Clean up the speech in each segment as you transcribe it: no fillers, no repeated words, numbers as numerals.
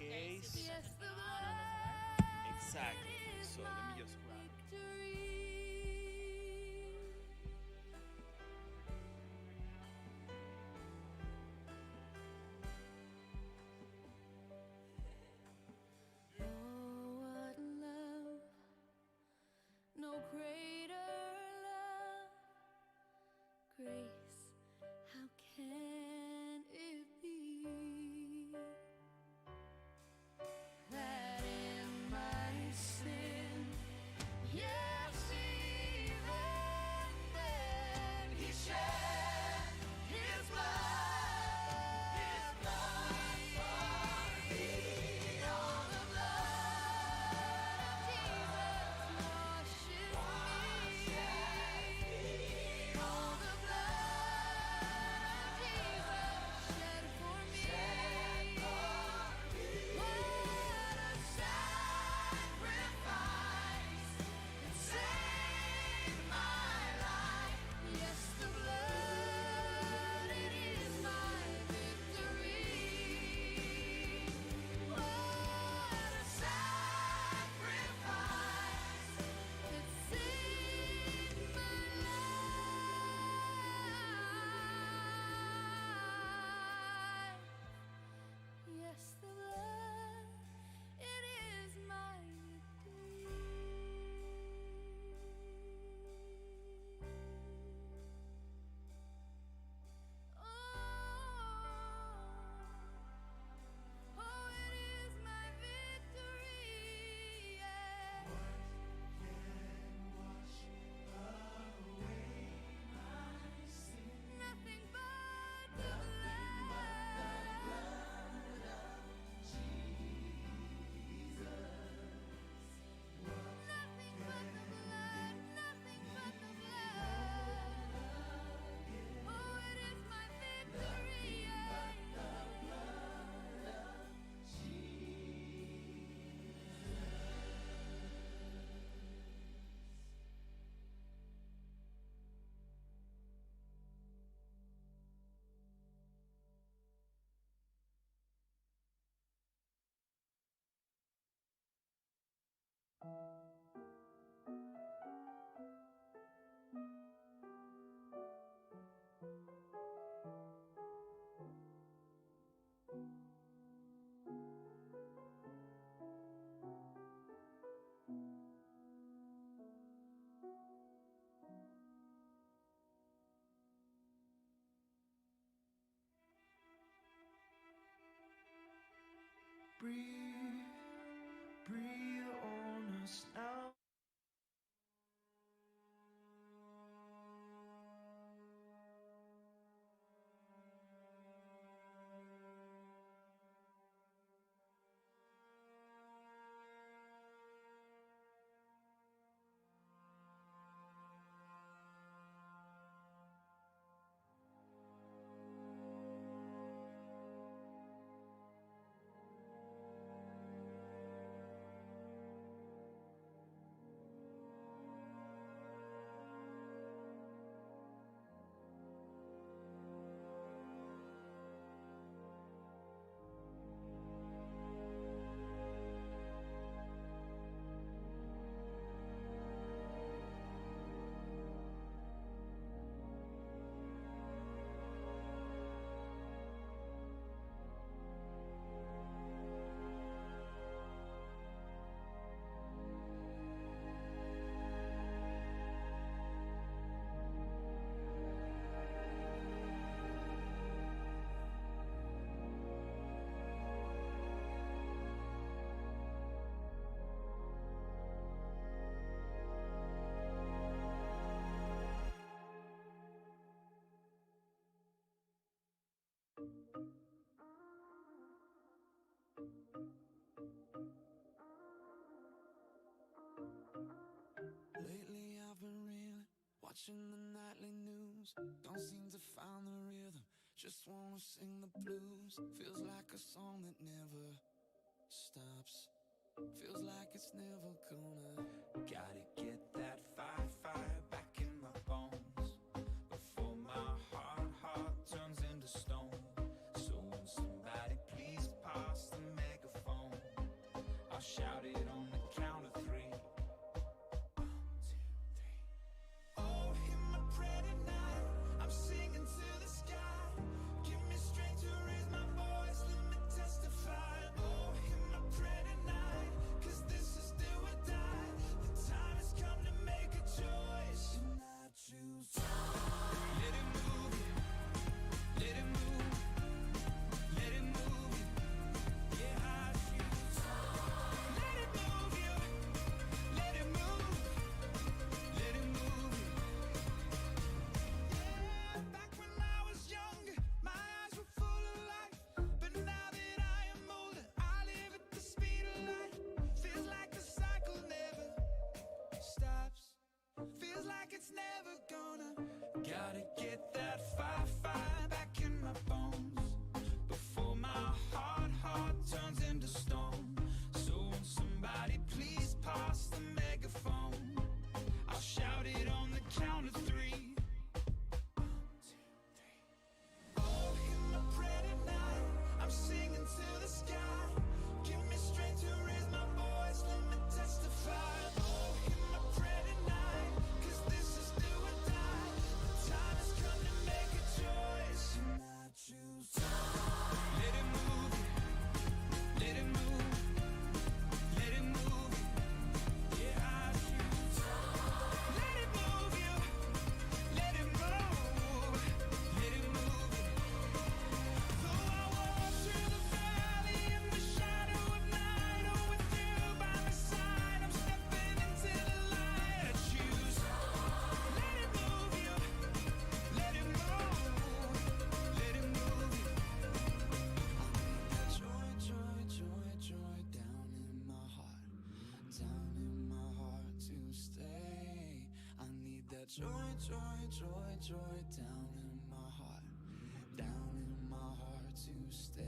case. Yes, the Exactly. blood is So let me my just grab it. victory. Oh, what love, no greater love, grace, how can it be that in my sin, yes, even then, He shed His blood for me. All the blood of Jesus washes me. All the blood of Jesus shed for me. What a sacrifice! It saved my life. Yes, the blood, it is my victory. What a sacrifice! It saved my life. Yes, the blood, it is my victory. Oh, it is my victory. Yeah. Nothing but the blood of Jesus. Nothing but the blood, nothing but the blood. Oh, it is my victory. Yeah. Breathe, breathe on us now. Lately I've been reeling, watching the nightly news. Don't seem to find the rhythm, just wanna sing the blues. Feels like a song that never stops, feels like it's never gonna. Gotta get that fire back in my bones before my heart turns into stone. So when somebody please pass the megaphone. joy, joy, joy, joy down in my heart to stay.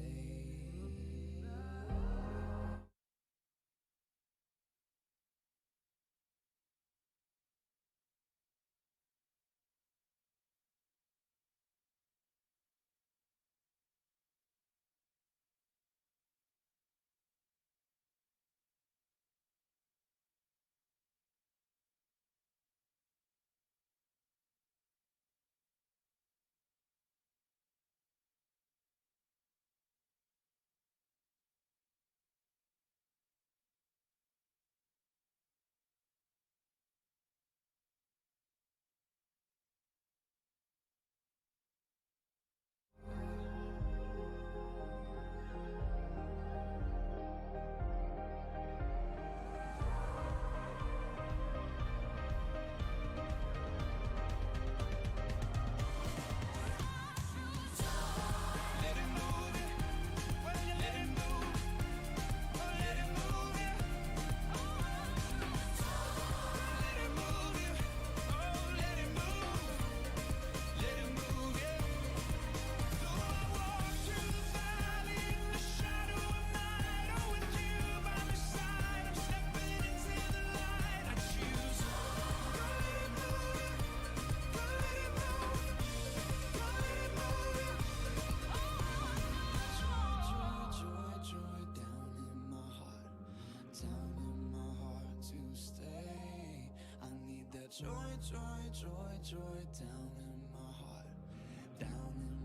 Joy, joy, joy, joy down in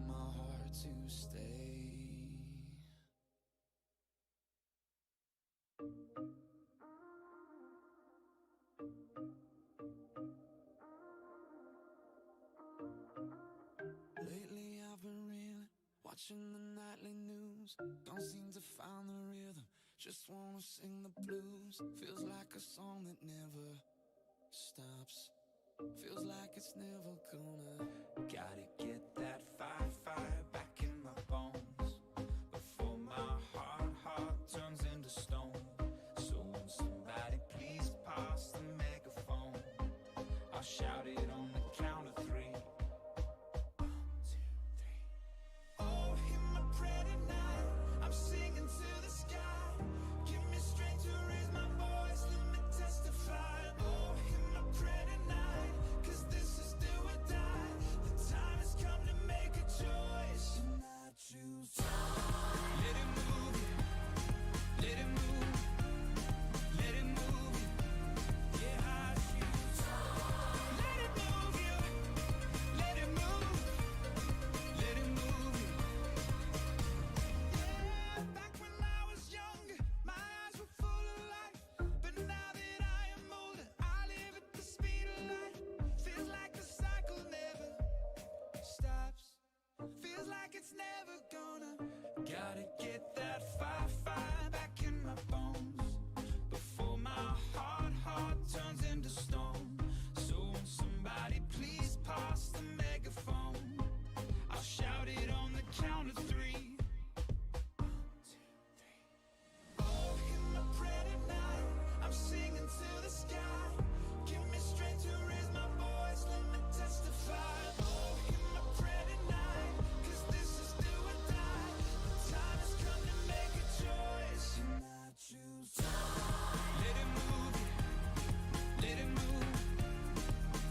my heart to stay. Lately I've been reeling, watching the nightly news. Don't seem to find the rhythm, just wanna sing the blues. Feels like a song that never stops. Feels like it's never gonna. Gotta get that fire back in my bones before my heart turns into stone. So when somebody please pass the megaphone, I'll shout it on the count of three. 1, 2, 3. Oh, in my prayer tonight, I'm singing to the sky. Give me strength to raise my voice, let me testify. Oh, in my prayer tonight, 'cause this is do or die. The time has come to make a choice, and I choose. Let it move you, let it move, let it move you. Yeah, I choose. Let it move you, let it move, let it move you. Yeah, back when I was younger, my eyes were full of life. But now that I am older, I live at the speed of light. Feels like the cycle never stops. Feels like it's never gonna. Gotta get that fire back in my bones before my heart turns into stone. So when somebody please pass the megaphone, I'll shout it on the count of three. 1, 2, 3. Oh, in my prayer tonight, I'm singing to the sky. Give me strength to raise my voice, let me testify. Oh, in my prayer tonight, 'cause this is do or die. The time has come to make a choice, and I choose. Let it move you, let it move,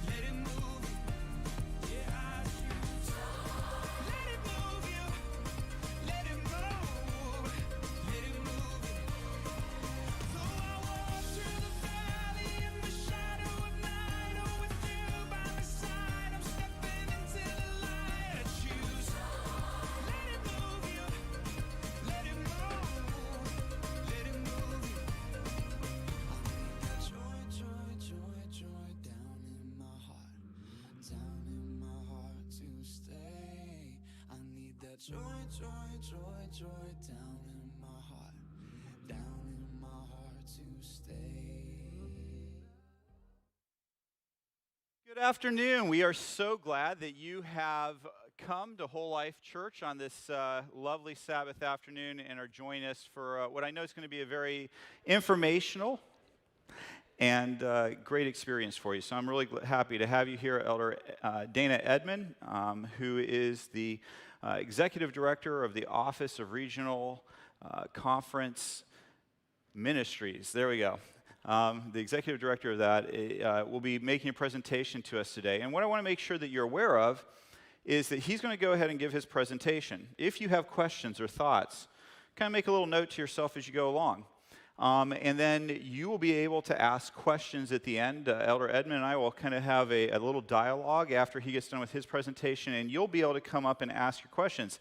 let it move you. Yeah, I choose. Let it move you, let it move, let it move you. Though I walk through the valley in the shadow of night, oh, with you by my side, I'm stepping into the light. I choose. Let it move you, let it move, let it move you. Joy, joy, joy, joy down in my heart to stay. I need that joy, joy, joy, joy down in my heart to stay. Good afternoon. We are so glad that you have come to Whole Life Church on this lovely Sabbath afternoon and are joining us for what I know is going to be a very informational and great experience for you. So I'm really happy to have you here, Elder Dana Edmond, who is the Executive Director of the Office of Regional Conference Ministries. There we go. The Executive Director of that will be making a presentation to us today. And what I want to make sure that you're aware of is that he's going to go ahead and give his presentation. If you have questions or thoughts, kind of make a little note to yourself as you go along. And then you will be able to ask questions at the end. Elder Edmond and I will kind of have a little dialogue after he gets done with his presentation, and you'll be able to come up and ask your questions.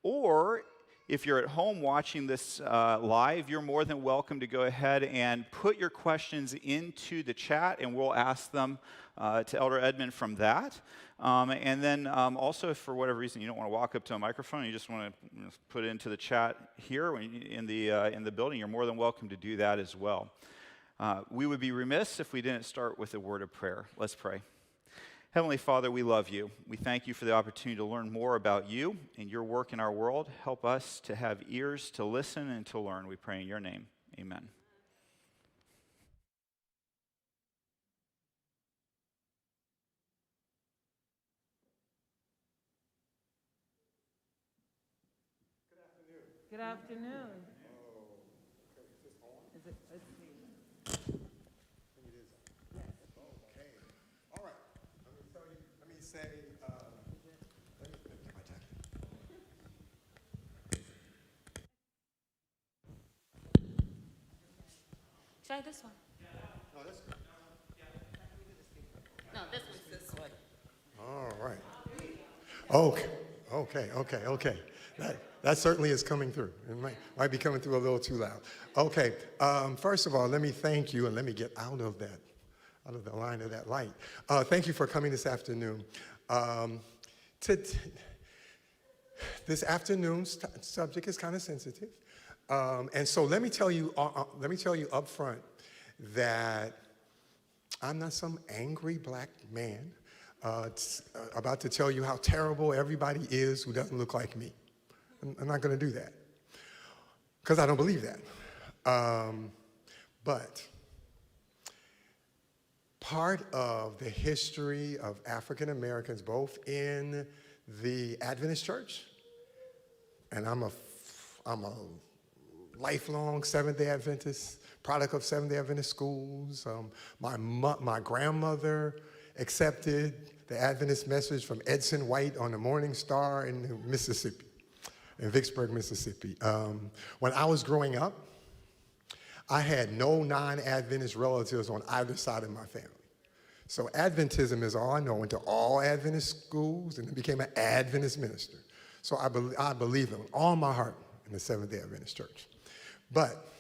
Or if you're at home watching this live, you're more than welcome to go ahead and put your questions into the chat, and we'll ask them to Elder Edmond from that. And then also, if for whatever reason you don't want to walk up to a microphone, you just want to put it into the chat here in the building, you're more than welcome to do that as well. We would be remiss if we didn't start with a word of prayer. Let's pray. Heavenly Father, we love you. We thank you for the opportunity to learn more about you and your work in our world. Help us to have ears to listen and to learn. We pray in your name. Amen. Good afternoon. Is it? Okay. All right. Let me say, let me get my jacket. Try this one. No, that's good. No, this one's this way. All right. Okay. That certainly is coming through. It might be coming through a little too loud. Okay. First of all, let me thank you, and let me get out of the line of that light. Thank you for coming this afternoon. This afternoon's subject is kind of sensitive, and so let me tell you up front that I'm not some angry black man about to tell you how terrible everybody is who doesn't look like me. I'm not going to do that because I don't believe that. But part of the history of African Americans, both in the Adventist church, and I'm a lifelong Seventh-day Adventist, product of Seventh-day Adventist schools. My grandmother accepted the Adventist message from Edson White on the Morning Star in Mississippi, in Vicksburg, Mississippi. When I was growing up, I had no non-Adventist relatives on either side of my family. So Adventism is all I know. I went to all Adventist schools and became an Adventist minister. So I believe in all my heart in the Seventh-day Adventist church. But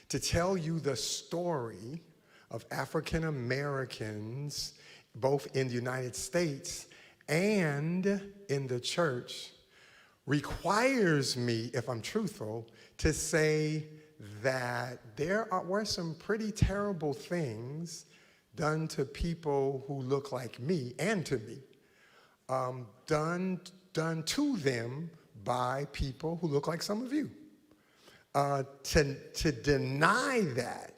to tell you the story of African Americans, both in the United States and in the church, requires me, if I'm truthful, to say that there were some pretty terrible things done to people who look like me and to me, done to them by people who look like some of you. To deny that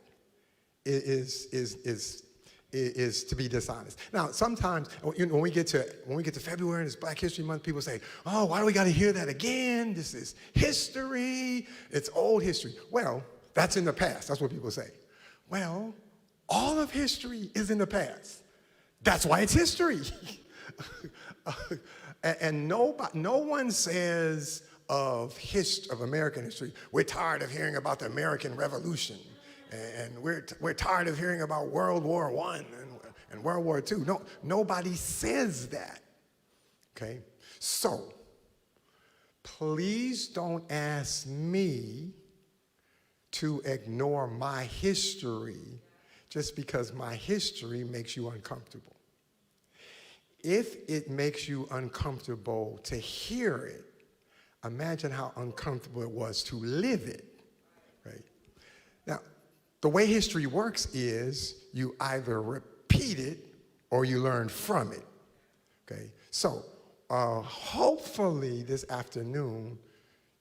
is to be dishonest. Now, sometimes when we get to February and it's Black History Month, people say, "Oh, why do we got to hear that again? This is history. It's old history." Well, that's in the past. That's what people say. Well, all of history is in the past. That's why it's history. And no one says of American history, "We're tired of hearing about the American Revolution. And we're tired of hearing about World War I and World War II." No, nobody says that, okay? So, please don't ask me to ignore my history just because my history makes you uncomfortable. If it makes you uncomfortable to hear it, imagine how uncomfortable it was to live it, right? Now, the way history works is you either repeat it or you learn from it, okay? So hopefully this afternoon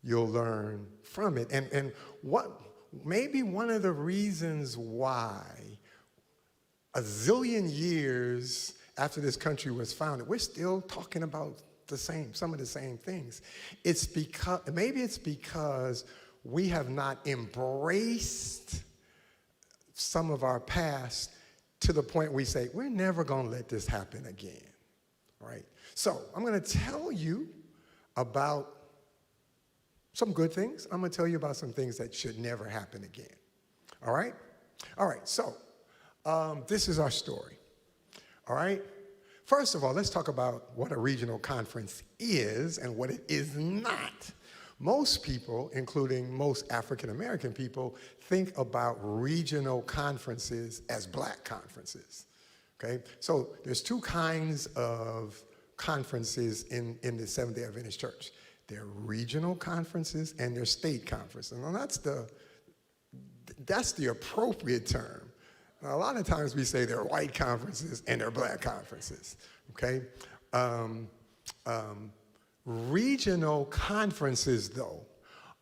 you'll learn from it. And what maybe one of the reasons why a zillion years after this country was founded, we're still talking about some of the same things. Maybe it's because we have not embraced some of our past to the point we say, we're never going to let this happen again, right? So I'm going to tell you about some good things. I'm going to tell you about some things that should never happen again, all right? All right, so this is our story, all right? First of all, let's talk about what a regional conference is and what it is not. Most people, including most African American people, think about regional conferences as black conferences, okay? So there's two kinds of conferences in the Seventh-day Adventist Church. There are regional conferences and there are state conferences. And that's the appropriate term. Now, a lot of times we say there are white conferences and there are black conferences, okay? Regional conferences, though,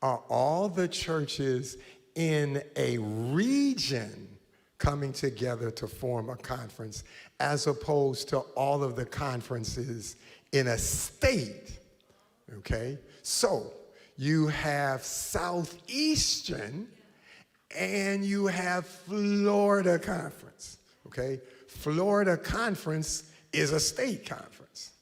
are all the churches in a region coming together to form a conference, as opposed to all of the conferences in a state, okay? So you have Southeastern and you have Florida Conference, okay? Florida Conference is a state conference.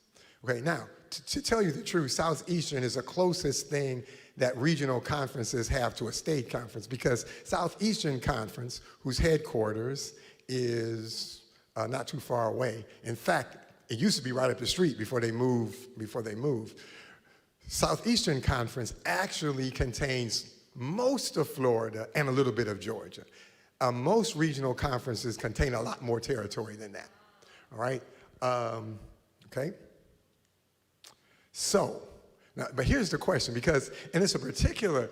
Okay, now, to tell you the truth, Southeastern is the closest thing that regional conferences have to a state conference, because Southeastern Conference, whose headquarters is not too far away. In fact, it used to be right up the street before they moved. Southeastern Conference actually contains most of Florida and a little bit of Georgia. Most regional conferences contain a lot more territory than that, all right? Okay? So, now, but here's the question, because, and it's a particularly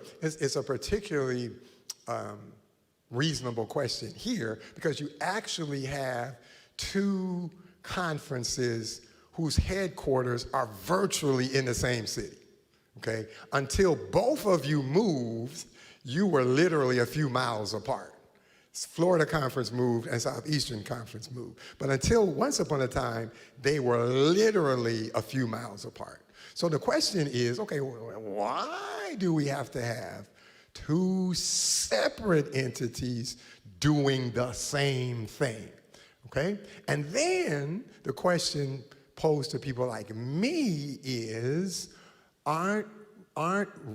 reasonable question here, because you actually have two conferences whose headquarters are virtually in the same city. Okay, until both of you moved, you were literally a few miles apart. Florida Conference moved and Southeastern Conference moved. But until once upon a time, they were literally a few miles apart. So the question is, okay, why do we have to have two separate entities doing the same thing? Okay? And then the question posed to people like me is, aren't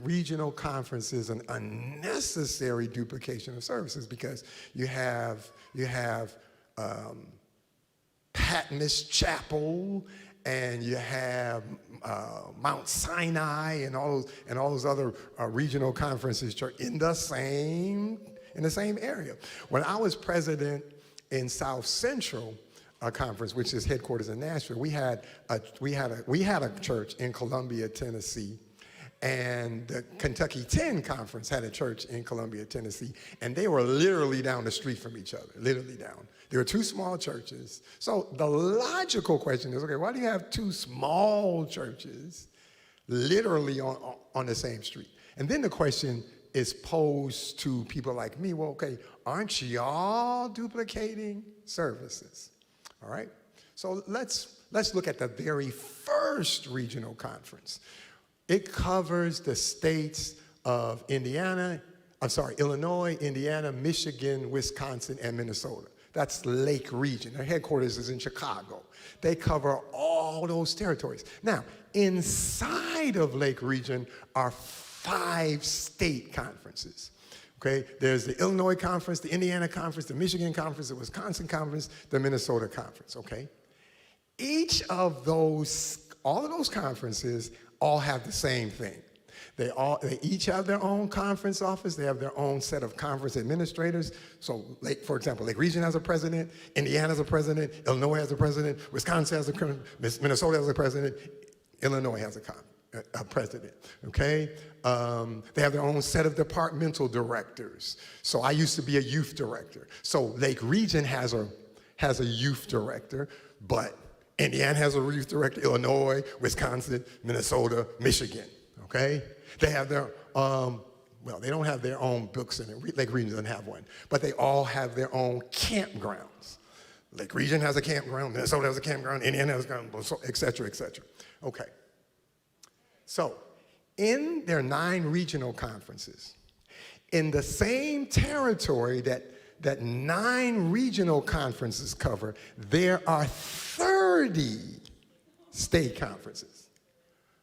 regional conferences an unnecessary duplication of services? Because you have Patmos Chapel, and you have Mount Sinai, and all those other regional conferences in the same area. When I was president in South Central Conference, which is headquarters in Nashville, we had a church in Columbia, Tennessee, and the Kentucky 10 Conference had a church in Columbia, Tennessee, and they were literally down the street from each other, literally down. There were two small churches. So the logical question is, okay, why do you have two small churches literally on the same street? And then the question is posed to people like me, well, okay, aren't y'all duplicating services? All right, so let's look at the very first regional conference. It covers the states of Illinois, Indiana, Michigan, Wisconsin, and Minnesota. That's Lake Region. Their headquarters is in Chicago. They cover all those territories. Now, inside of Lake Region are 5 state conferences. Okay, there's the Illinois Conference, the Indiana Conference, the Michigan Conference, the Wisconsin Conference, the Minnesota Conference, okay? All of those conferences all have the same thing. They each have their own conference office. They have their own set of conference administrators. So, for example, Lake Region has a president, Indiana has a president, Illinois has a president, Wisconsin has a president, Minnesota has a president, Illinois has a president, okay? They have their own set of departmental directors. So I used to be a youth director. So Lake Region has a youth director, but Indiana has a youth director, Illinois, Wisconsin, Minnesota, Michigan, okay? They have their, they don't have their own books in it. Lake Region doesn't have one, but they all have their own campgrounds. Lake Region has a campground, Minnesota has a campground, Indiana has a campground, et cetera, et cetera. Okay. So, in their 9 regional conferences, in the same territory that 9 regional conferences cover, there are 30 state conferences.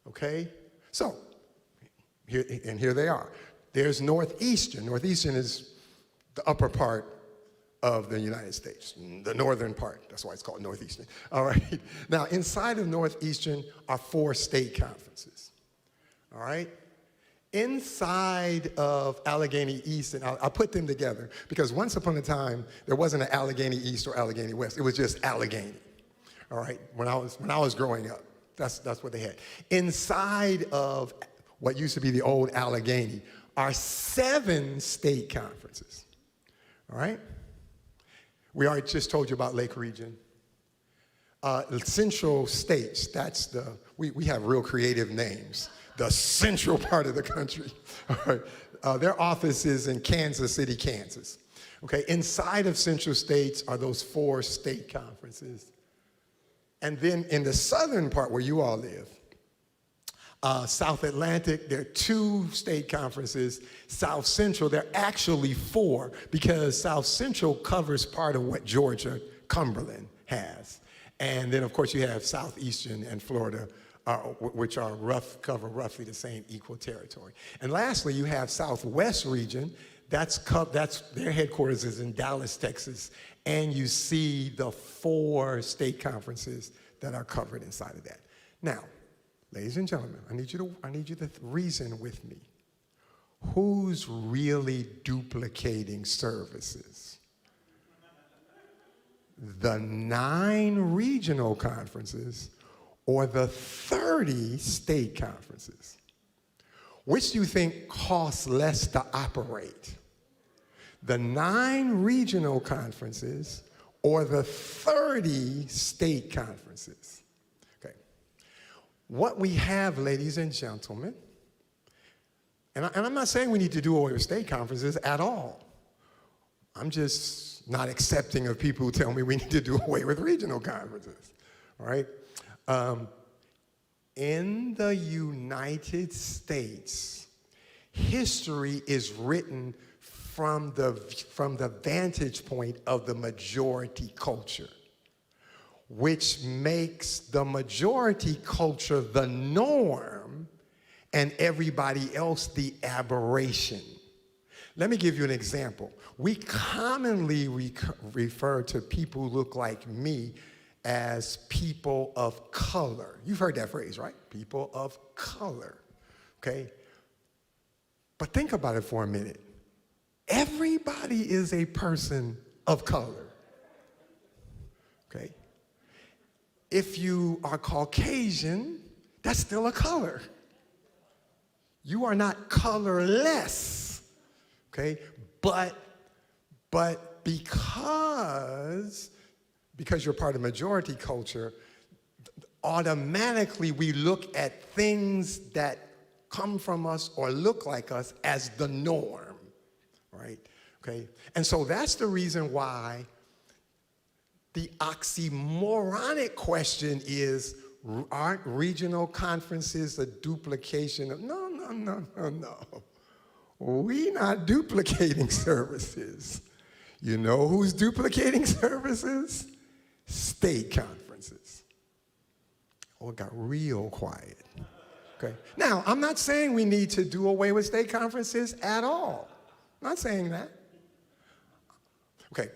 Okay? So, here they are. There's Northeastern. Northeastern is the upper part of the United States, the northern part. That's why it's called Northeastern. All right. Now, inside of Northeastern are 4 state conferences. All right. Inside of Allegheny East, and I'll put them together because once upon a time there wasn't an Allegheny East or Allegheny West. It was just Allegheny. All right. When I was growing up, that's what they had. Inside of what used to be the old Allegheny are 7 state conferences. All right? We already just told you about Lake Region. Central States, that's we have real creative names. The central part of the country. All right? Their office is in Kansas City, Kansas. Okay, inside of Central States are those 4 state conferences. And then in the southern part where you all live, South Atlantic, there are 2 state conferences. South Central, there are actually 4 because South Central covers part of what Georgia, Cumberland has. And then, of course, you have Southeastern and Florida, which are cover roughly the same equal territory. And lastly, you have Southwest region. That's their headquarters is in Dallas, Texas. And you see the 4 state conferences that are covered inside of that. Now, ladies and gentlemen, I need you to reason with me. Who's really duplicating services? The 9 regional conferences or the 30 state conferences? Which do you think costs less to operate? The 9 regional conferences or the 30 state conferences? What we have, ladies and gentlemen, and I'm not saying we need to do away with state conferences at all. I'm just not accepting of people who tell me we need to do away with regional conferences, all right? In the United States, history is written from the vantage point of the majority culture, which makes the majority culture the norm and everybody else the aberration. Let me give you an example. We commonly refer to people who look like me as people of color. You've heard that phrase, right? People of color, okay? But think about it for a minute. Everybody is a person of color, okay? If you are Caucasian, that's still a color. You are not colorless, okay? But because you're part of majority culture, automatically we look at things that come from us or look like us as the norm, right? Okay? And so that's the reason why the oxymoronic question is, aren't regional conferences a duplication of? No. We're not duplicating services. You know who's duplicating services? State conferences. Oh, it got real quiet. Okay. Now, I'm not saying we need to do away with state conferences at all. I'm not saying that. Okay.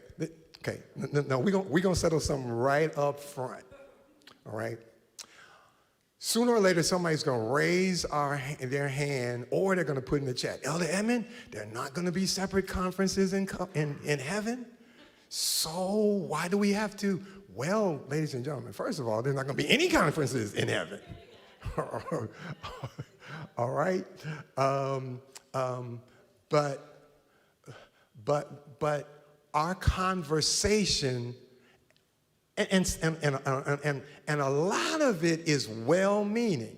No, we're going to settle something right up front. All right? Sooner or later, somebody's going to raise their hand, or they're going to put in the chat, Elder Edmond, there are not going to be separate conferences in heaven. So why do we have to? Well, ladies and gentlemen, first of all, there's not going to be any conferences in heaven. All right? But our conversation, and a lot of it is well-meaning.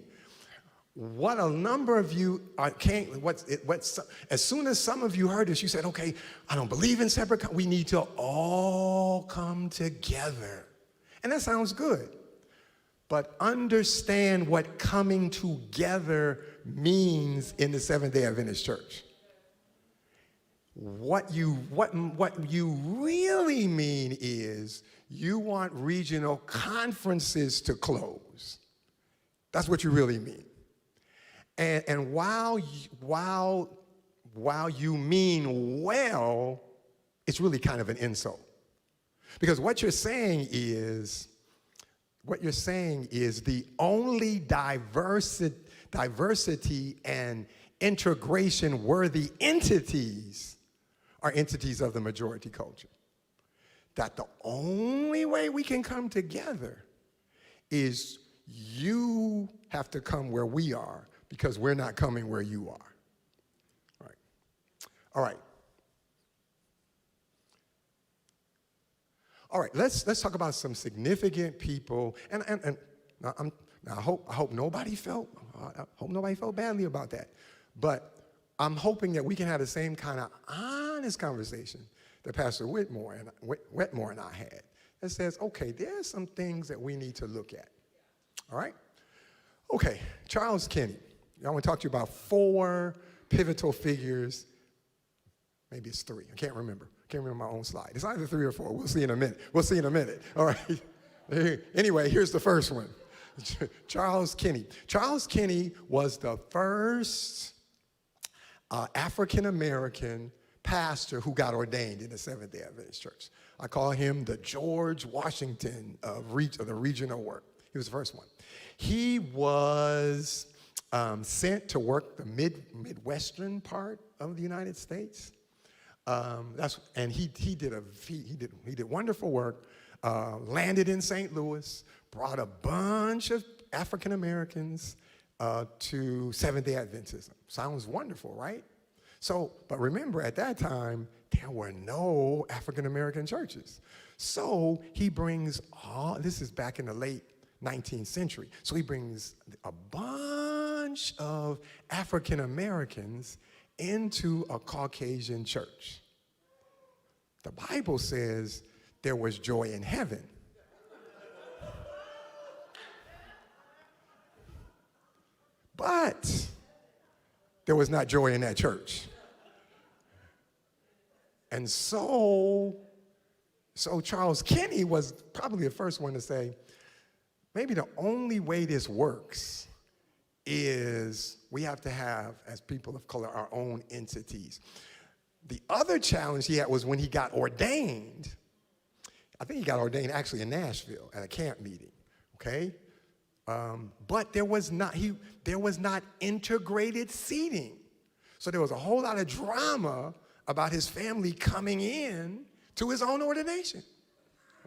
what a number of you as soon as some of you heard this, you said, okay, I don't believe in separate, we need to all come together. And that sounds good. But understand what coming together means in the Seventh-day Adventist Church. What you really mean is you want regional conferences to close. That's what you really mean. And while you mean well, it's really kind of an insult. Because what you're saying is the only diversity and integration worthy entities are entities of the majority culture. That the only way we can come together is you have to come where we are because we're not coming where you are. All right, let's talk about some significant people. And I hope nobody felt badly about that. But I'm hoping that we can have the same kind of honest conversation that Pastor Whitmore and I had. That says, okay, there's some things that we need to look at. All right? Okay, Charles Kinney. I want to talk to you about 4 pivotal figures. Maybe it's 3. I can't remember. Can't remember my own slide. It's either 3 or 4. We'll see in a minute. All right. Anyway, here's the first one. Charles Kinney. Charles Kinney was the first African-American pastor who got ordained in the Seventh-day Adventist Church. I call him the George Washington of the regional work. He was the first one. He was sent to work the Midwestern part of the United States. He did wonderful work. Landed in St. Louis, brought a bunch of African Americans to Seventh-day Adventism. Sounds wonderful, right? But remember, at that time, there were no African American churches. So he brings this is back in the late 19th century. So he brings a bunch of African Americans into a Caucasian church. The Bible says there was joy in heaven. But there was not joy in that church. And so Charles Kinney was probably the first one to say, maybe the only way this works is we have to have, as people of color, our own entities. The other challenge he had was when he got ordained. I think he got ordained actually in Nashville at a camp meeting, okay? But there was not integrated seating. So there was a whole lot of drama about his family coming in to his own ordination.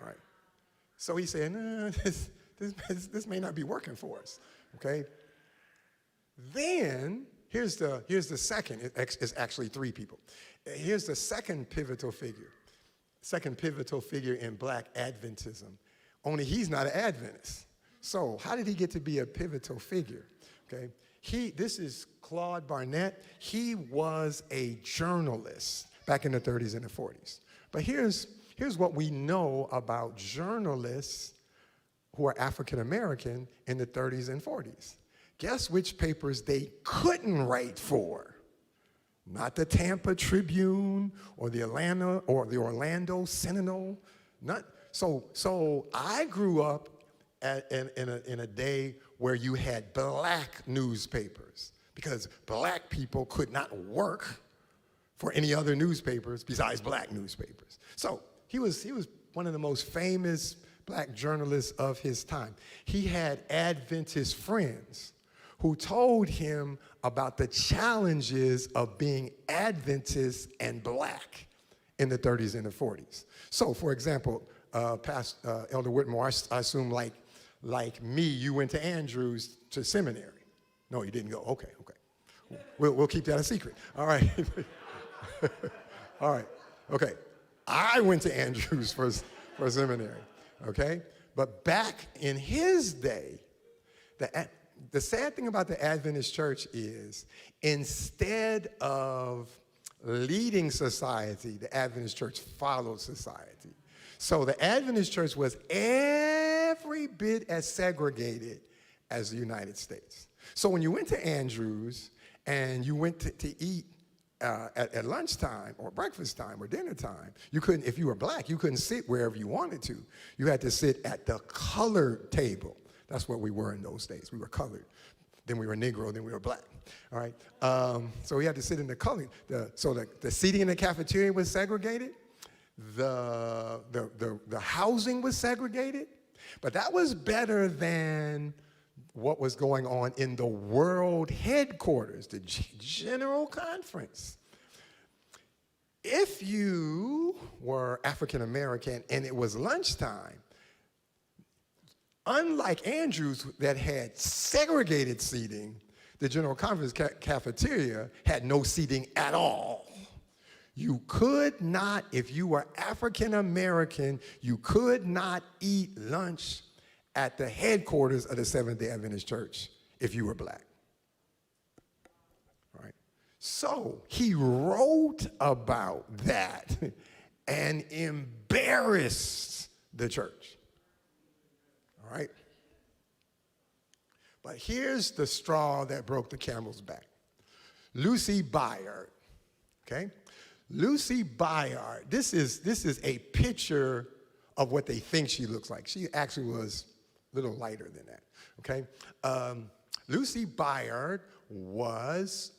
All right. So he said, no, this may not be working for us, okay? Then, here's the second, it's actually 3 people. Here's the second pivotal figure in Black Adventism, only he's not an Adventist. So how did he get to be a pivotal figure? Okay, this is Claude Barnett. He was a journalist back in the 30s and the 40s. But here's what we know about journalists who are African American in the 30s and 40s. Guess which papers they couldn't write for? Not the Tampa Tribune or the Orlando Sentinel. So I grew up in a day where you had black newspapers because black people could not work for any other newspapers besides black newspapers. So he was one of the most famous black journalists of his time. He had Adventist friends who told him about the challenges of being Adventist and black in the 30s and the 40s. So, for example, Elder Whitmore, I assume like me, you went to Andrews to seminary. No, you didn't go. Okay. We'll keep that a secret. All right. All right. Okay. I went to Andrews for seminary. Okay. But back in his day, the sad thing about the Adventist church is instead of leading society, the Adventist church followed society. So the Adventist church was every bit as segregated as the United States. So when you went to Andrews and you went to eat at lunchtime or breakfast time or dinner time, you couldn't, if you were black, you couldn't sit wherever you wanted to. You had to sit at the colored table. That's what we were in those days. We were colored. Then we were Negro, then we were black. All right. So we had to sit in the colored. So the seating in the cafeteria was segregated. The housing was segregated. But that was better than what was going on in the world headquarters, the General Conference. If you were African American and it was lunchtime, unlike Andrews that had segregated seating, the General Conference cafeteria had no seating at all. You could not, if you were African American, you could not eat lunch at the headquarters of the Seventh-day Adventist Church if you were black. All right. So he wrote about that and embarrassed the church. All right. But here's the straw that broke the camel's back. Lucy Byard, okay? Lucy Byard, this is a picture of what they think she looks like. She actually was a little lighter than that, okay? Lucy Byard was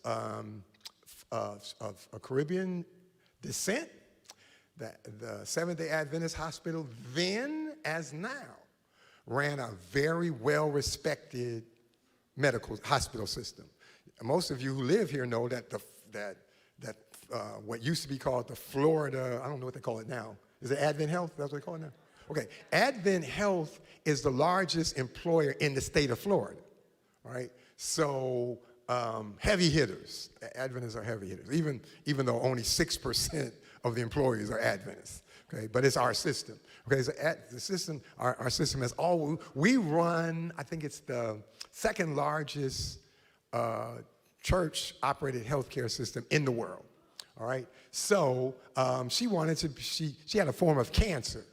of a Caribbean descent. The Seventh-day Adventist Hospital, then as now, ran a very well-respected medical hospital system. Most of you who live here know that what used to be called the Florida, I don't know what they call it now. Is it Advent Health? That's what they call it now? Okay, Advent Health is the largest employer in the state of Florida, all right? So heavy hitters, Adventists are heavy hitters, even though only 6% of the employees are Adventists, okay? But it's our system, okay? So the system, our system has all, we run, I think it's the second largest church-operated healthcare system in the world, all right? So she had a form of cancer,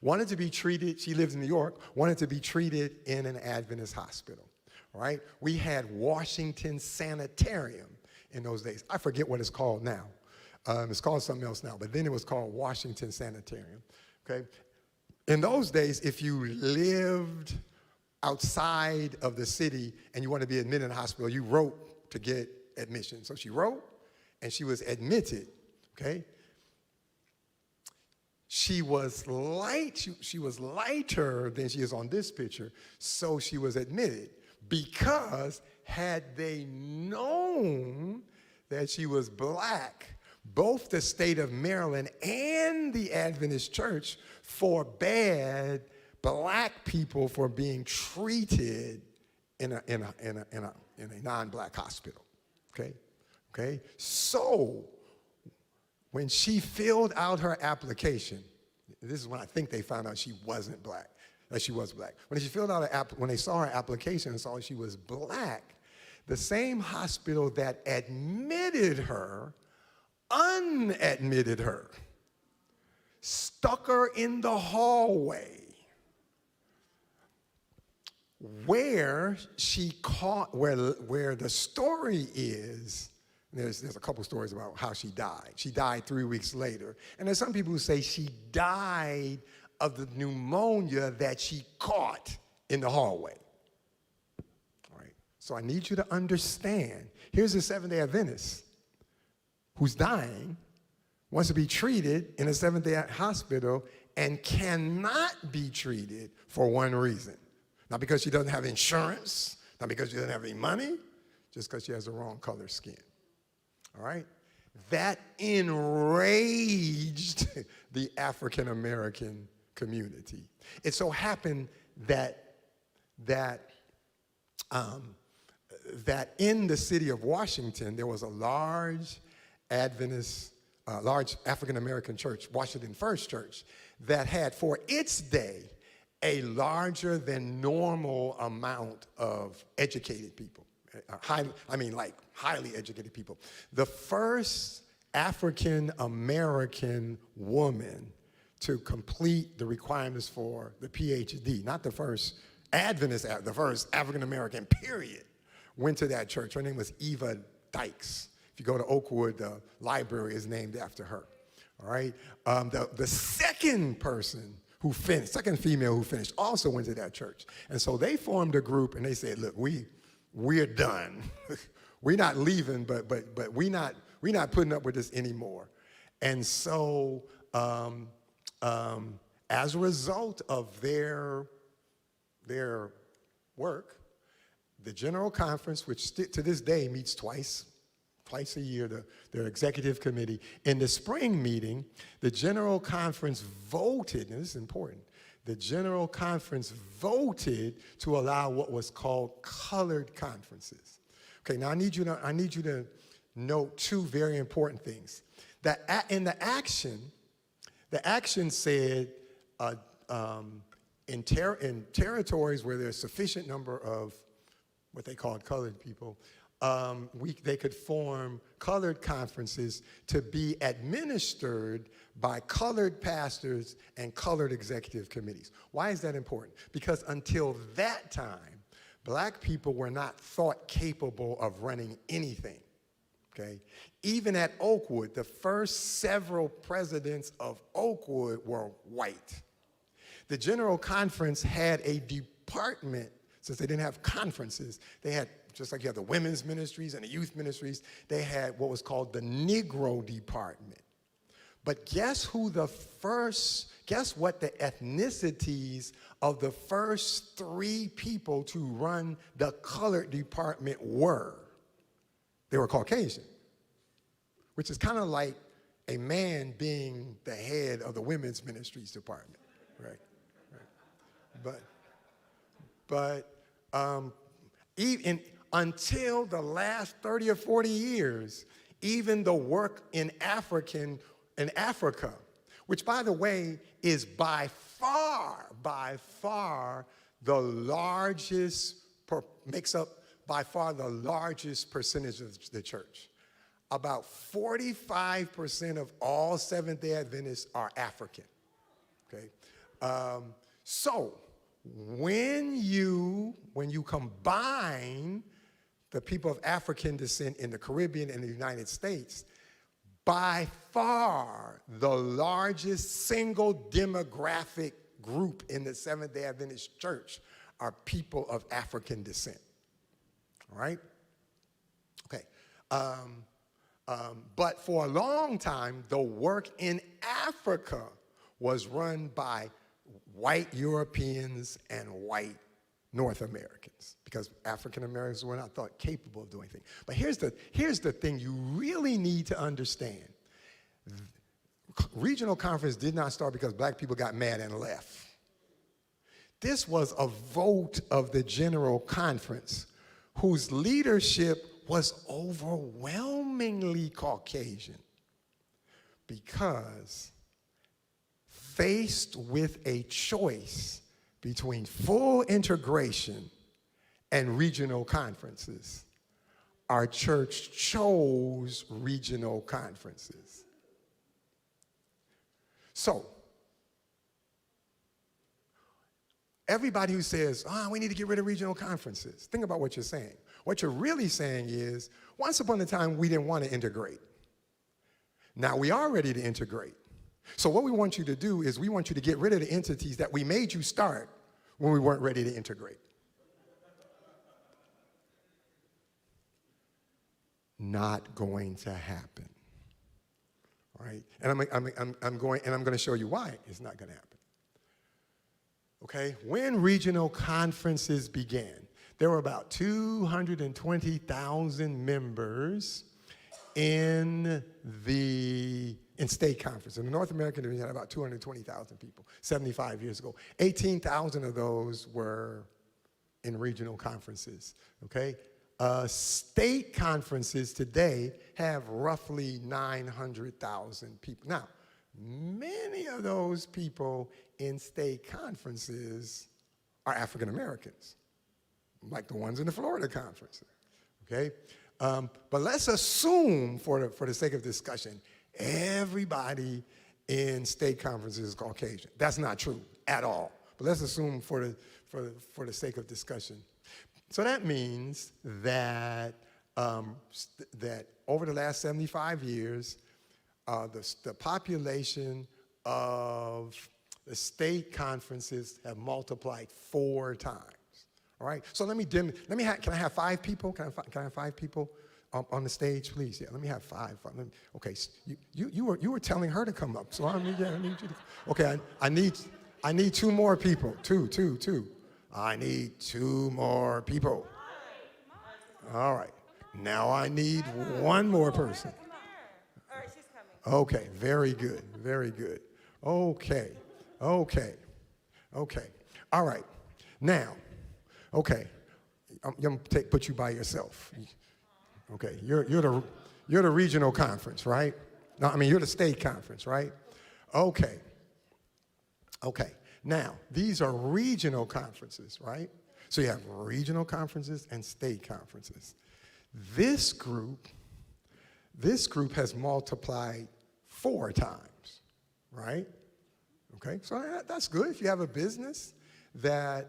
wanted to be treated, she lives in New York, wanted to be treated in an Adventist hospital, all right? We had Washington Sanitarium in those days. I forget what it's called now. It's called something else now, but then it was called Washington Sanitarium, okay? In those days, if you lived outside of the city and you wanted to be admitted in the hospital, you wrote to get admission. So she wrote, and she was admitted, okay? She was light, she was lighter than she is on this picture, so she was admitted because had they known that she was black, both the state of Maryland and the Adventist Church forbade black people for being treated in a non-black hospital, okay? Okay? So, when she filled out her application, this is when I think they found out she wasn't black, that she was black. When she filled out when they saw her application and saw she was black, the same hospital that admitted her unadmitted her, stuck her in the hallway where she caught, where the story is, there's a couple stories about how she died. She died 3 weeks later. And there's some people who say she died of the pneumonia that she caught in the hallway. All right. So I need you to understand, here's a Seventh-day Adventist who's dying, wants to be treated in a Seventh-day hospital and cannot be treated for one reason. Not because she doesn't have insurance, not because she doesn't have any money, just because she has the wrong color skin. All right? That enraged the African American community. It so happened that in the city of Washington, there was a large large African American church, Washington First Church, that had for its day a larger than normal amount of educated people. Highly educated people. The first African American woman to complete the requirements for the PhD, not the first Adventist, the first African American, period, went to that church. Her name was Eva Dykes. If you go to Oakwood, the library is named after her. All right. The second person who finished, second female who finished, also went to that church. And so they formed a group and they said, look, we're done. We're not leaving, but we're not putting up with this anymore. And so as a result of their work, the General Conference, which to this day meets twice a year, their executive committee. In the spring meeting, the General Conference voted, and this is important, the General Conference voted to allow what was called colored conferences. Okay, now I need you to note two very important things. That in the action said in territories where there's sufficient number of what they called colored people, they could form colored conferences to be administered by colored pastors and colored executive committees. Why is that important? Because until that time, black people were not thought capable of running anything, okay? Even at Oakwood, the first several presidents of Oakwood were white. The General Conference had a department, since they didn't have conferences, they had, just like you have the women's ministries and the youth ministries, they had what was called the Negro Department. But guess what the ethnicities of the first three people to run the colored department were? They were Caucasian, which is kind of like a man being the head of the women's ministries department, right? But even until the last 30 or 40 years, even the work in Africa, which by the way is by far the largest, makes up by far the largest percentage of the church. About 45% of all Seventh-day Adventists are African, okay? So when you combine the people of African descent in the Caribbean and the United States, by far the largest single demographic group in the Seventh-day Adventist church are people of African descent, all right? Okay, but for a long time, the work in Africa was run by white Europeans and white North Americans, because African Americans were not thought capable of doing anything. But here's the thing you really need to understand. Regional conference did not start because black people got mad and left. This was a vote of the General Conference, whose leadership was overwhelmingly Caucasian, because faced with a choice between full integration and regional conferences, our church chose regional conferences. So, everybody who says, we need to get rid of regional conferences, think about what you're saying. What you're really saying is, once upon a time, we didn't want to integrate. Now we are ready to integrate. So what we want you to do is we want you to get rid of the entities that we made you start when we weren't ready to integrate. Not going to happen, right? And I'm going to show you why it's not going to happen. Okay, when regional conferences began, there were about 220,000 members in state conference. In the North American division, had about 220,000 people 75 years ago. 18,000 of those were in regional conferences, okay? State conferences today have roughly 900,000 people. Now, many of those people in state conferences are African Americans, like the ones in the Florida conference, okay? But let's assume, for the sake of discussion, everybody in state conferences is Caucasian. That's not true at all. But let's assume for the sake of discussion. So that means that that over the last 75 years, the population of the state conferences have multiplied 4 times. All right. So can I have 5 people? Can I have 5 people on the stage, please? Yeah. Let me have 5. Okay. You were telling her to come up, so I need you to. Okay. I need 2 more people. Two. I need 2 more people. All right. Now I need 1 more person. All right, she's coming. Okay, very good. Okay. All right. Now, okay, I'm gonna put you by yourself. Okay, you're the regional conference, right? No, I mean you're the state conference, right? Okay. Now, these are regional conferences, right? So you have regional conferences and state conferences. This group has multiplied 4 times, right? Okay, so that's good. If you have a business that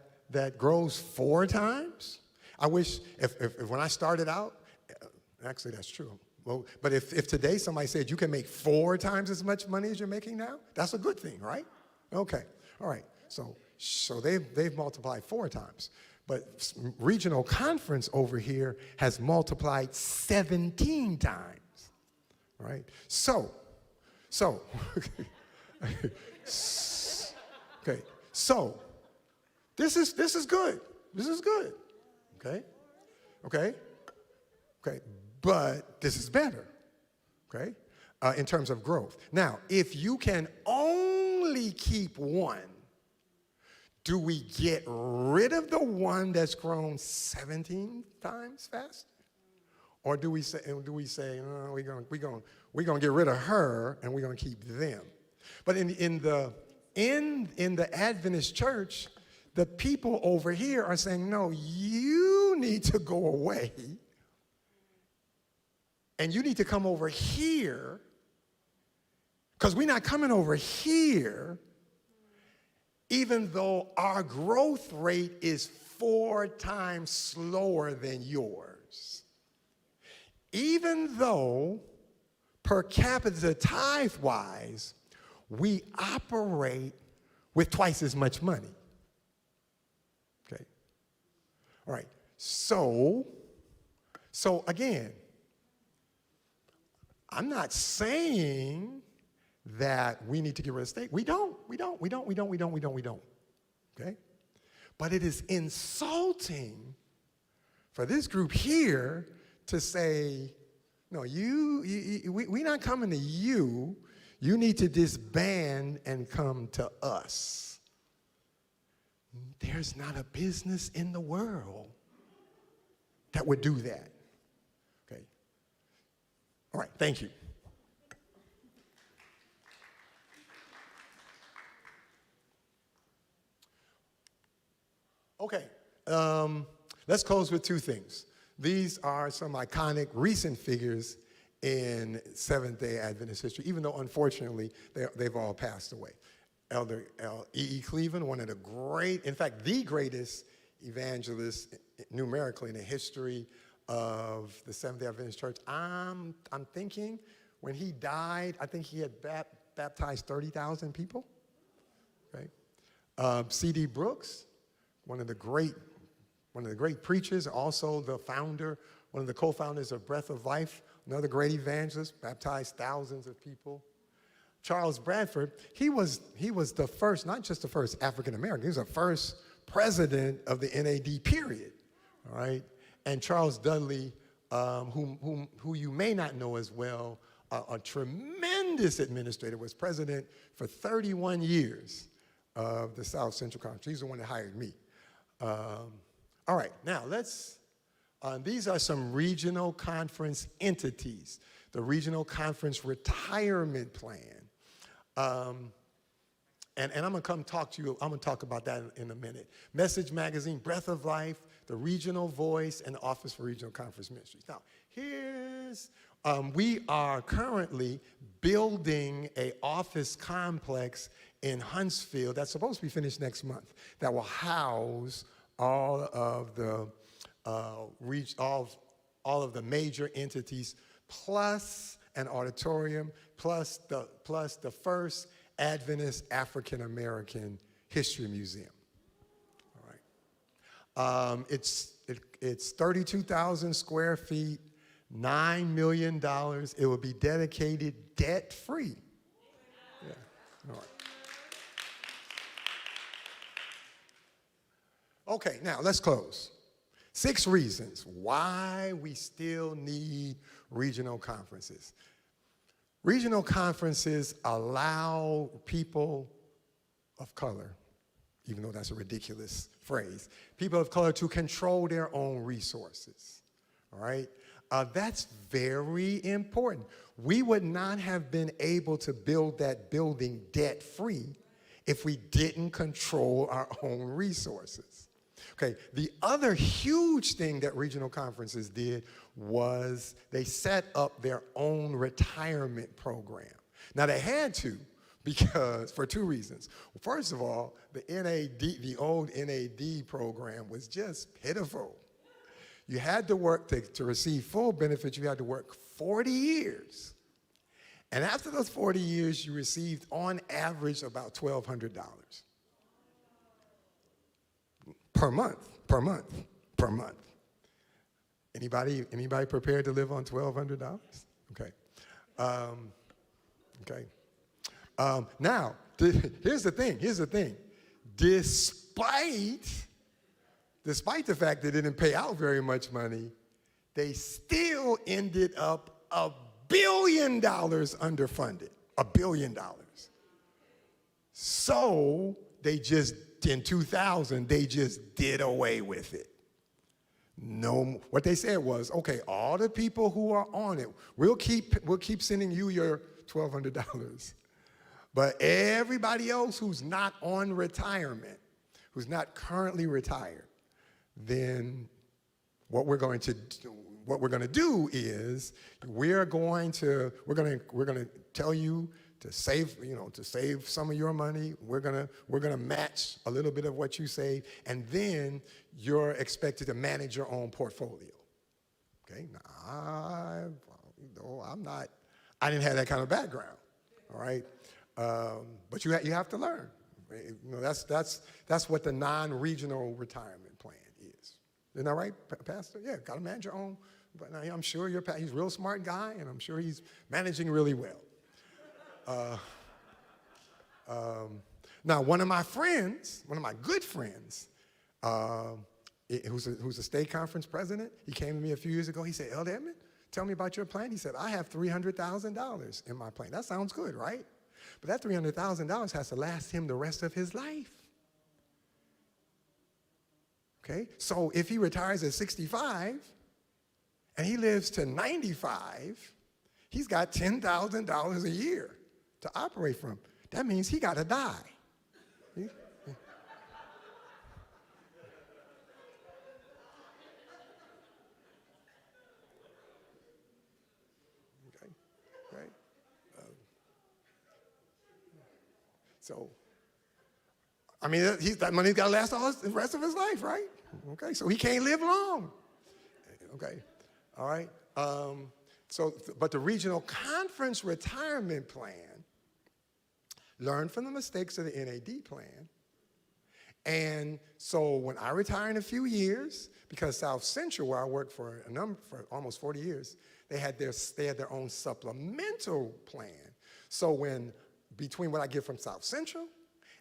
grows 4 times, I wish if when I started out, actually that's true. Well, but if today somebody said you can make 4 times as much money as you're making now, that's a good thing, right? Okay, all right. So they've multiplied 4 times. But regional conference over here has multiplied 17 times, right? So, okay, so this is good. This is good, okay, but this is better, okay, in terms of growth. Now, if you can only keep 1, do we get rid of the one that's grown 17 times faster? Or do we say no, we're gonna get rid of her and we're gonna keep them? But in the Adventist church, the people over here are saying, no, you need to go away and you need to come over here because we're not coming over here even though our growth rate is 4 times slower than yours. Even though per capita tithe-wise, we operate with twice as much money. Okay? All right. So again, I'm not saying that we need to get rid of state. We don't. Okay? But it is insulting for this group here to say, no, we're not coming to you. You need to disband and come to us. There's not a business in the world that would do that. Okay? All right, thank you. Okay, let's close with 2 things. These are some iconic recent figures in Seventh-day Adventist history, even though unfortunately they've all passed away. Elder E.E. Cleveland, one of the great, in fact, the greatest evangelist numerically in the history of the Seventh-day Adventist Church. I'm thinking when he died, I think he had baptized 30,000 people. Okay, C.D. Brooks, one of the great preachers, also the founder, one of the co-founders of Breath of Life, another great evangelist, baptized thousands of people. Charles Bradford, he was the first, not just the first African American, he was the first president of the NAD period, all right? And Charles Dudley, who you may not know as well, a tremendous administrator, was president for 31 years of the South Central Conference. He's the one that hired me. All right, now these are some regional conference entities. The Regional Conference Retirement Plan. And I'm going to come talk to you, I'm going to talk about that in a minute. Message Magazine, Breath of Life, the Regional Voice, and the Office for Regional Conference Ministries. Now, we are currently building an office complex in Huntsville that's supposed to be finished next month that will house all of the all of the major entities, plus an auditorium, plus the first Adventist African American History Museum. All right. It's 32,000 square feet, $9 million. It will be dedicated debt-free. Yeah. All right. Okay, now let's close. 6 reasons why we still need regional conferences. Regional conferences allow people of color, even though that's a ridiculous phrase, people of color to control their own resources, all right? That's very important. We would not have been able to build that building debt-free if we didn't control our own resources. Okay, the other huge thing that regional conferences did was they set up their own retirement program. Now they had to, because for 2 reasons. First of all, the old NAD program was just pitiful. You had to work to receive full benefits, you had to work 40 years. And after those 40 years, you received on average about $1,200. Per month. Anybody prepared to live on $1,200? Okay. Okay. Now, here's the thing. Despite the fact they didn't pay out very much money, they still ended up $1 billion underfunded. $1 billion. So they just, in 2000, they just did away with it. No, what they said was, okay, all the people who are on it, we'll keep sending you your $1,200. But everybody else who's not on retirement, who's not currently retired, then what we're going to do is we're going to tell you to save some of your money. We're gonna match a little bit of what you save, and then you're expected to manage your own portfolio. Okay, now I didn't have that kind of background. All right, but you have to learn. That's what the non-regional retirement plan is. Isn't that right, Pastor? Yeah, got to manage your own. But I'm sure he's a real smart guy, and I'm sure he's managing really well. Now, one of my good friends, who's a state conference president, he came to me a few years ago. He said, Elder Edmond, tell me about your plan. He said, I have $300,000 in my plan. That sounds good, right? But that $300,000 has to last him the rest of his life. Okay? So if he retires at 65 and he lives to 95, he's got $10,000 a year to operate from. That means he got to die. Okay. Right. So, I mean, that money's got to last the rest of his life, right? Okay. So he can't live long. Okay. All right. But the regional conference retirement plan learned from the mistakes of the NAD plan. And so when I retire in a few years, because South Central, where I worked for almost 40 years, they had their own supplemental plan. So between what I get from South Central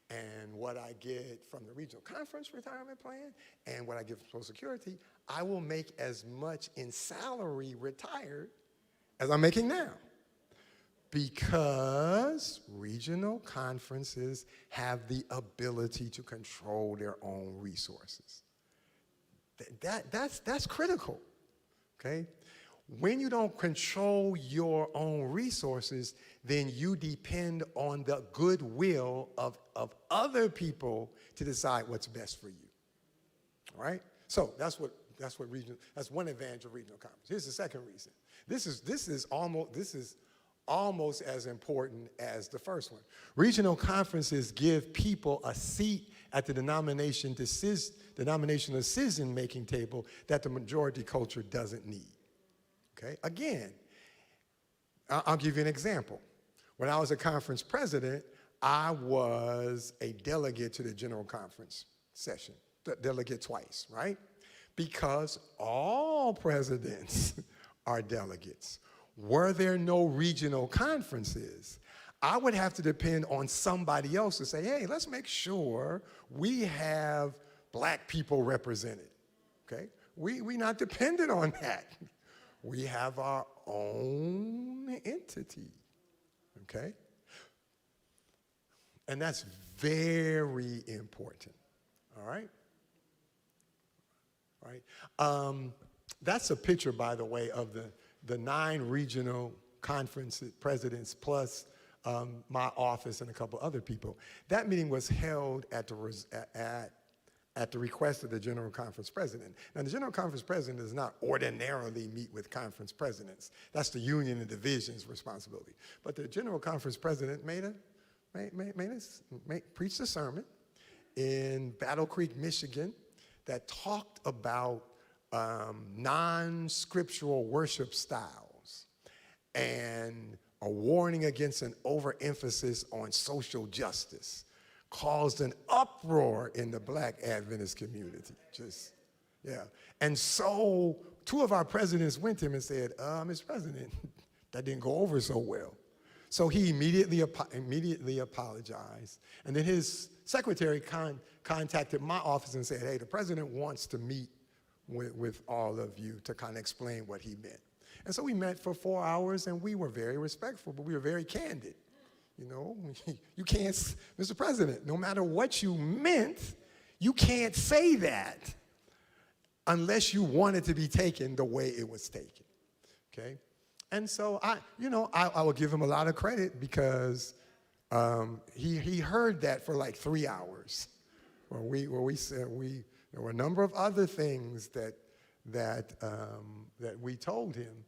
and what I get from the regional conference retirement plan and what I get from Social Security, I will make as much in salary retired as I'm making now, because regional conferences have the ability to control their own resources. That's critical, okay? When you don't control your own resources, then you depend on the goodwill of other people to decide what's best for you. All right? So that's one advantage of regional conference. Here's the second reason. This is almost as important as the first one. Regional conferences give people a seat at the denominational decision-making table that the majority culture doesn't need. Okay? Again, I'll give you an example. When I was a conference president, I was a delegate to the general conference session, delegate twice, right? Because all presidents are delegates. Were there no regional conferences, I would have to depend on somebody else to say, hey, let's make sure we have black people represented, okay? We're not dependent on that. We have our own entity, okay? And that's very important, all right? All right. That's a picture, by the way, of the 9 regional conference presidents plus my office and a couple other people. That meeting was held at the request of the General Conference President. Now, the General Conference President does not ordinarily meet with conference presidents. That's the union and division's responsibility. But the General Conference President preached a sermon in Battle Creek, Michigan, that talked about non-scriptural worship styles and a warning against an overemphasis on social justice, caused an uproar in the black Adventist community. And so 2 of our presidents went to him and said, Mr. President, that didn't go over so well. So he immediately apologized. And then his secretary contacted my office and said, hey, the president wants to meet with all of you to kind of explain what he meant. And so we met for 4 hours, and we were very respectful, but we were very candid. You know, you can't, Mr. President, no matter what you meant, you can't say that unless you want it to be taken the way it was taken, okay? And so I will give him a lot of credit because he heard that for like 3 hours. Where we said there were a number of other things that we told him.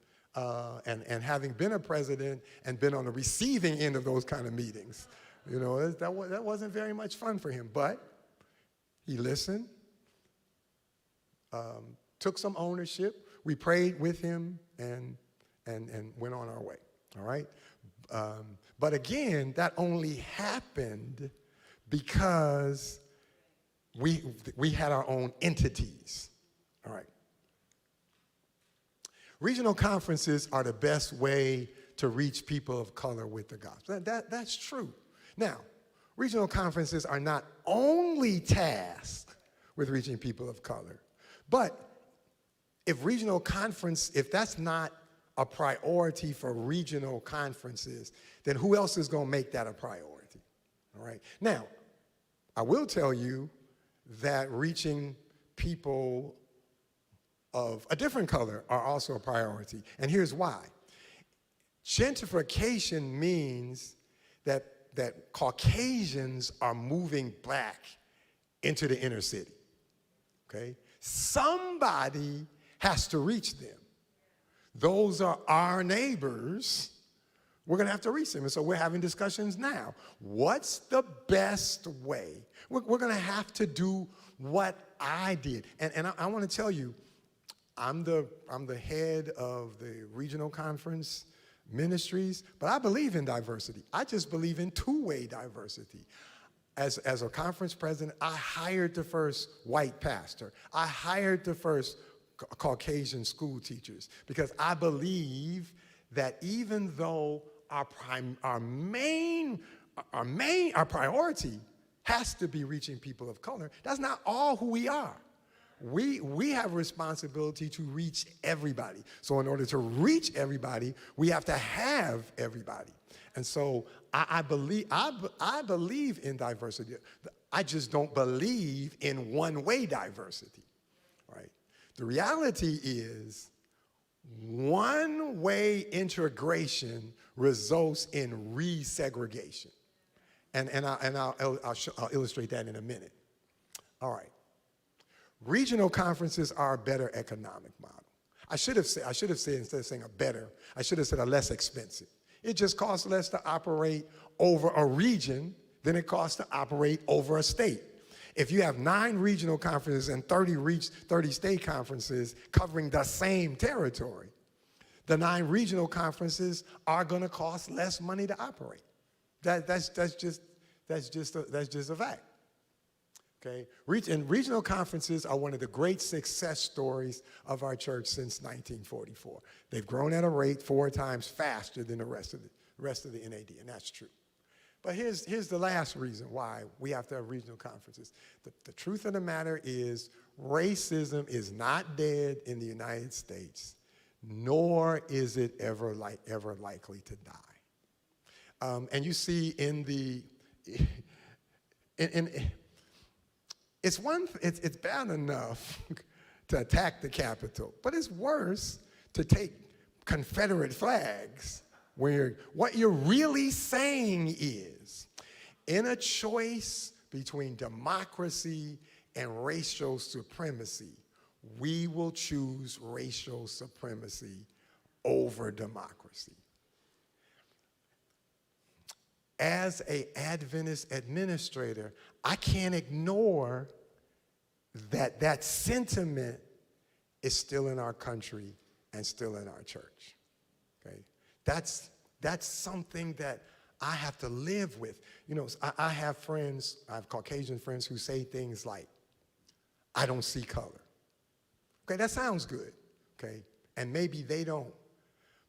And having been a president and been on the receiving end of those kind of meetings, you know, that wasn't very much fun for him. But he listened, took some ownership. We prayed with him and went on our way. All right. But again, that only happened because we had our own entities. All right. Regional conferences are the best way to reach people of color with the gospel. That's true. Now, regional conferences are not only tasked with reaching people of color, but if that's not a priority for regional conferences, then who else is going to make that a priority? All right. Now, I will tell you that reaching people of a different color are also a priority. And here's why. Gentrification means that Caucasians are moving back into the inner city, okay? Somebody has to reach them. Those are our neighbors. We're going to have to reach them. And so we're having discussions now. What's the best way? We're going to have to do what I did. And I want to tell you, I'm the head of the regional conference ministries, but I believe in diversity. I just believe in two-way diversity. As a conference president, I hired the first white pastor. I hired the first Caucasian school teachers because I believe that even though our priority has to be reaching people of color, that's not all who we are. We have a responsibility to reach everybody. So in order to reach everybody, we have to have everybody. And so I believe in diversity. I just don't believe in one-way diversity, right? The reality is one-way integration results in resegregation. And I'll illustrate that in a minute. All right. Regional conferences are a better economic model. I should have said, instead of saying a better, I should have said a less expensive. It just costs less to operate over a region than it costs to operate over a state. If you have 9 regional conferences and 30 state conferences covering the same territory, the 9 regional conferences are going to cost less money to operate. That's just a fact. Okay? And regional conferences are one of the great success stories of our church since 1944. They've grown at a rate 4 times faster than the rest of the NAD, and that's true. But here's the last reason why we have to have regional conferences. The truth of the matter is racism is not dead in the United States, nor is it ever likely to die. And you see it's bad enough to attack the Capitol, but it's worse to take Confederate flags where what you're really saying is, in a choice between democracy and racial supremacy, we will choose racial supremacy over democracy. As an Adventist administrator, I can't ignore that sentiment is still in our country and still in our church. Okay? That's something that I have to live with. You know, I have Caucasian friends who say things like, I don't see color. Okay, that sounds good, okay? And maybe they don't.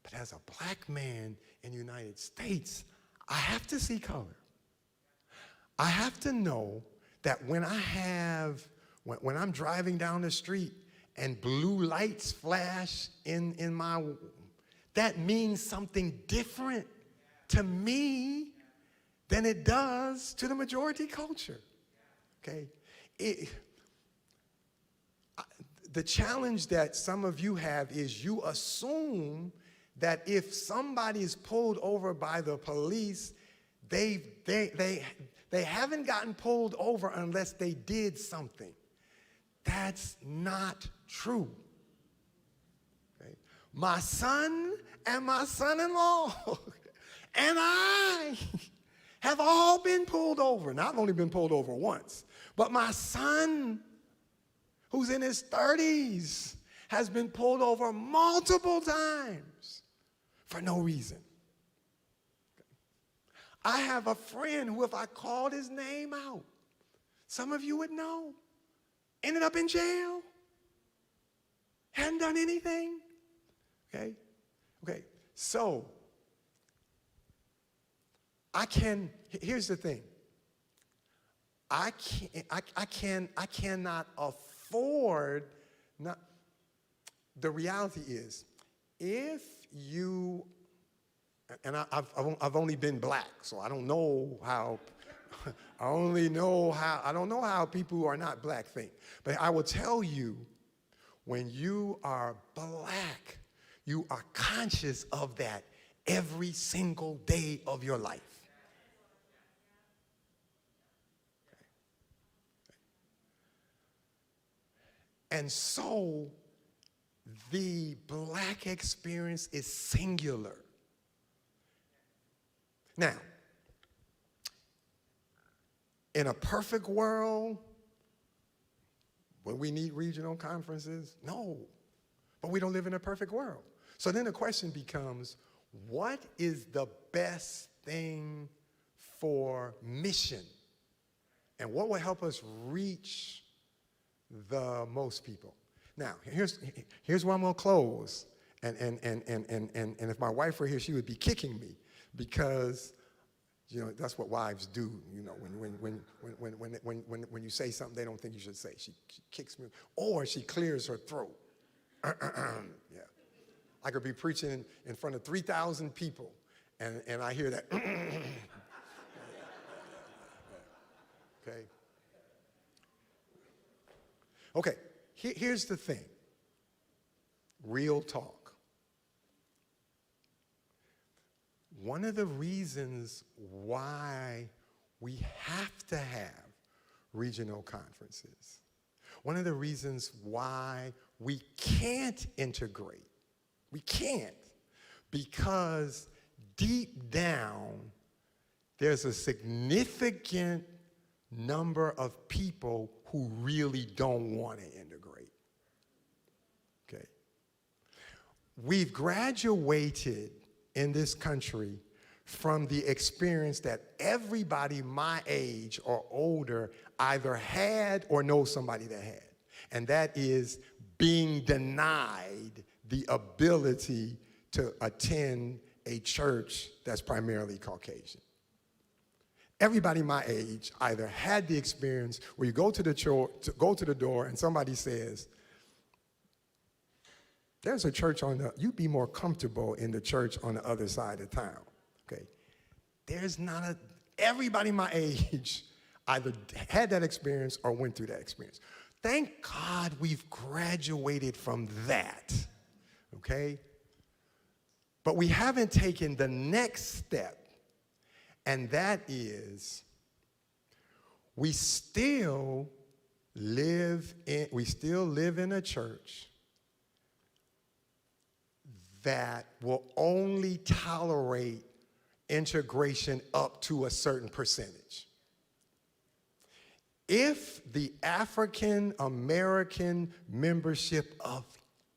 But as a black man in the United States, I have to see color. I have to know that when I'm driving down the street and blue lights flash in my, that means something different to me than it does to the majority culture, okay? The challenge that some of you have is you assume that if somebody is pulled over by the police, they haven't gotten pulled over unless they did something. That's not true. Okay? My son and my son-in-law and I have all been pulled over. Now, I've only been pulled over once, but my son, who's in his 30s, has been pulled over multiple times for no reason. I have a friend who, if I called his name out, some of you would know, ended up in jail, hadn't done anything. Okay? So, here's the thing. I cannot afford, the reality is, if you, and I've only been black, so I don't know how, I don't know how people who are not black think. But I will tell you, when you are black, you are conscious of that every single day of your life. And so, the black experience is singular. Now, in a perfect world, would we need regional conferences? No, but we don't live in a perfect world. So then the question becomes, what is the best thing for mission? And what will help us reach the most people? Now, here's where I'm gonna close. And if my wife were here, she would be kicking me, because you know that's what wives do. You know, when you say something they don't think you should say, she kicks me, or she clears her throat. Yeah, I could be preaching in front of 3,000 people, and I hear that. Okay, here's the thing. Real talk. one of the reasons why we have to have regional conferences, one of the reasons why we can't integrate, we can't, because deep down, there's a significant number of people who really don't want to integrate. Okay? We've graduated in this country from the experience that everybody my age or older either had or knows somebody that had, and that is being denied the ability to attend a church that's primarily Caucasian. Everybody my age either had the experience where you go to the door and somebody says, there's a church you'd be more comfortable in the church on the other side of town, okay? Everybody my age either had that experience or went through that experience. Thank God we've graduated from that, okay? But we haven't taken the next step, and that is we still live in a church that will only tolerate integration up to a certain percentage. If the African American membership of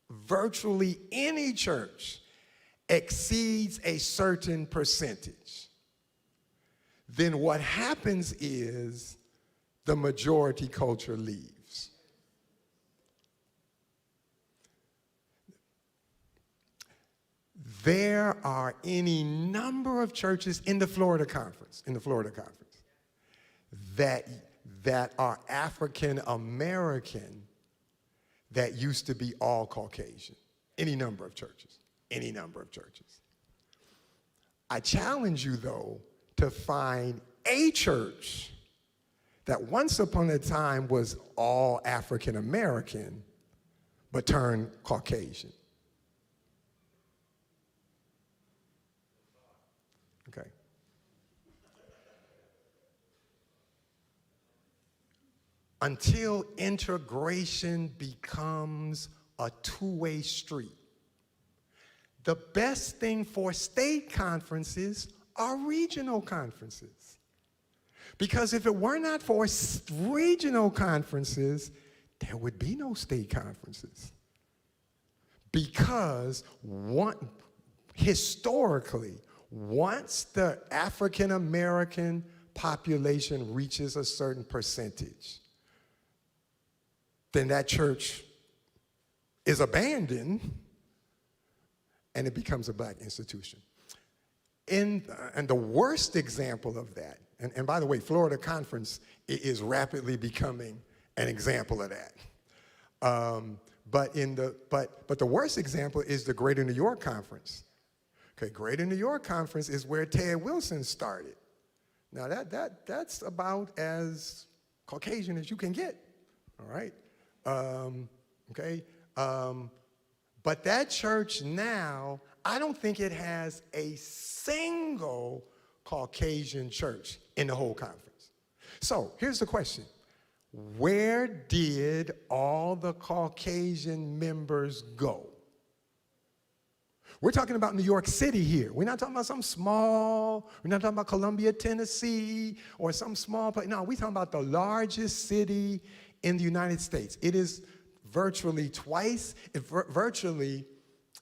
virtually any church exceeds a certain percentage, then what happens is the majority culture leaves. There are any number of churches in the Florida Conference, that are African American that used to be all Caucasian. Any number of churches. I challenge you, though, to find a church that once upon a time was all African American, but turned Caucasian. Okay. Until integration becomes a two-way street, the best thing for state conferences are regional conferences. Because if it were not for regional conferences, there would be no state conferences. Because historically, once the African American population reaches a certain percentage, then that church is abandoned and it becomes a black institution. And the worst example of that, and by the way, Florida Conference is rapidly becoming an example of that. But the worst example is the Greater New York Conference. Okay, Greater New York Conference is where Ted Wilson started. Now that's about as Caucasian as you can get, all right? But that church now, I don't think it has a single Caucasian church in the whole conference. So here's the question. Where did all the Caucasian members go? We're talking about New York City here. We're not talking about we're not talking about Columbia, Tennessee, or some small place. No, we're talking about the largest city in the United States. It is virtually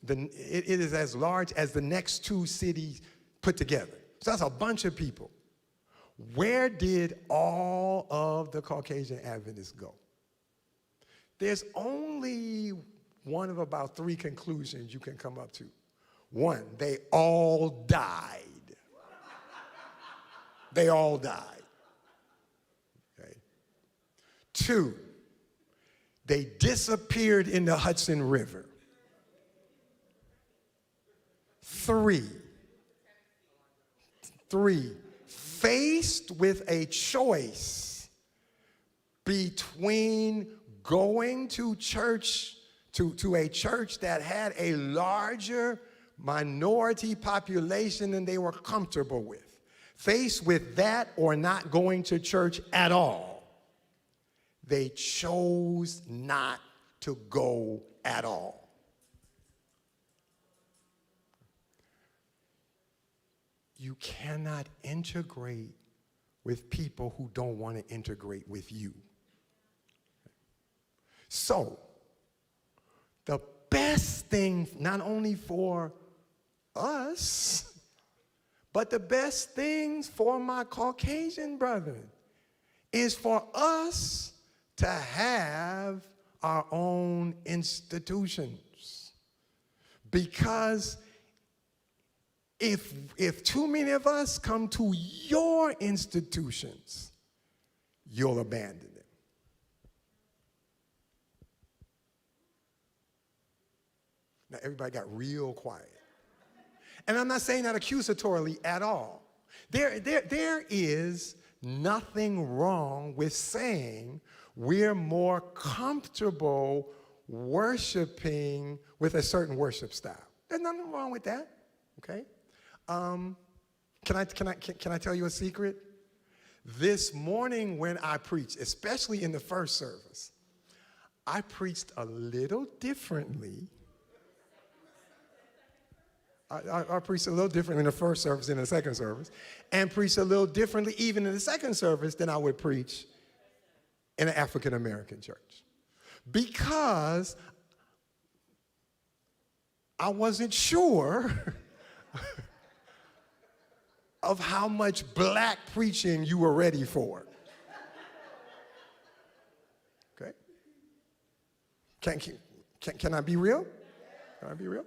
it is as large as the next two cities put together. So that's a bunch of people. Where did all of the Caucasian Adventists go? There's only one of about three conclusions you can come up to. One, they all died. They all died. Okay. Two, they disappeared in the Hudson River. Three, faced with a choice between going to church, to a church that had a larger minority population than they were comfortable with. Faced with that or not going to church at all, they chose not to go at all. You cannot integrate with people who don't want to integrate with you. So, the best thing, not only for us, but the best things for my Caucasian brethren is for us to have our own institutions. Because if too many of us come to your institutions, you'll abandon them. Now, everybody got real quiet. And I'm not saying that accusatorily at all. There is nothing wrong with saying we're more comfortable worshiping with a certain worship style. There's nothing wrong with that, okay? Can I tell you a secret? This morning when I preached, especially in the first service, I preached a little differently. I preached a little differently in the first service than in the second service, and preached a little differently even in the second service than I would preach in an African American church. Because I wasn't sure of how much black preaching you were ready for. Okay? Can I be real? Can I be real?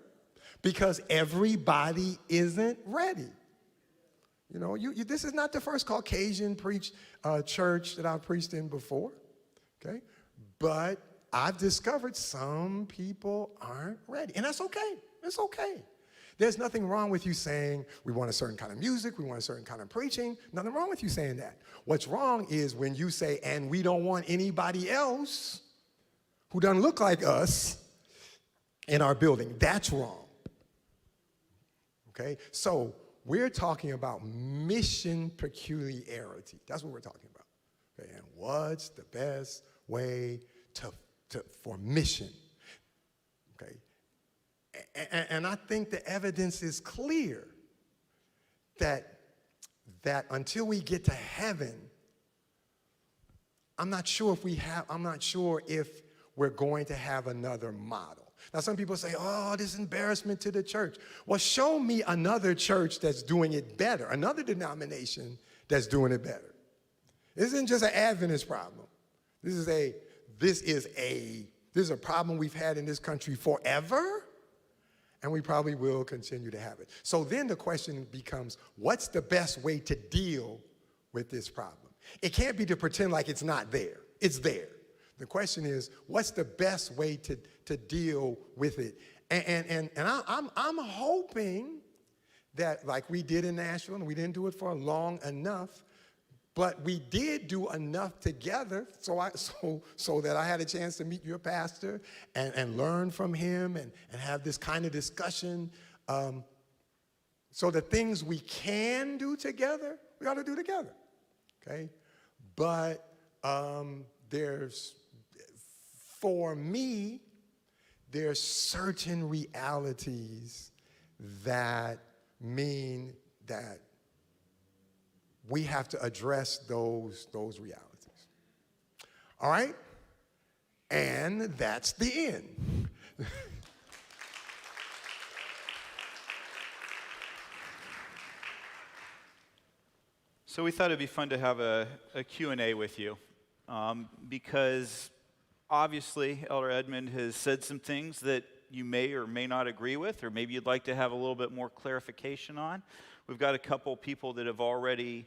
Because everybody isn't ready. You know, this is not the first Caucasian church that I've preached in before, okay? But I've discovered some people aren't ready, and that's okay. It's okay. There's nothing wrong with you saying we want a certain kind of music, we want a certain kind of preaching. Nothing wrong with you saying that. What's wrong is when you say, and we don't want anybody else who doesn't look like us in our building. That's wrong. Okay? So we're talking about mission peculiarity. That's what we're talking about. Okay? And what's the best way for mission? Okay? And I think the evidence is clear that until we get to heaven, I'm not sure if we're going to have another model. Now, some people say, oh, this is embarrassment to the church. Well, show me another church that's doing it better, another denomination that's doing it better. This isn't just an Adventist problem. This is a problem we've had in this country forever, and we probably will continue to have it. So then the question becomes, what's the best way to deal with this problem? It can't be to pretend like it's not there. It's there. The question is, what's the best way to deal with it? And I'm hoping that, like we did in Nashville, and we didn't do it for long enough, but we did do enough together so that I had a chance to meet your pastor and learn from him and have this kind of discussion. So the things we can do together, we ought to do together, okay? But for me, there's certain realities that mean that we have to address those realities. All right? And that's the end. So we thought it'd be fun to have a Q&A with you because obviously Elder Edmond has said some things that you may or may not agree with, or maybe you'd like to have a little bit more clarification on. We've got a couple people that have already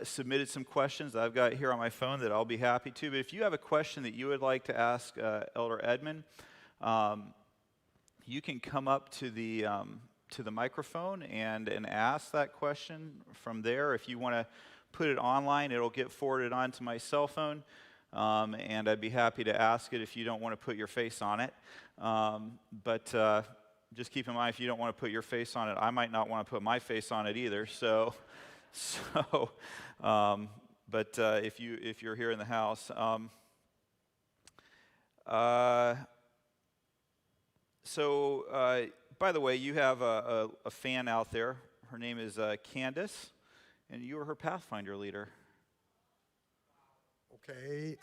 submitted some questions that I've got here on my phone that I'll be happy to. But if you have a question that you would like to ask Elder Edmond, you can come up to the microphone and ask that question from there. If you want to put it online, it'll get forwarded onto my cell phone. and I'd be happy to ask it if you don't want to put your face on it. But just keep in mind, if you don't want to put your face on it, I might not want to put my face on it either. But if you're here in the house, by the way, you have a fan out there. Her name is Candace, and you are her Pathfinder leader. Okay.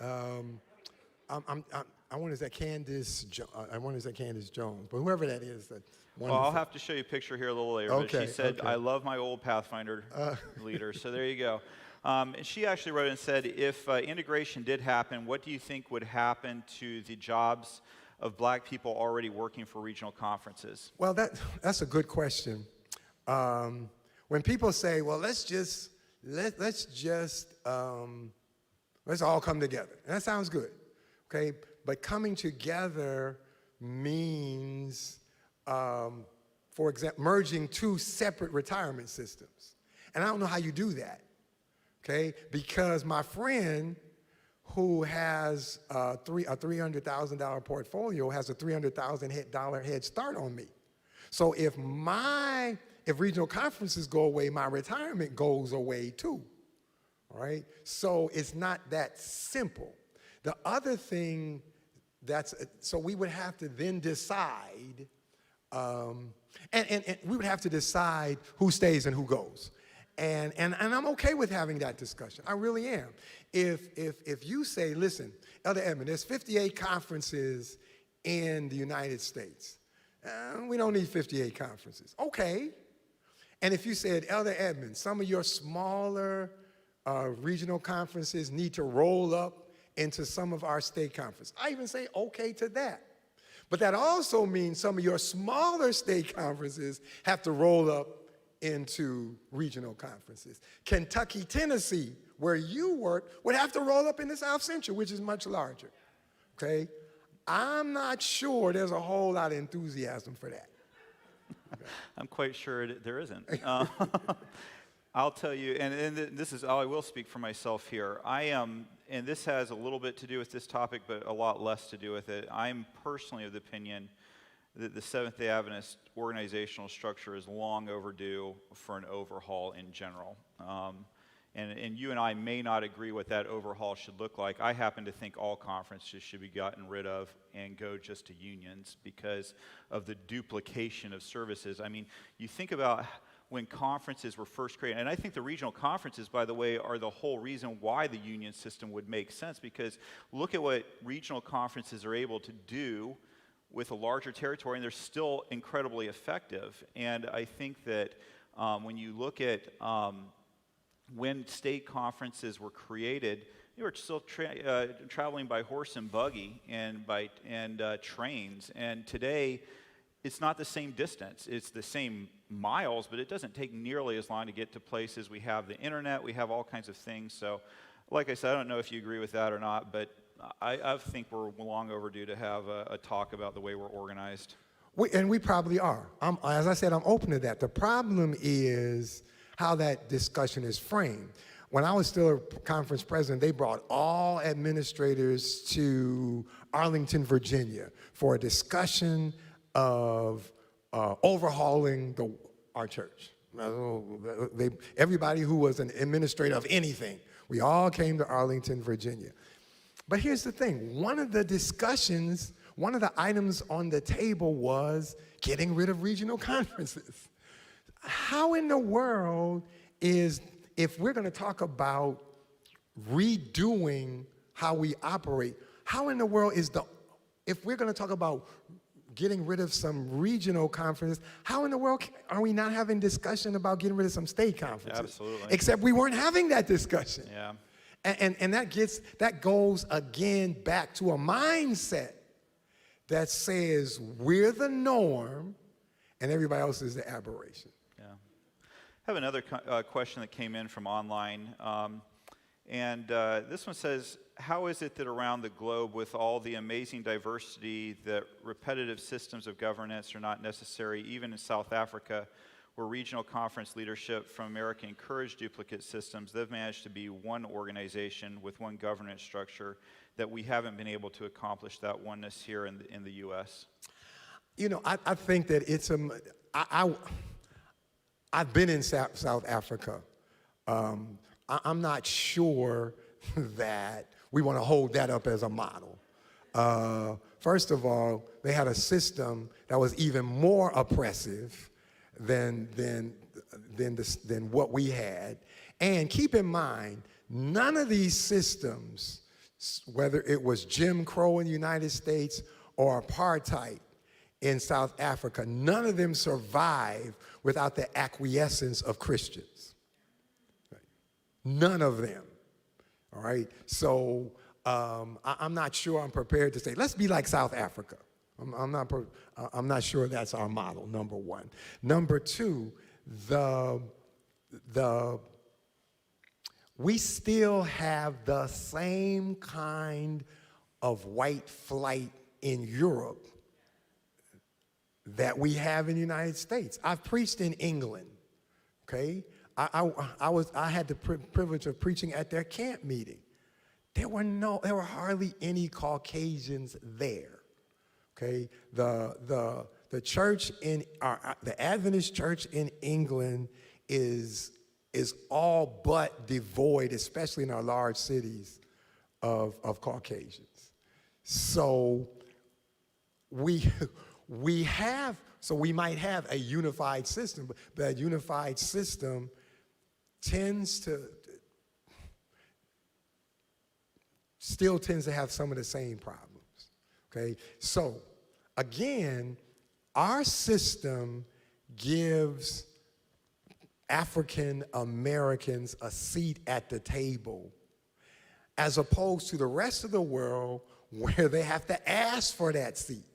I wonder is that Candace. I wonder is that Candace Jones, but whoever that is, that. Well, I'll have to show you a picture here a little later. Okay, but she said, okay. "I love my old Pathfinder leader." So there you go. And she actually wrote and said, "If integration did happen, what do you think would happen to the jobs of black people already working for regional conferences?" Well, that's a good question. When people say, "Well, let's all come together," and that sounds good, okay? But coming together means, for example, merging two separate retirement systems, and I don't know how you do that, okay? Because my friend who has a $300,000 portfolio has a $300,000 head start on me. So if regional conferences go away, my retirement goes away too, all right? So it's not that simple. The other thing so we would have to then decide, and we would have to decide who stays and who goes. And I'm okay with having that discussion. I really am. If you say, listen, Elder Edmond, there's 58 conferences in the United States. We don't need 58 conferences. Okay. And if you said, Elder Edmond, some of your smaller regional conferences need to roll up into some of our state conferences, I even say okay to that. But that also means some of your smaller state conferences have to roll up into regional conferences. Kentucky, Tennessee, where you work, would have to roll up into South Central, which is much larger, okay? I'm not sure there's a whole lot of enthusiasm for that. Okay. I'm quite sure there isn't. I'll tell you, and this is, I will speak for myself here. I am, and this has a little bit to do with this topic, but a lot less to do with it. I'm personally of the opinion that the Seventh-day Adventist organizational structure is long overdue for an overhaul in general. And you and I may not agree what that overhaul should look like. I happen to think all conferences should be gotten rid of and go just to unions because of the duplication of services. I mean, you think about when conferences were first created, and I think the regional conferences, by the way, are the whole reason why the union system would make sense, because look at what regional conferences are able to do with a larger territory, and they're still incredibly effective. And I think that when you look at when state conferences were created, they were still traveling by horse and buggy and trains. And today, it's not the same distance. It's the same miles, but it doesn't take nearly as long to get to places. We have the internet. We have all kinds of things. So, like I said, I don't know if you agree with that or not, but I think we're long overdue to have a talk about the way we're organized. We probably are. As I said, I'm open to that. The problem is how that discussion is framed. When I was still a conference president, they brought all administrators to Arlington, Virginia for a discussion of overhauling our church. Everybody who was an administrator of anything, we all came to Arlington, Virginia. But here's the thing. One of the discussions, one of the items on the table was getting rid of regional conferences. How in the world if we're going to talk about redoing how we operate, how in the world if we're going to talk about getting rid of some regional conferences, how in the world are we not having discussion about getting rid of some state conferences? Absolutely. Except we weren't having that discussion. Yeah. And that goes again back to a mindset that says we're the norm and everybody else is the aberration. Yeah. I have another question that came in from online. This one says, how is it that around the globe, with all the amazing diversity, that repetitive systems of governance are not necessary, even in South Africa, where regional conference leadership from America encouraged duplicate systems, they've managed to be one organization with one governance structure that we haven't been able to accomplish that oneness here in the U.S. You know, I think that it's I've been in South Africa. I'm not sure that we want to hold that up as a model. First of all, they had a system that was even more oppressive than what we had. And keep in mind, none of these systems, whether it was Jim Crow in the United States or apartheid in South Africa, none of them survived without the acquiescence of Christians. Right? None of them. All right? So I'm not sure I'm prepared to say, let's be like South Africa. I'm not sure that's our model, number one. Number two, we still have the same kind of white flight in Europe that we have in the United States. I've preached in England, okay? I had the privilege of preaching at their camp meeting. There were hardly any Caucasians there, okay? The church in the Adventist church in England is all but devoid, especially in our large cities, of Caucasians. So we might have a unified system, but that unified system still tends to have some of the same problems, okay? So, again, our system gives African Americans a seat at the table as opposed to the rest of the world where they have to ask for that seat.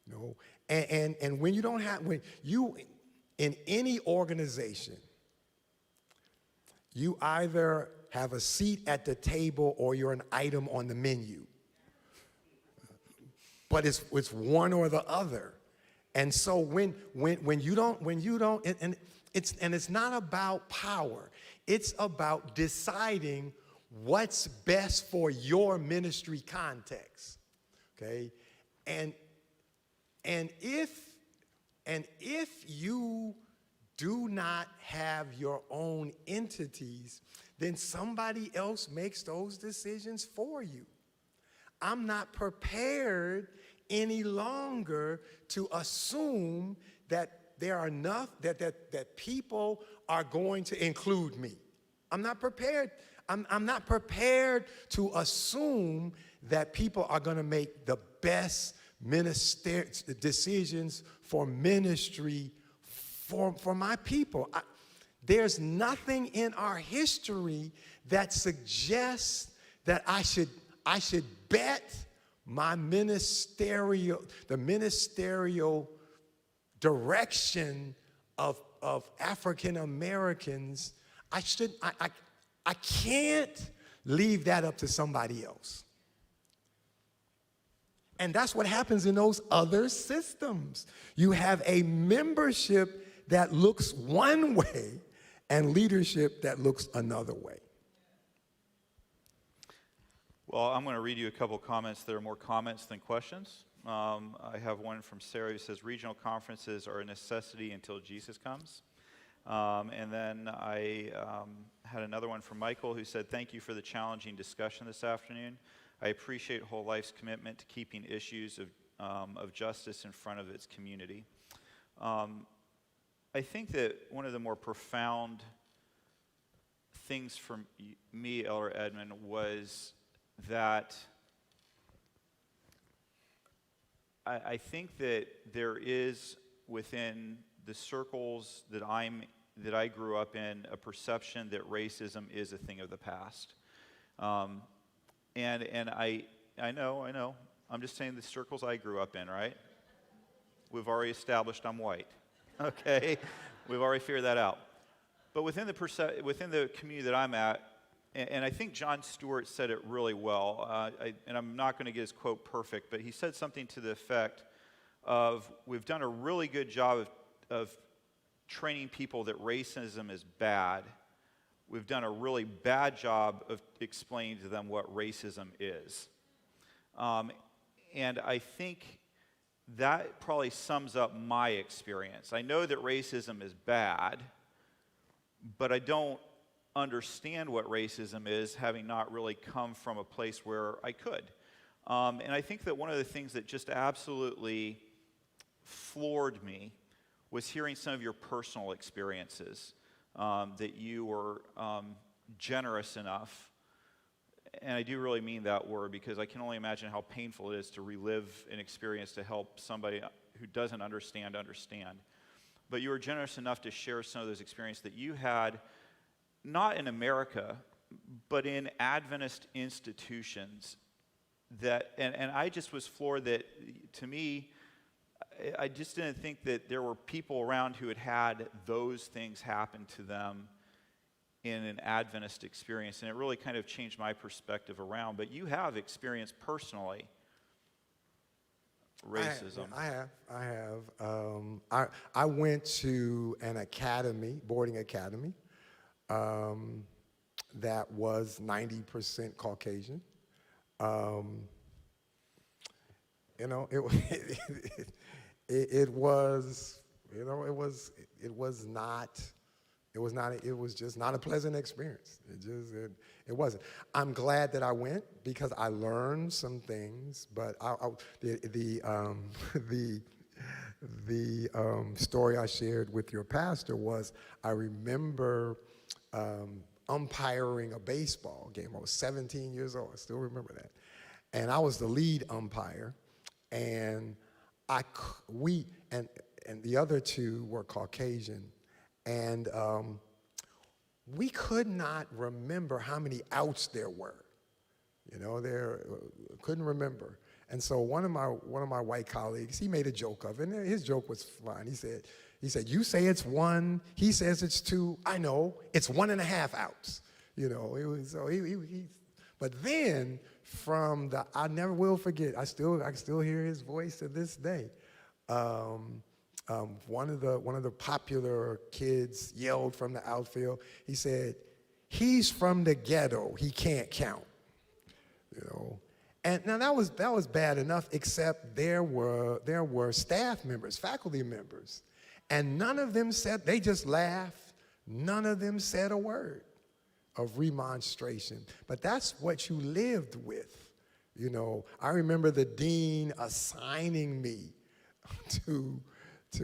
You know? And when you in any organization, you either have a seat at the table or you're an item on the menu. But it's one or the other. And so when you don't, and it's not about power. It's about deciding what's best for your ministry context. Okay? And if you do not have your own entities, then somebody else makes those decisions for you. I'm not prepared any longer to assume that there are enough, that people are going to include me. I'm not prepared. I'm not prepared to assume that people are going to make the best decisions for ministry for my people. There's nothing in our history that suggests that I should bet the ministerial direction of African Americans. I can't leave that up to somebody else. And that's what happens in those other systems. You have a membership that looks one way and leadership that looks another way. Well, I'm going to read you a couple comments that are more comments than questions. I have one from Sarah who says, regional conferences are a necessity until Jesus comes. And then I had another one from Michael who said, thank you for the challenging discussion this afternoon. I appreciate Whole Life's commitment to keeping issues of justice in front of its community. I think that one of the more profound things for me, Elder Edmond, was that I think that there is within the circles that I grew up in a perception that racism is a thing of the past. And I know. I'm just saying the circles I grew up in, right? We've already established I'm white. Okay? We've already figured that out. But within the community that I'm at, and I think John Stewart said it really well, and I'm not going to get his quote perfect, but he said something to the effect of, we've done a really good job of training people that racism is bad, we've done a really bad job of explaining to them what racism is. And I think that probably sums up my experience. I know that racism is bad, but I don't understand what racism is, having not really come from a place where I could. And I think that one of the things that just absolutely floored me was hearing some of your personal experiences, that you were generous enough, and I do really mean that word because I can only imagine how painful it is to relive an experience to help somebody who doesn't understand. But you were generous enough to share some of those experiences that you had, not in America, but in Adventist institutions. That, and I just was floored that, to me, I just didn't think that there were people around who had those things happen to them in an Adventist experience, and it really kind of changed my perspective around. But you have experienced personally racism. I have. I went to an academy, boarding academy, that was 90% Caucasian. You know, it was just not a pleasant experience. It wasn't. I'm glad that I went because I learned some things. But the story I shared with your pastor was, I remember umpiring a baseball game. I was 17 years old. I still remember that, and I was the lead umpire, and and the other two were Caucasian, and we could not remember how many outs there were. You know, couldn't remember. And so one of my white colleagues, he made a joke of it, and his joke was fine. He said, you say it's 1, he says it's 2. I know, it's 1.5 outs. You know, it was, so but then I never will forget, I can still hear his voice to this day. One of the popular kids yelled from the outfield. He said, "He's from the ghetto. He can't count." You know, and now that was bad enough. Except there were staff members, faculty members, and none of them said. They just laughed. None of them said a word of remonstration. But that's what you lived with. You know, I remember the dean assigning me to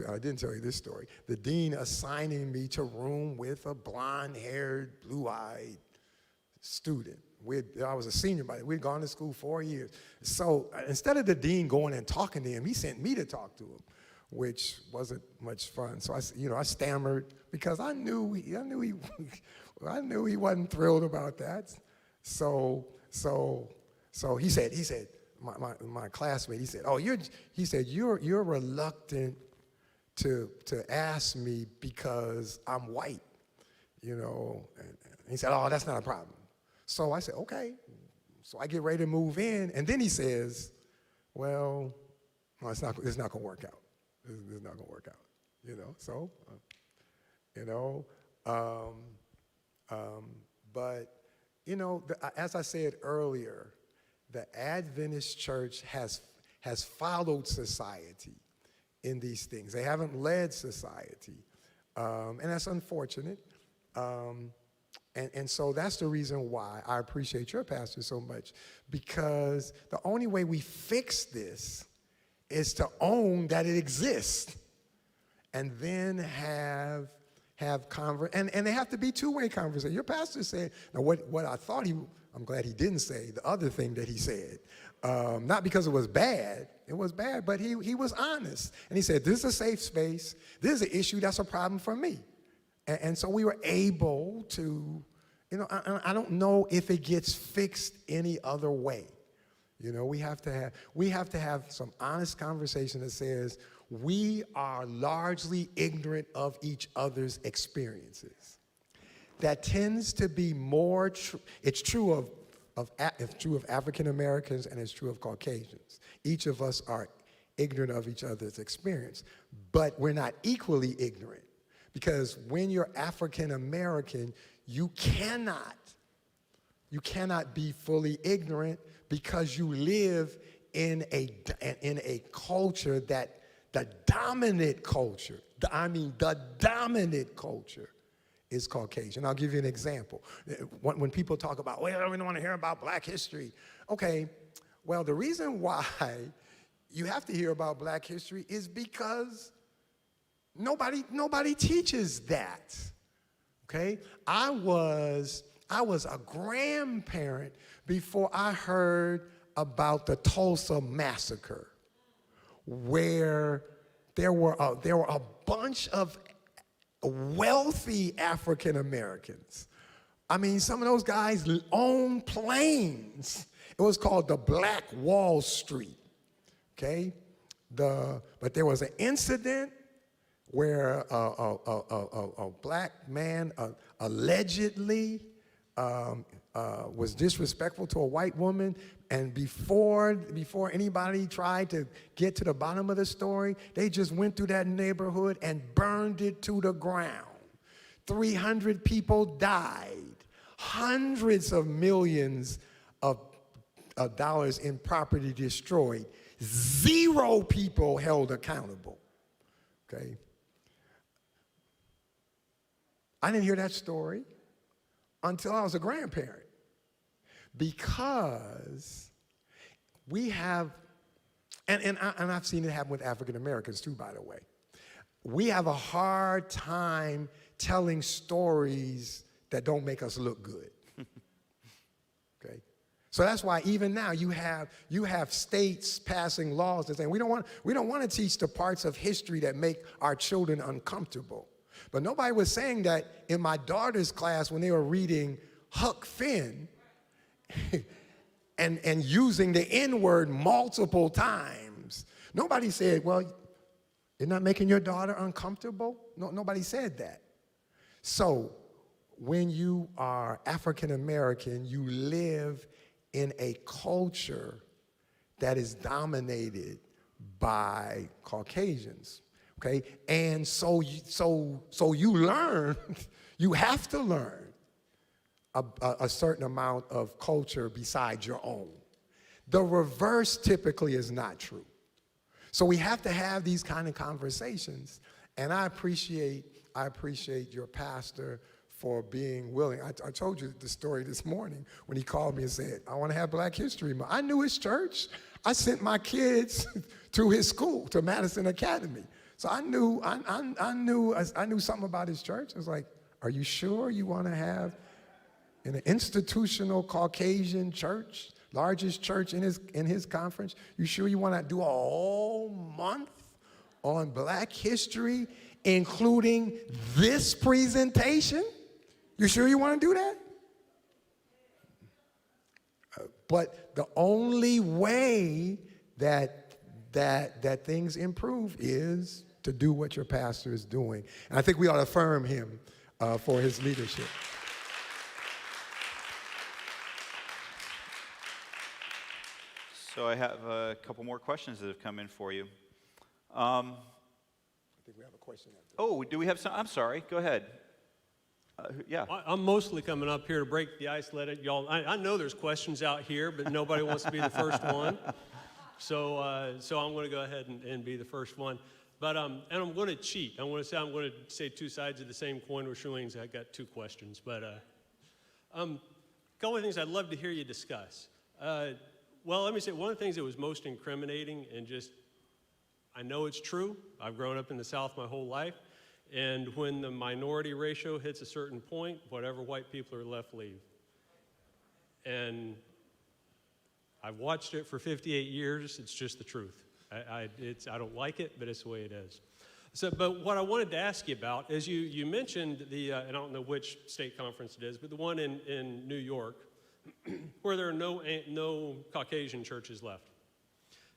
I didn't tell you this story. The dean assigning me to room with a blonde-haired, blue-eyed student. I was a senior by then. We'd gone to school 4 years. So instead of the dean going and talking to him, he sent me to talk to him, which wasn't much fun. So I stammered because I knew he wasn't thrilled about that. So he said, my classmate, he said, "Oh, you're reluctant to ask me because I'm white, you know." And he said, "Oh, that's not a problem." So I said, "Okay." So I get ready to move in, and then he says, "Well, no, it's not going to work out. It's not going to work out." You know. So, but you know, as I said earlier, the Adventist church has followed society in these things. They haven't led society, and that's unfortunate. And so that's the reason why I appreciate your pastor so much, because the only way we fix this is to own that it exists, and then have and they have to be two-way conversation. Your pastor said, now what I thought I'm glad he didn't say the other thing that he said, not because it was bad, but he was honest. And he said, this is a safe space, this is an issue that's a problem for me. And so we were able to, you know, I don't know if it gets fixed any other way. You know, we have to have some honest conversation that says we are largely ignorant of each other's experiences. That tends to be more true. It's true of African Americans, and it's true of Caucasians. Each of us are ignorant of each other's experience, but we're not equally ignorant, Because when you're African American, you cannot be fully ignorant because you live in a culture that the dominant culture is Caucasian. I'll give you an example. When people talk about, well, we don't want to hear about black history. Okay, well, the reason why you have to hear about black history is because nobody teaches that. Okay? I was a grandparent before I heard about the Tulsa massacre, where there were a bunch of wealthy African Americans. I mean, some of those guys owned planes. It was called the Black Wall Street. Okay, but there was an incident where a black man allegedly was disrespectful to a white woman, and before anybody tried to get to the bottom of the story, they just went through that neighborhood and burned it to the ground. 300 people died. Hundreds of millions of dollars in property destroyed. 0 people held accountable. Okay? I didn't hear that story until I was a grandparent, because we have, and I've seen it happen with African Americans too, by the way. We have a hard time telling stories that don't make us look good. Okay? So that's why even now you have states passing laws that say we don't want to teach the parts of history that make our children uncomfortable. But nobody was saying that in my daughter's class when they were reading Huck Finn and using the N-word multiple times. Nobody said, well, you're not making your daughter uncomfortable? No, nobody said that. So when you are African American, you live in a culture that is dominated by Caucasians. Okay, and so you learn, you have to learn a certain amount of culture besides your own. The reverse typically is not true. So we have to have these kind of conversations, and I appreciate your pastor for being willing. I told you the story this morning when he called me and said, I want to have Black History Month. I knew his church. I sent my kids to his school, to Madison Academy. So I knew something about his church. I was like, are you sure you want to have an institutional Caucasian church, largest church in his conference? You sure you want to do a whole month on Black history, including this presentation? You sure you want to do that? But the only way that things improve is to do what your pastor is doing. And I think we ought to affirm him for his leadership. So I have a couple more questions that have come in for you. I think we have a question. Oh, do we have some? I'm sorry. Go ahead. Yeah. I'm mostly coming up here to break the ice, let it, y'all. I know there's questions out here, but nobody wants to be the first one. So I'm going to go ahead and be the first one. But and I'm going to cheat. I'm going to say two sides of the same coin, which means I got two questions. But a couple of things I'd love to hear you discuss. Well, let me say one of the things that was most incriminating, and just I know it's true. I've grown up in the South my whole life. And when the minority ratio hits a certain point, whatever white people are left leave. And I've watched it for 58 years. It's just the truth. I don't like it, but it's the way it is. So, but what I wanted to ask you about is you mentioned the, I don't know which state conference it is, but the one in New York, where there are no Caucasian churches left.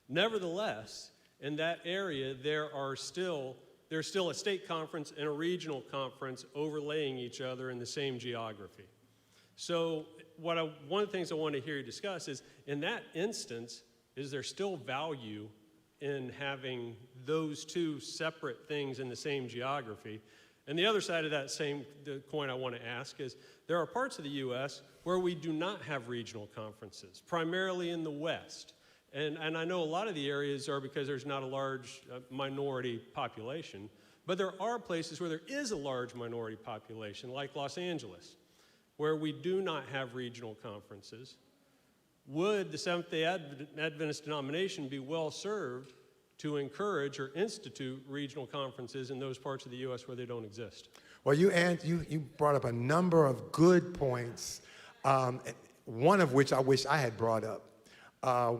Nevertheless, in that area, there's still a state conference and a regional conference overlaying each other in the same geography. So one of the things I want to hear you discuss is, in that instance, is there still value in having those two separate things in the same geography? And the other side of that same coin I want to ask is, there are parts of the U.S. where we do not have regional conferences, primarily in the West. And I know a lot of the areas are because there's not a large minority population, but there are places where there is a large minority population, like Los Angeles, where we do not have regional conferences. Would the Seventh-day Adventist denomination be well served to encourage or institute regional conferences in those parts of the U.S. where they don't exist? Well, you brought up a number of good points, one of which I wish I had brought up.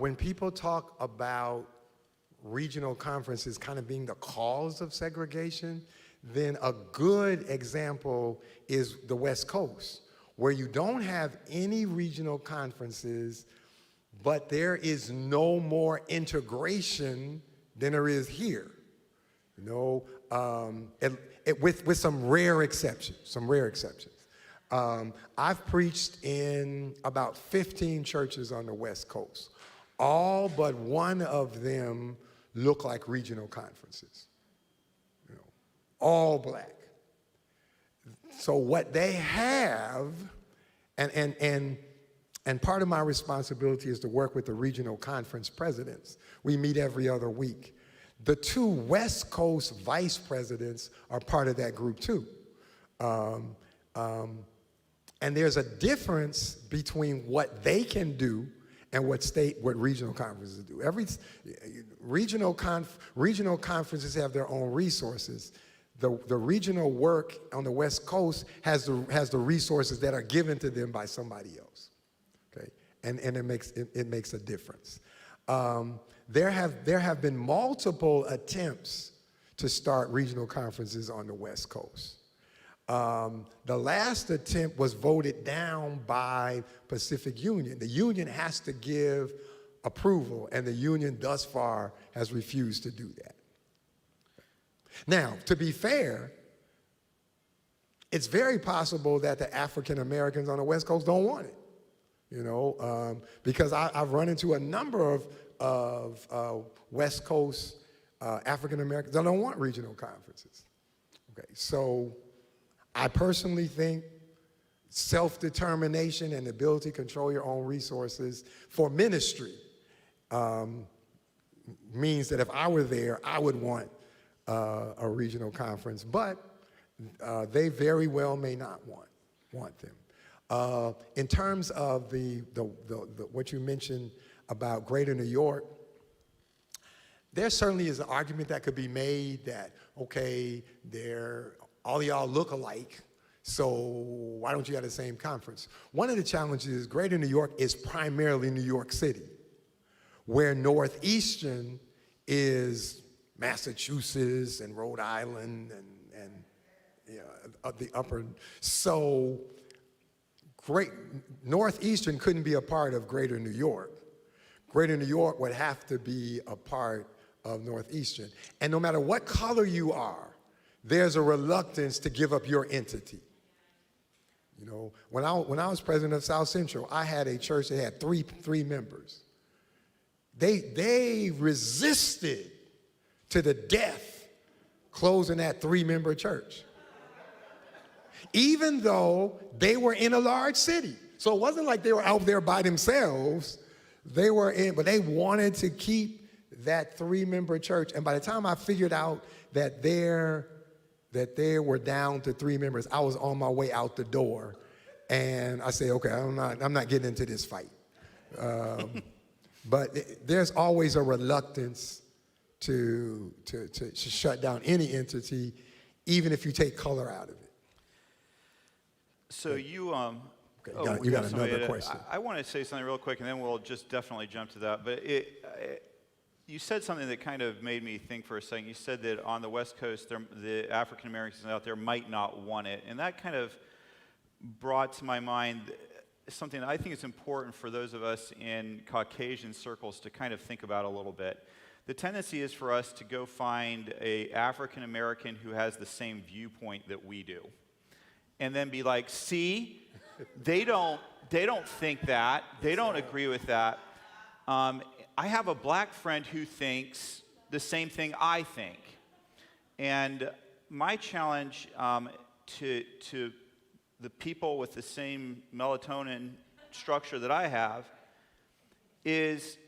When people talk about regional conferences kind of being the cause of segregation, then a good example is the West Coast, where you don't have any regional conferences, but there is no more integration than there is here. You know, with some rare exceptions, I've preached in about 15 churches on the West Coast. All but one of them look like regional conferences. You know, all black. So what they have, and part of my responsibility is to work with the regional conference presidents. We meet every other week. The two West Coast vice presidents are part of that group too. And there's a difference between what they can do and what regional conferences do. Regional conferences have their own resources. The regional work on the West Coast has the resources that are given to them by somebody else. Okay, and it makes a difference. There have been multiple attempts to start regional conferences on the West Coast. The last attempt was voted down by Pacific Union. The union has to give approval, and the union thus far has refused to do that. Now, to be fair, it's very possible that the African Americans on the West Coast don't want it, you know, because I've run into a number of West Coast African Americans that don't want regional conferences. Okay, so I personally think self-determination and the ability to control your own resources for ministry means that if I were there, I would want a regional conference, but they very well may not want them. In terms of what you mentioned about Greater New York, there certainly is an argument that could be made that, okay, all y'all look alike, so why don't you have the same conference? One of the challenges is Greater New York is primarily New York City, where Northeastern is Massachusetts and Rhode Island and you know, the upper. So Northeastern couldn't be a part of Greater New York. Greater New York would have to be a part of Northeastern. And no matter what color you are, there's a reluctance to give up your entity. You know, when I was president of South Central, I had a church that had three members. They resisted to the death closing that 3-member church, even though they were in a large city. So it wasn't like they were out there by themselves. They were in, but they wanted to keep that 3-member church. And by the time I figured out that they were down to 3 members, I was on my way out the door, and I said, okay, I'm not getting into this fight. But there's always a reluctance to shut down any entity, even if you take color out of it. So you okay, you got another question. I want to say something real quick, and then we'll just definitely jump to that. But you said something that kind of made me think for a second. You said that on the West Coast, the African Americans out there might not want it. And that kind of brought to my mind something that I think is important for those of us in Caucasian circles to kind of think about a little bit. The tendency is for us to go find an African American who has the same viewpoint that we do, and then be like, see, they don't think that. They don't agree with that. I have a black friend who thinks the same thing I think. And my challenge to the people with the same melatonin structure that I have is,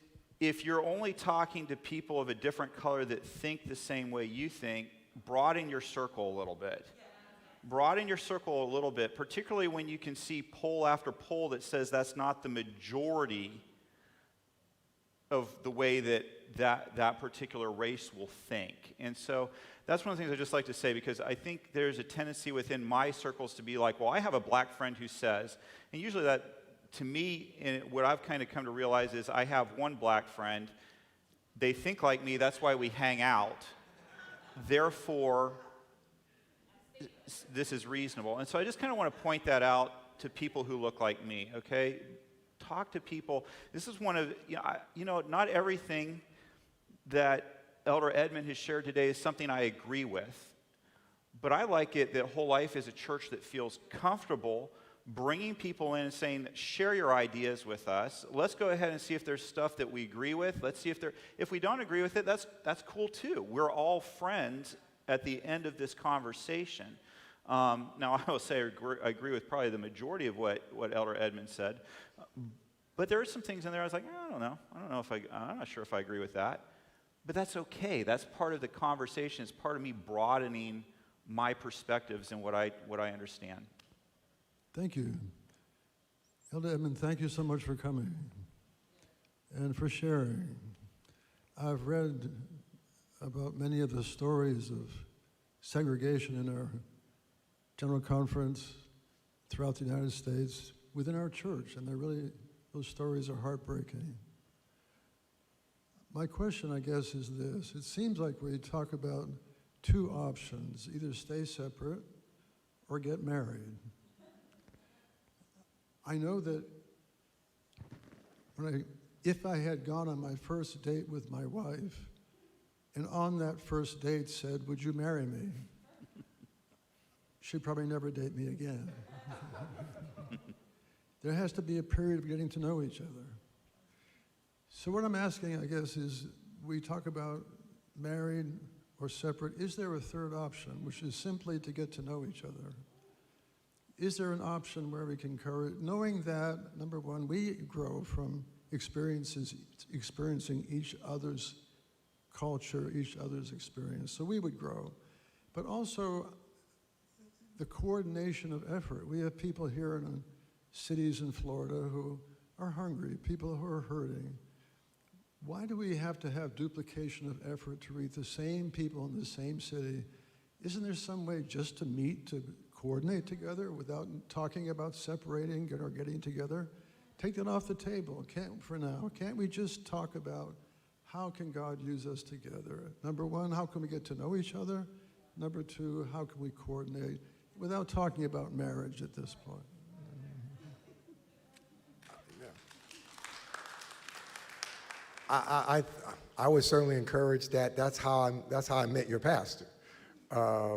if you're only talking to people of a different color that think the same way you think, broaden your circle a little bit. Broaden your circle a little bit, particularly when you can see poll after poll that says that's not the majority of the way that particular race will think. And so that's one of the things I just like to say, because I think there's a tendency within my circles to be like, well, I have a black friend who says, and usually that, to me, and what I've kind of come to realize is I have one black friend. They think like me, that's why we hang out. Therefore, this is reasonable. And so I just kind of want to point that out to people who look like me, okay? Talk to people. This is one of, not everything that Elder Edmond has shared today is something I agree with. But I like it that Whole Life is a church that feels comfortable bringing people in and saying, share your ideas with us. Let's go ahead and see if there's stuff that we agree with. Let's see if we don't agree with it, that's cool too. We're all friends at the end of this conversation. Now, I will say I agree with probably the majority of what Elder Edmond said. But there are some things in there I was like, I don't know. I'm not sure if I agree with that. But that's okay. That's part of the conversation. It's part of me broadening my perspectives and what I understand. Thank you. Elder Edmond, thank you so much for coming and for sharing. I've read about many of the stories of segregation in our General Conference throughout the United States within our church, and those stories are heartbreaking. My question, I guess, is this. It seems like we talk about two options: either stay separate or get married. I know that if I had gone on my first date with my wife, and on that first date said, "Would you marry me?" she'd probably never date me again. There has to be a period of getting to know each other. So what I'm asking, I guess, is we talk about married or separate. Is there a third option, which is simply to get to know each other? Is there an option where we can encourage, knowing that, number one, we grow from experiencing each other's culture, each other's experience, so we would grow. But also the coordination of effort. We have people here in cities in Florida who are hungry, people who are hurting. Why do we have to have duplication of effort to reach the same people in the same city? Isn't there some way just to meet, to coordinate together without talking about separating or getting together? Take that off the table, for now. Can't we just talk about how can God use us together? Number one, how can we get to know each other? Number two, how can we coordinate without talking about marriage at this point? I would certainly encourage that. That's how I met your pastor, where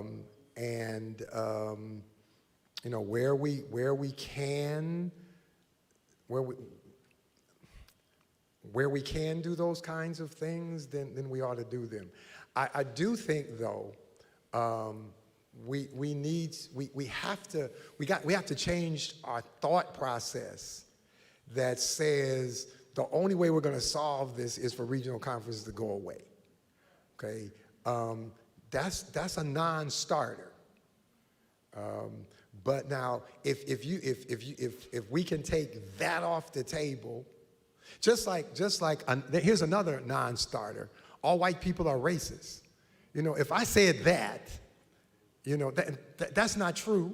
we can do those kinds of things, then we ought to do them. I do think, though, we have to change our thought process that says the only way we're going to solve this is for regional conferences to go away. Okay, that's a non-starter. But now, if we can take that off the table, here's another non-starter: all white people are racist. If I said that, that's not true,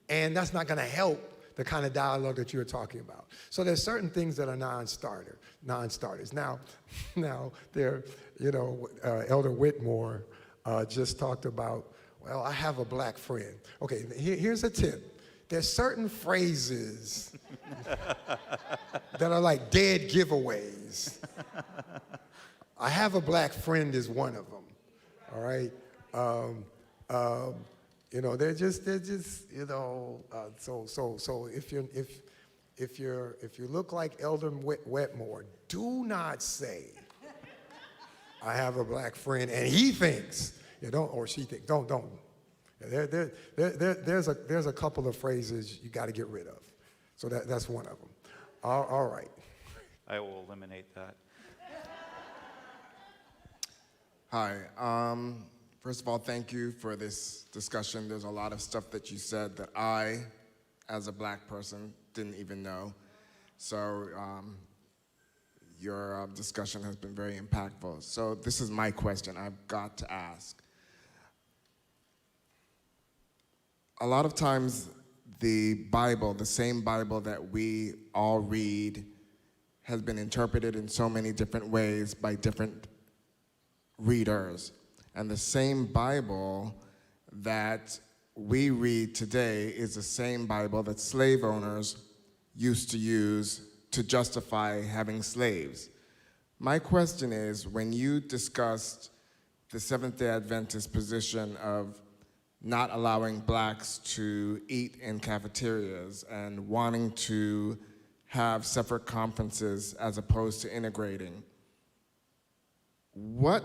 and that's not going to help the kind of dialogue that you're talking about. So there's certain things that are non-starters. Now, Elder Whitmore just talked about, well, I have a black friend. Okay, here's a tip. There's certain phrases that are like dead giveaways. I have a black friend is one of them. All right. They're just so if you look like Elder Wetmore, do not say I have a black friend and he thinks or she thinks. Don't There's a couple of phrases you got to get rid of. So that's one of them. All right. I will eliminate that. Hi. First of all, thank you for this discussion. There's a lot of stuff that you said that I, as a black person, didn't even know. So your discussion has been very impactful. So this is my question I've got to ask. A lot of times the Bible, the same Bible that we all read, has been interpreted in so many different ways by different readers. And the same Bible that we read today is the same Bible that slave owners used to use to justify having slaves. My question is, when you discussed the Seventh-day Adventist position of not allowing blacks to eat in cafeterias and wanting to have separate conferences as opposed to integrating, what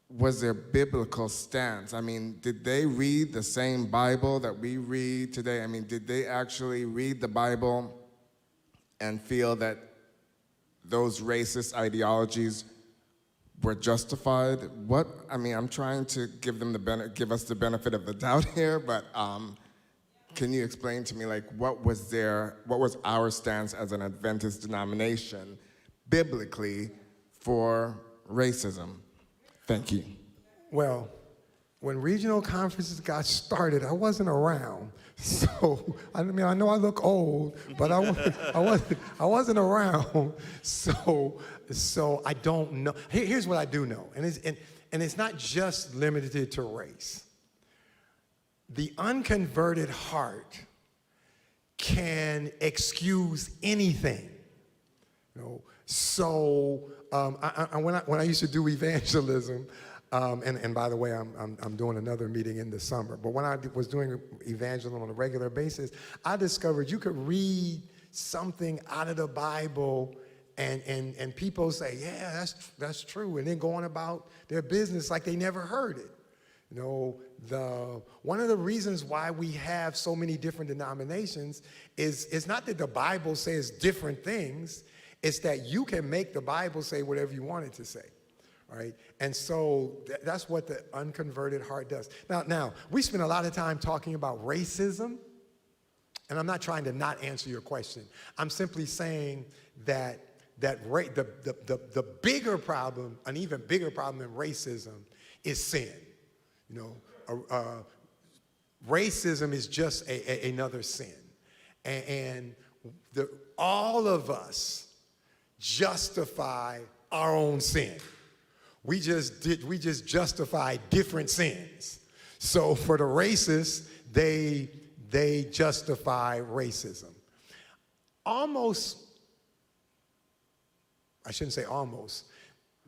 was their biblical stance? I mean, did they read the same Bible that we read today? I mean, did they actually read the Bible and feel that those racist ideologies were justified? I'm trying to give us the benefit of the doubt here, but can you explain to me, like, what was our stance as an Adventist denomination biblically for racism? Thank you. Well, when regional conferences got started, I wasn't around. So, I know I look old, but I wasn't around. So I don't know. Here's what I do know, and it's not just limited to race. The unconverted heart can excuse anything. So when I used to do evangelism, and by the way, I'm doing another meeting in the summer, but when I was doing evangelism on a regular basis, I discovered you could read something out of the Bible and people say, yeah, that's true, and then go on about their business like they never heard it. One of the reasons why we have so many different denominations is not that the Bible says different things, it's that you can make the Bible say whatever you want it to say, right? And so that's what the unconverted heart does. Now, we spend a lot of time talking about racism, and I'm not trying to not answer your question. I'm simply saying that the bigger problem, an even bigger problem than racism, is sin. Racism is just another sin, and all of us justify our own sin. We just justify different sins. So for the racists, they justify racism. I shouldn't say almost.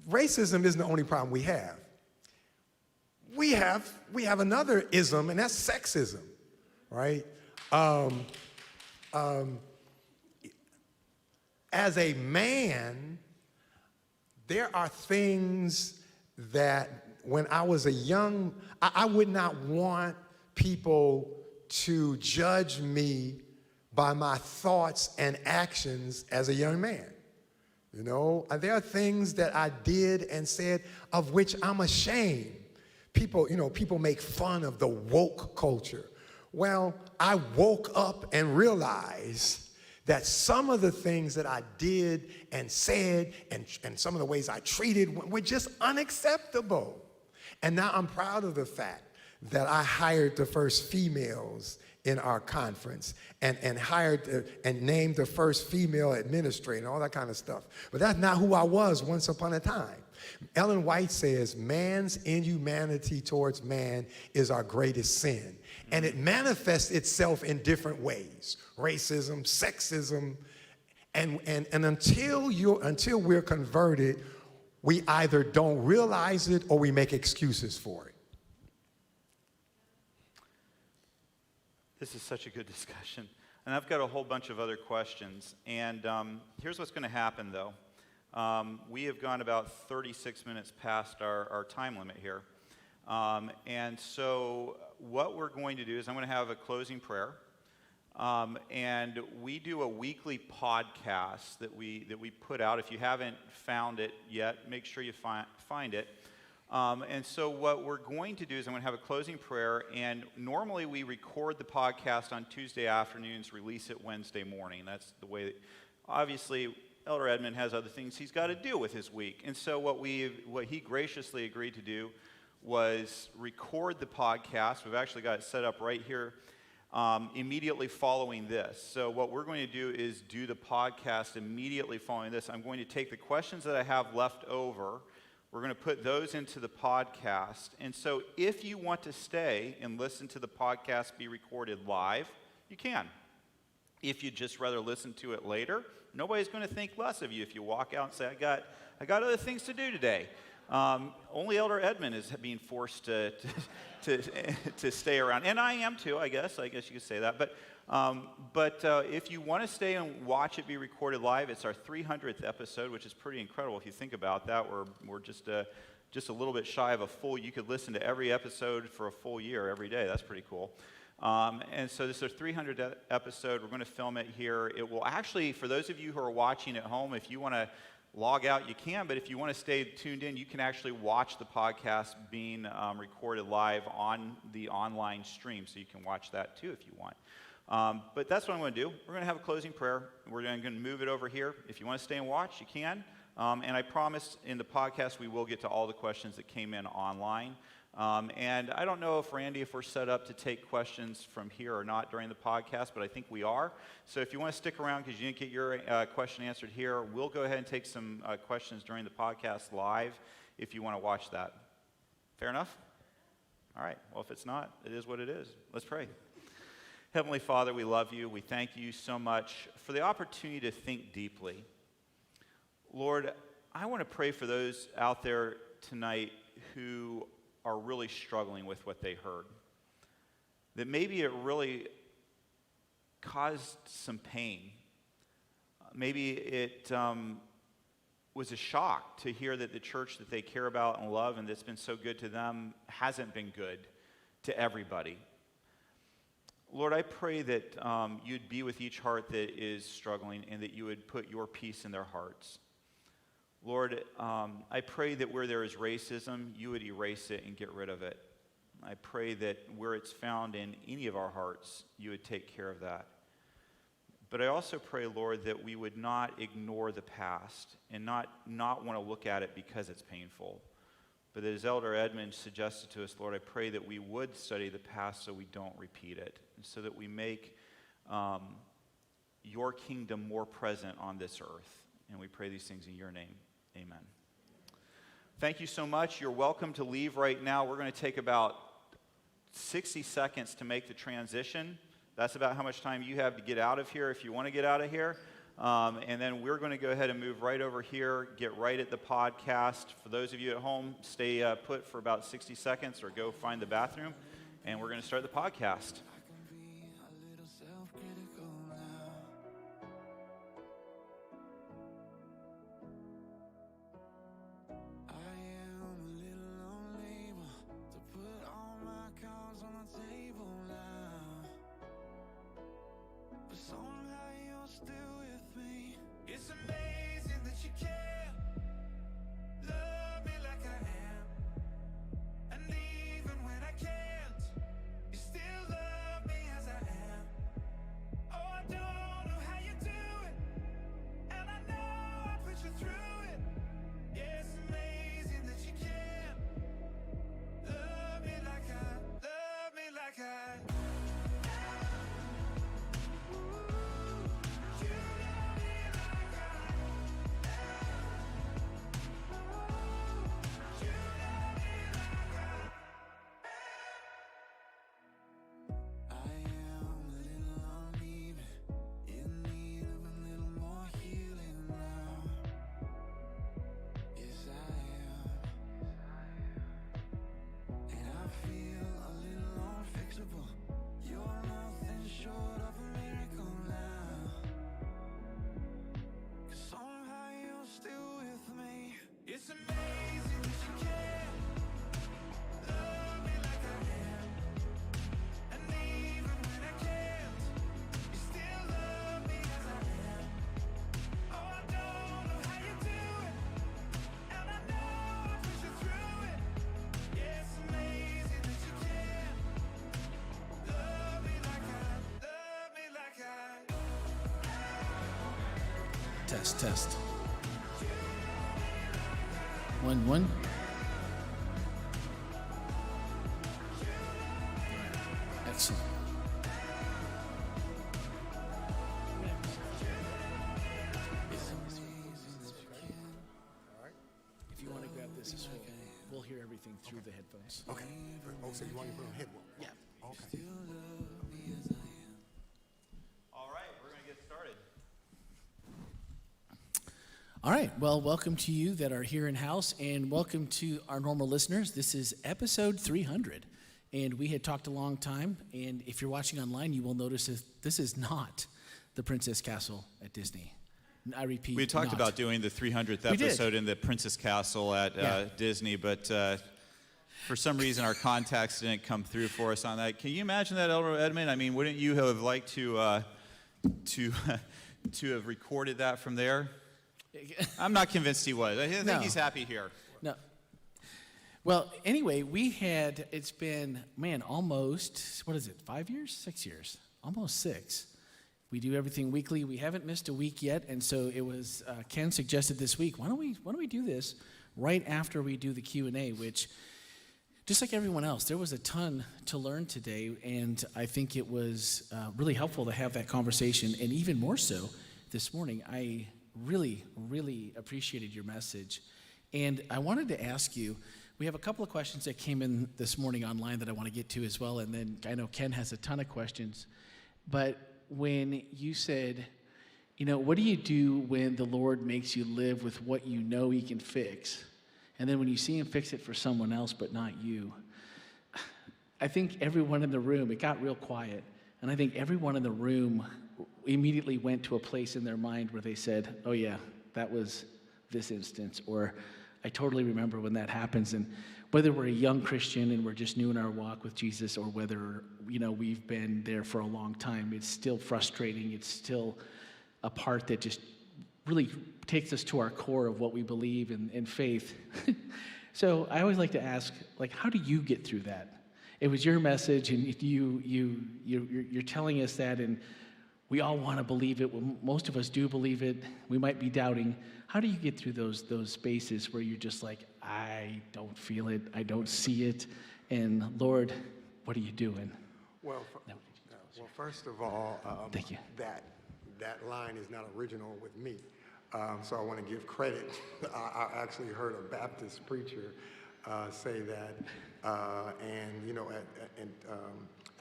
Racism isn't the only problem we have. We have another ism, and that's sexism, right? As a man, there are things that when I was I would not want people to judge me by my thoughts and actions as a young man. There are things that I did and said of which I'm ashamed. People make fun of the woke culture. Well, I woke up and realized that some of the things that I did and said and some of the ways I treated were just unacceptable. And now I'm proud of the fact that I hired the first females in our conference and hired and named the first female administrator and all that kind of stuff. But that's not who I was once upon a time. Ellen White says, man's inhumanity towards man is our greatest sin. And it manifests itself in different ways. Racism, sexism, and until we're converted, we either don't realize it or we make excuses for it. This is such a good discussion. And I've got a whole bunch of other questions. And here's what's going to happen, though. We have gone about 36 minutes past our time limit here. And so what we're going to do is I'm going to have a closing prayer. And we do a weekly podcast that we put out. If you haven't found it yet, make sure you find it. And so what we're going to do is I'm going to have a closing prayer, and normally we record the podcast on Tuesday afternoons, release it Wednesday morning. That's the way that, obviously, Elder Edmond has other things he's got to do with his week. And so what he graciously agreed to do was record the podcast. We've actually got it set up right here immediately following this. So what we're going to do is do the podcast immediately following this. I'm going to take the questions that I have left over. We're going to put those into the podcast. And so if you want to stay and listen to the podcast be recorded live, you can. If you'd just rather listen to it later, nobody's going to think less of you if you walk out and say, I got other things to do today. Only Elder Edmond is being forced to stay around, and I am too. I guess you could say that. But if you want to stay and watch it be recorded live, it's our 300th episode, which is pretty incredible if you think about that. We're just a little bit shy of a full. You could listen to every episode for a full year every day. That's pretty cool. And so this is our 300th episode. We're going to film it here. It will actually, for those of you who are watching at home, if you want to log out, you can, but if you want to stay tuned in, you can actually watch the podcast being recorded live on the online stream, so you can watch that too if you want. But that's what I'm going to do. We're going to have a closing prayer. We're going to move it over here. If you want to stay and watch, you can. And I promise in the podcast we will get to all the questions that came in online. And I don't know if we're set up to take questions from here or not during the podcast, but I think we are. So if you want to stick around because you didn't get your question answered here, we'll go ahead and take some questions during the podcast live if you want to watch that. Fair enough? All right. Well, if it's not, it is what it is. Let's pray. Heavenly Father, we love you. We thank you so much for the opportunity to think deeply. Lord, I want to pray for those out there tonight who are really struggling with what they heard. That maybe it really caused some pain. Maybe it was a shock to hear that the church that they care about and love and that's been so good to them hasn't been good to everybody. Lord, I pray that you'd be with each heart that is struggling and that you would put your peace in their hearts. Lord, I pray that where there is racism, you would erase it and get rid of it. I pray that where it's found in any of our hearts, you would take care of that. But I also pray, Lord, that we would not ignore the past and not want to look at it because it's painful. But as Elder Edmond suggested to us, Lord, I pray that we would study the past so we don't repeat it, and so that we make your kingdom more present on this earth. And we pray these things in your name. Amen. Thank you so much. You're welcome to leave right now. We're going to take about 60 seconds to make the transition. That's about how much time you have to get out of here if you want to get out of here. And then we're going to go ahead and move right over here, get right at the podcast. For those of you at home, stay put for about 60 seconds or go find the bathroom. And we're going to start the podcast. It's amazing that you care, love me like I am, and even when I can't, you still love Test, test. 1, 1. Excellent. If you want to grab this as well, we'll hear everything through the headphones. Okay. Oh, so you want to put on headphones? Yeah. Okay. All right, we're going to get started. All right. Well, welcome to you that are here in house, and welcome to our normal listeners. This is episode 300, and we had talked a long time. And if you're watching online, you will notice that this is not the Princess Castle at Disney. I repeat, We talked not. about doing the 300th We did. episode in the Princess Castle at Yeah. Disney, but for some reason our contacts didn't come through for us on that. Can you imagine that, Elder Edmond? I mean, wouldn't you have liked to have recorded that from there? I'm not convinced he was. I think No. he's happy here. No. Well, anyway, it's been, almost, 5 years? 6 years? Almost 6. We do everything weekly. We haven't missed a week yet, and so it was, Ken suggested this week, why don't we do this right after we do the Q&A, which, just like everyone else, there was a ton to learn today, and I think it was really helpful to have that conversation, and even more so this morning. I really, really appreciated your message. And I wanted to ask you, we have a couple of questions that came in this morning online that I want to get to as well, and then I know Ken has a ton of questions. But when you said, what do you do when the Lord makes you live with what you know he can fix? And then when you see him fix it for someone else but not you, I think everyone in the room, it got real quiet, and I think everyone in the room immediately went to a place in their mind where they said, oh yeah, that was this instance, or I totally remember when that happens. And whether we're a young Christian and we're just new in our walk with Jesus, or whether we've been there for a long time, it's still frustrating. It's still a part that just really takes us to our core of what we believe in faith. So I always like to ask, how do you get through that? It was your message, and you're telling us that, and we all want to believe it. Well, most of us do believe it. We might be doubting. How do you get through those spaces where you're just like, I don't feel it, I don't see it, and Lord, what are you doing? Well, first of all, Thank you. That line is not original with me, so I want to give credit. I actually heard a Baptist preacher say that,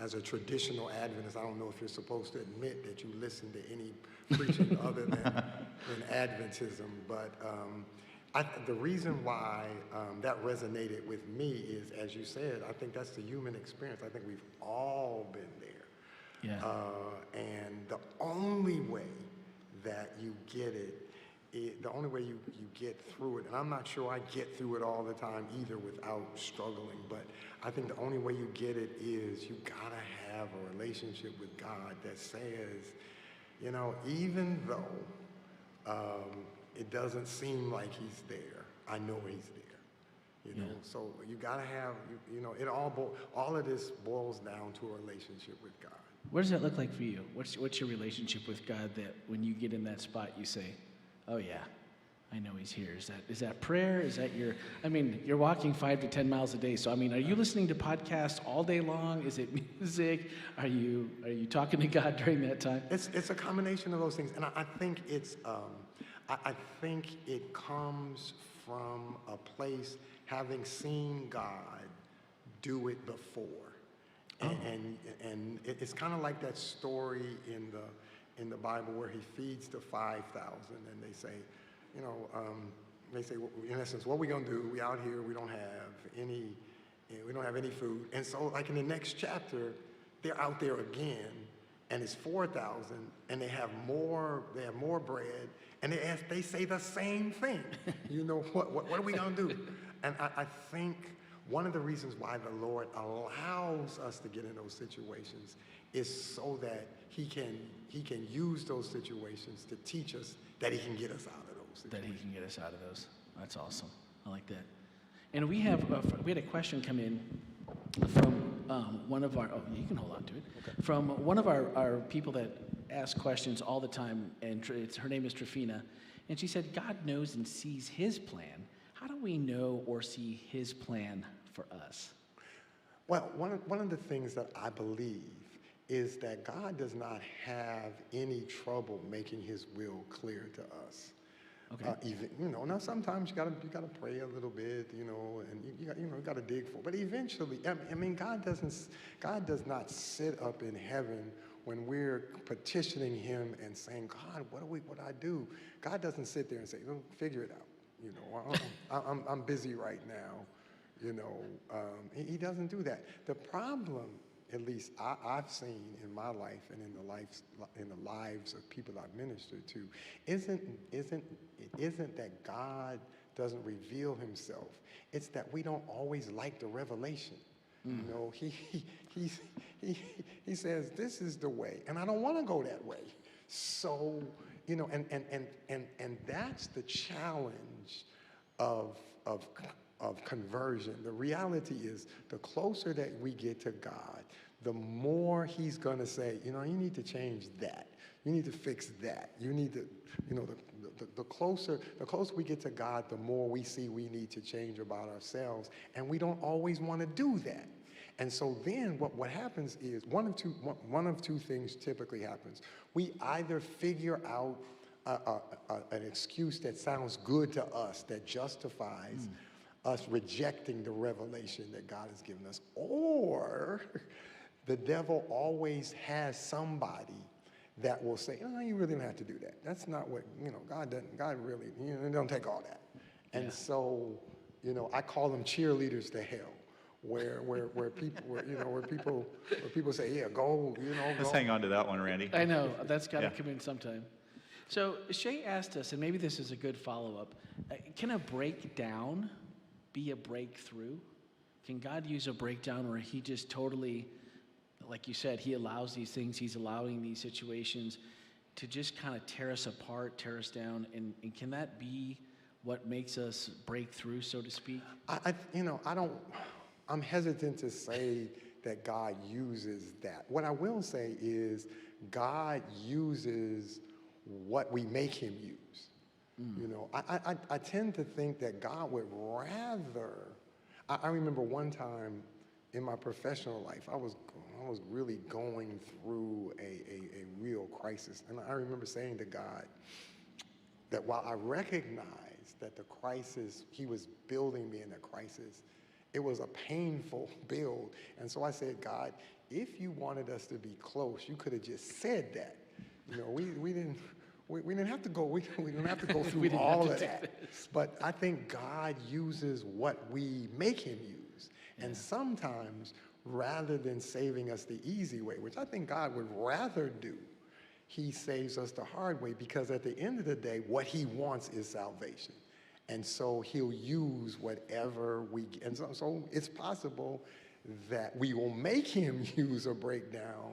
as a traditional Adventist, I don't know if you're supposed to admit that you listen to any preaching other than Adventism, but the reason why that resonated with me is, as you said, I think that's the human experience. I think we've all been there. Yeah. And the only way that you get it, the only way you get through it, and I'm not sure I get through it all the time either without struggling, but I think the only way you get it is you gotta have a relationship with God that says, even though it doesn't seem like he's there, I know he's there. So you gotta have, it all of this boils down to a relationship with God. What does that look like for you? What's your relationship with God that when you get in that spot, you say, oh yeah, I know he's here. Is that prayer? Is that you're walking 5 to 10 miles a day. So, are you listening to podcasts all day long? Is it music? Are you talking to God during that time? It's a combination of those things. And I think I think it comes from a place having seen God do it before. And it's kind of like that story in the Bible where he feeds the 5,000, and they say, in essence, what are we gonna do? We out here, we don't have any food. And so, like in the next chapter, they're out there again, and it's 4,000, and they have more bread, and they say the same thing. What are we gonna do? And I think one of the reasons why the Lord allows us to get in those situations is so that he can use those situations to teach us that he can get us out of those situations. That he can get us out of those. That's awesome. I like that. And we had a question come in from one of our, you can hold on to it, from one of our people that ask questions all the time, and her name is Trifina, and she said, God knows and sees his plan. How do we know or see his plan for us? Well, one of the things that I believe is that God does not have any trouble making his will clear to us. Okay. Even, now sometimes you gotta pray a little bit, and you gotta dig for it. But eventually, I mean, God does not sit up in heaven when we're petitioning him and saying, God, what do I do? God doesn't sit there and say, figure it out. I'm busy right now. He doesn't do that. The problem, at least I've seen in my life and in the lives of people I've ministered to, isn't that God doesn't reveal himself. It's that we don't always like the revelation. He says, this is the way, and I don't want to go that way. So, and that's the challenge of conversion. The reality is, the closer that we get to God, the more he's going to say, you need to change that. You need to fix that. You need to, the closer we get to God, the more we see we need to change about ourselves, and we don't always want to do that. And so then what happens is one of two things typically happens. We either figure out an excuse that sounds good to us, that justifies us rejecting the revelation that God has given us, or the devil always has somebody that will say, you really don't have to do that. That's not what, God really, don't take all that. And so, I call them cheerleaders to hell, where people say, yeah, go, Let's hang on to that one, Randy. I know, that's got to come in sometime. So Shay asked us, and maybe this is a good follow-up, can a breakdown be a breakthrough? Can God use a breakdown where he just totally, like you said, he allows these things, he's allowing these situations to just kind of tear us apart, tear us down, and can that be what makes us break through, so to speak? I'm hesitant to say that God uses that. What I will say is God uses what we make him use. I tend to think that God would rather, I remember one time in my professional life, I was really going through a real crisis. And I remember saying to God that while I recognized that the crisis, he was building me in a crisis, it was a painful build. And so I said, God, if you wanted us to be close, you could have just said that. We didn't have to go. We don't have to go through all of that. But I think God uses what we make him use. Yeah. And sometimes, rather than saving us the easy way, which I think God would rather do, he saves us the hard way, because at the end of the day, what he wants is salvation. And so he'll use whatever we get. And so it's possible that we will make him use a breakdown,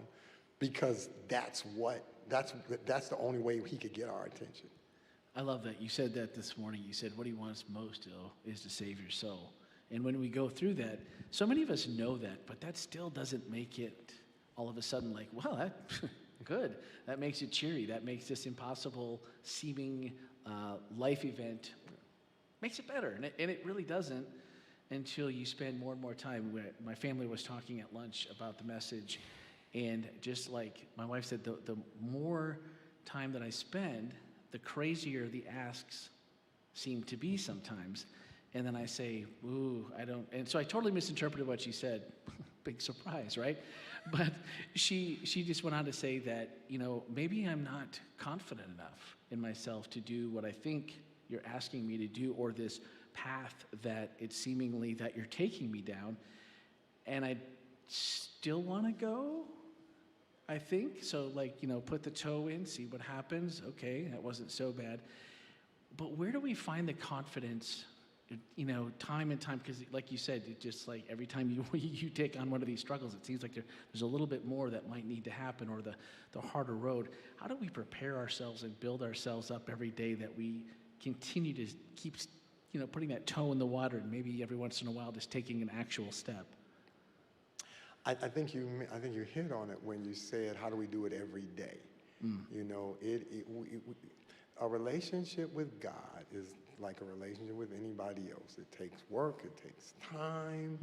because that's the only way he could get our attention. I love that. You said that this morning. You said what he wants most is to save your soul. And when we go through that, so many of us know that, but that still doesn't make it all of a sudden like, well, that good. That makes it cheery. That makes this impossible seeming life event, makes it better. And it really doesn't until you spend more and more time. My family was talking at lunch about the message, and just like my wife said, the more time that I spend, the crazier the asks seem to be sometimes. And then I say, ooh, I don't, and so I totally misinterpreted what she said. Big surprise, right? But she just went on to say that, maybe I'm not confident enough in myself to do what I think you're asking me to do, or this path that it's seemingly that you're taking me down. And I still want to go, I think. So put the toe in, see what happens. Okay, that wasn't so bad. But where do we find the confidence, time and time? Because like you said, it just like every time you take on one of these struggles, it seems like there's a little bit more that might need to happen, or the harder road. How do we prepare ourselves and build ourselves up every day that we continue to keep, putting that toe in the water, and maybe every once in a while just taking an actual step? I think you hit on it when you said, how do we do it every day? You know, a relationship with God is like a relationship with anybody else. It takes work, it takes time.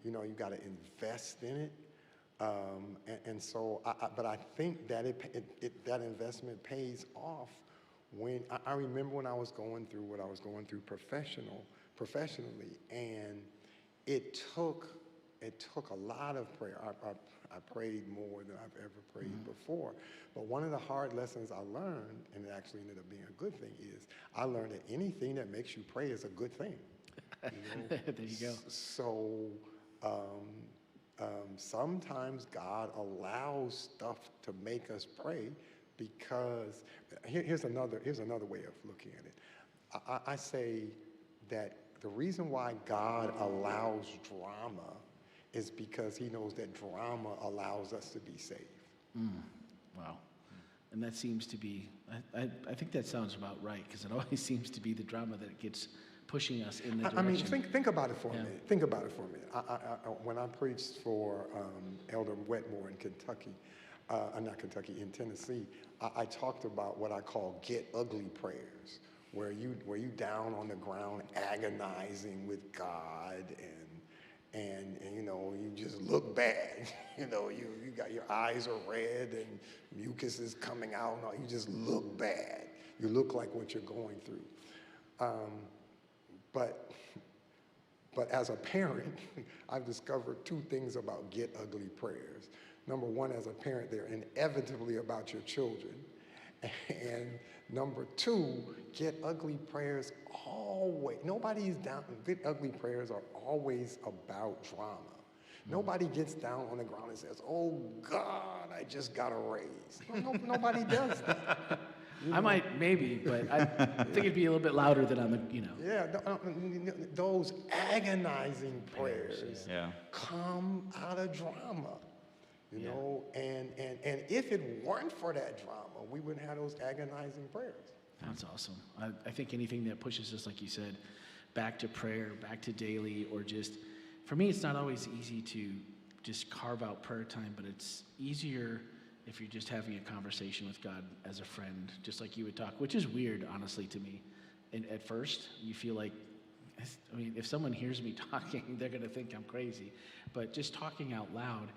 You know, you got to invest in it. And so, but I think that that investment pays off when I remember when I was going through what I was going through professionally, and it took a lot of prayer. I prayed more than I've ever prayed before. But one of the hard lessons I learned, and it actually ended up being a good thing, is I learned that anything that makes you pray is a good thing. You know? There you go. So sometimes God allows stuff to make us pray because here's another way of looking at it. I say that the reason why God allows drama is because he knows that drama allows us to be saved. Wow. And that seems to be, I think that sounds about right, because it always seems to be the drama that gets pushing us in the direction. I mean, think about it for a minute. Think about it for a minute. When I preached for Elder Wetmore in Kentucky, in Tennessee, I talked about what I call get ugly prayers, where you down on the ground agonizing with God and you know, you just look bad. You know, you got your eyes are red and mucus is coming out. No, you just look bad. You look like what you're going through. But as a parent, I've discovered two things about get ugly prayers. Number one, as a parent, they're inevitably about your children. And number two, get ugly prayers always, nobody's down, get ugly prayers are always about drama. Nobody gets down on the ground and says, oh God, I just got a raise. Nobody does that. I might, maybe, but I think it'd be a little bit louder than on the, you know. Yeah, those agonizing prayers come out of drama, you know, and if it weren't for that drama, we wouldn't have those agonizing prayers. That's awesome. I think anything that pushes us, like you said, back to prayer, back to daily, or just, for me, it's not always easy to just carve out prayer time, but it's easier if you're just having a conversation with God as a friend, just like you would talk, which is weird, honestly, to me. And at first, you feel like, I mean, if someone hears me talking, they're going to think I'm crazy. But just talking out loud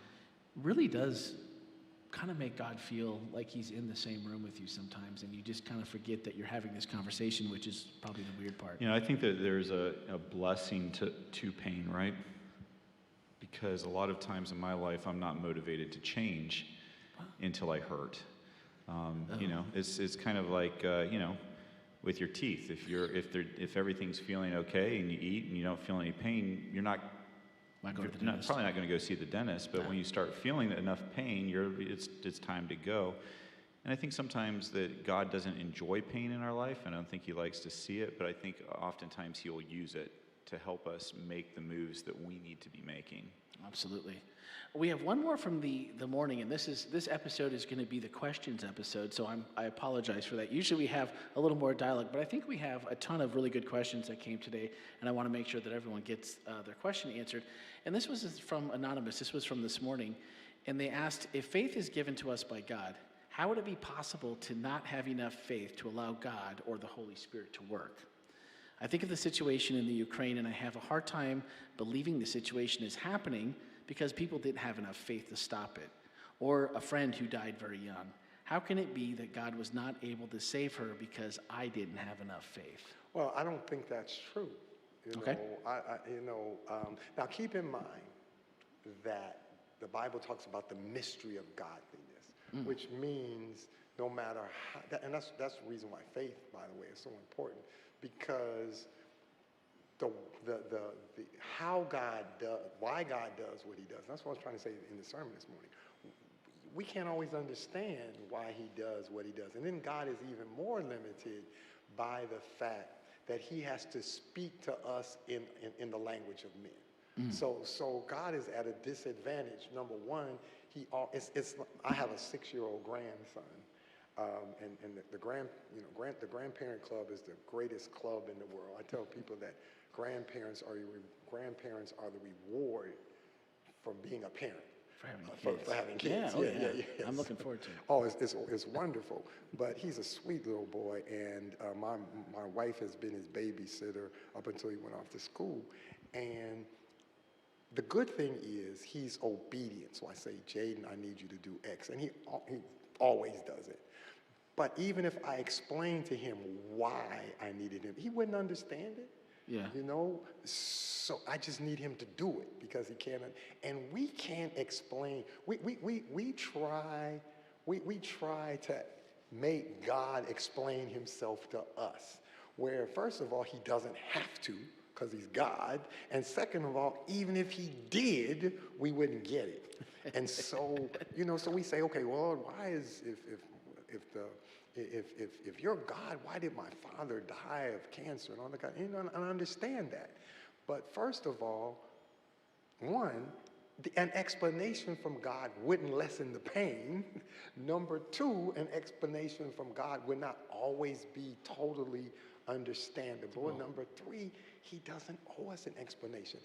really does kind of make God feel like he's in the same room with you sometimes, and you just kind of forget that you're having this conversation, which is probably the weird part. You know, I think that there's a blessing to pain, right? Because a lot of times in my life, I'm not motivated to change until I hurt. You know, it's kind of like you know, with your teeth. If everything's feeling okay and you eat and you don't feel any pain, you're probably not going to go see the dentist. But when you start feeling enough pain, it's time to go. And I think sometimes that God doesn't enjoy pain in our life, and I don't think he likes to see it. But I think oftentimes he'll use it to help us make the moves that we need to be making. Absolutely. We have one more from the morning, and this episode is going to be the questions episode, so I apologize for that. Usually we have a little more dialogue, but I think we have a ton of really good questions that came today, and I want to make sure that everyone gets their question answered. And this was from Anonymous. This was from this morning, and they asked, if faith is given to us by God, how would it be possible to not have enough faith to allow God or the Holy Spirit to work? I think of the situation in the Ukraine, and I have a hard time believing the situation is happening because people didn't have enough faith to stop it. Or a friend who died very young. How can it be that God was not able to save her because I didn't have enough faith? Well, I don't think that's true. Okay. Now keep in mind that the Bible talks about the mystery of godliness, which means no matter how, and that's the reason why faith, by the way, is so important, because how God does, why God does what he does. That's what I was trying to say in the sermon this morning. We can't always understand why he does what he does. And then God is even more limited by the fact that he has to speak to us in the language of men. So God is at a disadvantage. Number one, I have a 6-year-old grandson. And the grandparent club is the greatest club in the world. I tell people that grandparents are the reward from being a parent. For having for kids. having kids. Yeah, Yeah. I'm looking forward to it. Oh, it's wonderful. But he's a sweet little boy, and my wife has been his babysitter up until he went off to school. And the good thing is he's obedient. So I say, Jaden, I need you to do X. And he always does it. But even if I explained to him why I needed him, he wouldn't understand it. Yeah. You know, so I just need him to do it because he can't. And we can't explain. We try to make God explain himself to us, where first of all, he doesn't have to because he's God. And second of all, even if he did, we wouldn't get it. And so, you know, so we say, okay, well, why is, if you're God, why did my father die of cancer and all that? You know, and I understand that. But first of all, one, an explanation from God wouldn't lessen the pain. Number two, an explanation from God would not always be totally understandable. And number three, he doesn't owe us an explanation.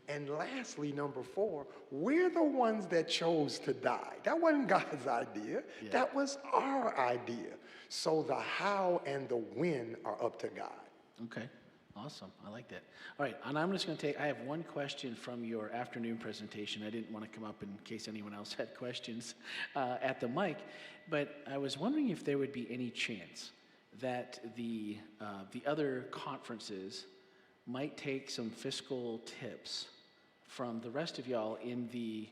And lastly, number four, we're the ones that chose to die. That wasn't God's idea. Yeah. That was our idea. So the how and the when are up to God. Okay, awesome. I like that. All right, and I'm just going to I have one question from your afternoon presentation. I didn't want to come up in case anyone else had questions at the mic, but I was wondering if there would be any chance that the other conferences might take some fiscal tips from the rest of y'all in the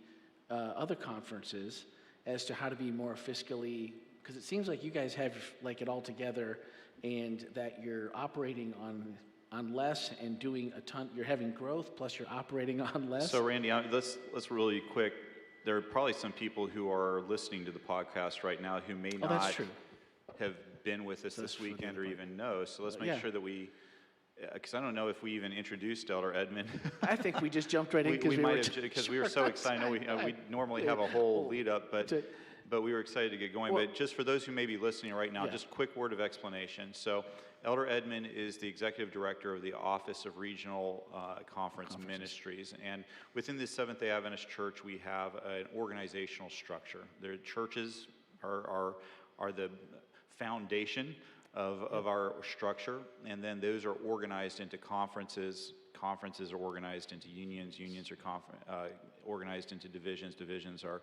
other conferences as to how to be more fiscally, because it seems like you guys have like it all together and that you're operating on less and doing a ton, you're having growth plus you're operating on less. So Randy, let's really quick, there are probably some people who are listening to the podcast right now who may Oh, not that's true. have been with us this weekend or even know. So let's make sure that we, because I don't know if we even introduced Elder Edmond. I think we just jumped right in we might have, because we were so excited. I know we normally have a whole lead up, but we were excited to get going. Well, but just for those who may be listening right now, yeah. just a quick word of explanation. So Elder Edmond is the executive director of the Office of Regional Conference Ministries. And within the Seventh-day Adventist Church, we have an organizational structure. Their churches are the foundation of our structure, and then those are organized into conferences. Conferences are organized into unions. Unions are organized into divisions. Divisions are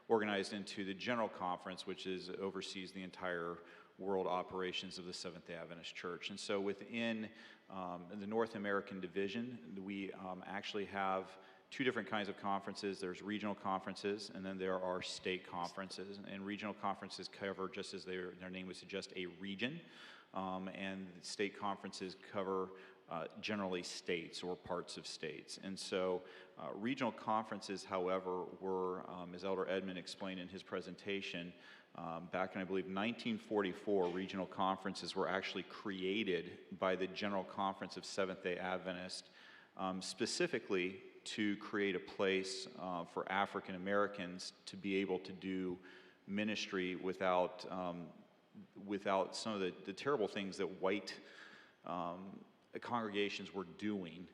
organized into the General Conference, which oversees the entire world operations of the Seventh-day Adventist Church. And so within the North American division, we actually have two different kinds of conferences. There's regional conferences, and then there are state conferences. And regional conferences cover, just as their name would suggest, a region. And state conferences cover generally states or parts of states. And so regional conferences, however, were, as Elder Edmond explained in his presentation, back in, I believe, 1944, regional conferences were actually created by the General Conference of Seventh-day Adventists, specifically to create a place for African Americans to be able to do ministry without some of the terrible things that white congregations were doing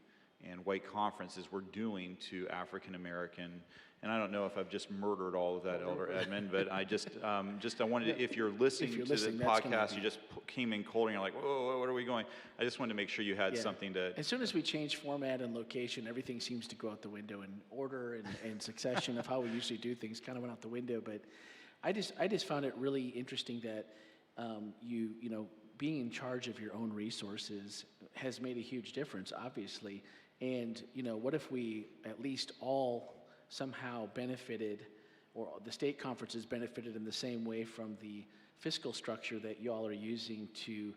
and white conferences were doing to African American. And I don't know if I've just murdered all of that, Elder Edmond, but I I wanted to, if you're listening to the podcast, you just came in cold and you're like, whoa, where are we going? I just wanted to make sure you had something to... As soon as we change format and location, everything seems to go out the window, and order and succession of how we usually do things kind of went out the window. But I just found it really interesting that you know, being in charge of your own resources has made a huge difference, obviously. And, you know, what if we at least all somehow benefited, or the state conferences benefited in the same way from the fiscal structure that y'all are using to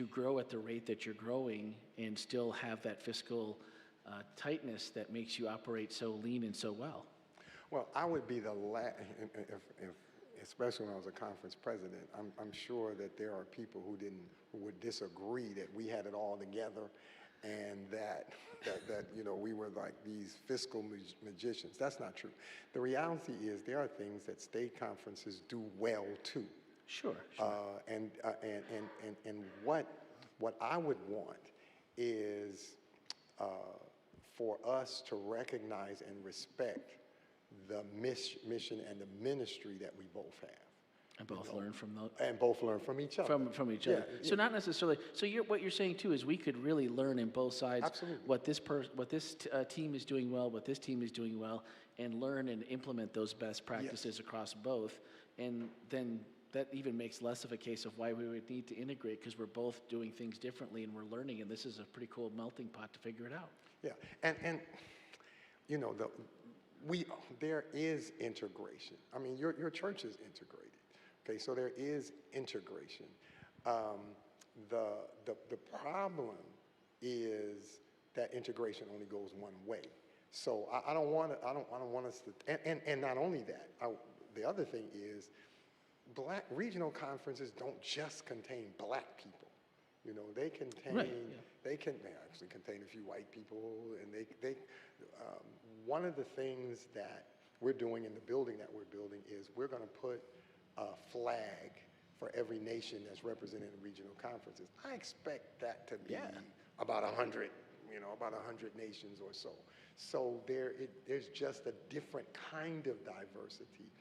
grow at the rate that you're growing and still have that fiscal tightness that makes you operate so lean and so well? Well, I would be the last, especially when I was a conference president, I'm sure that there are people who would disagree that we had it all together and that you know, we were like these fiscal magicians. That's not true. The reality is there are things that state conferences do well too. Sure. And what I would want is for us to recognize and respect the mission and the ministry that we both have. And both learn from those. And both learn from each other. From each other. Yeah, So not necessarily. So what you're saying too is we could really learn in both sides. Absolutely. What this team is doing well, what this team is doing well, and learn and implement those best practices across both. And then that even makes less of a case of why we would need to integrate, because we're both doing things differently and we're learning, and this is a pretty cool melting pot to figure it out. Yeah, and you know, there is integration. I mean, your church is integrated. Okay, so there is integration. The problem is that integration only goes one way. So I don't want us to, and not only that, the other thing is, Black regional conferences don't just contain Black people. You know, they contain, they actually contain a few white people, and they one of the things that we're doing in the building that we're building is we're going to put a flag for every nation that's represented in regional conferences. I expect that to be about 100, about 100 nations or so. So there's just a different kind of diversity.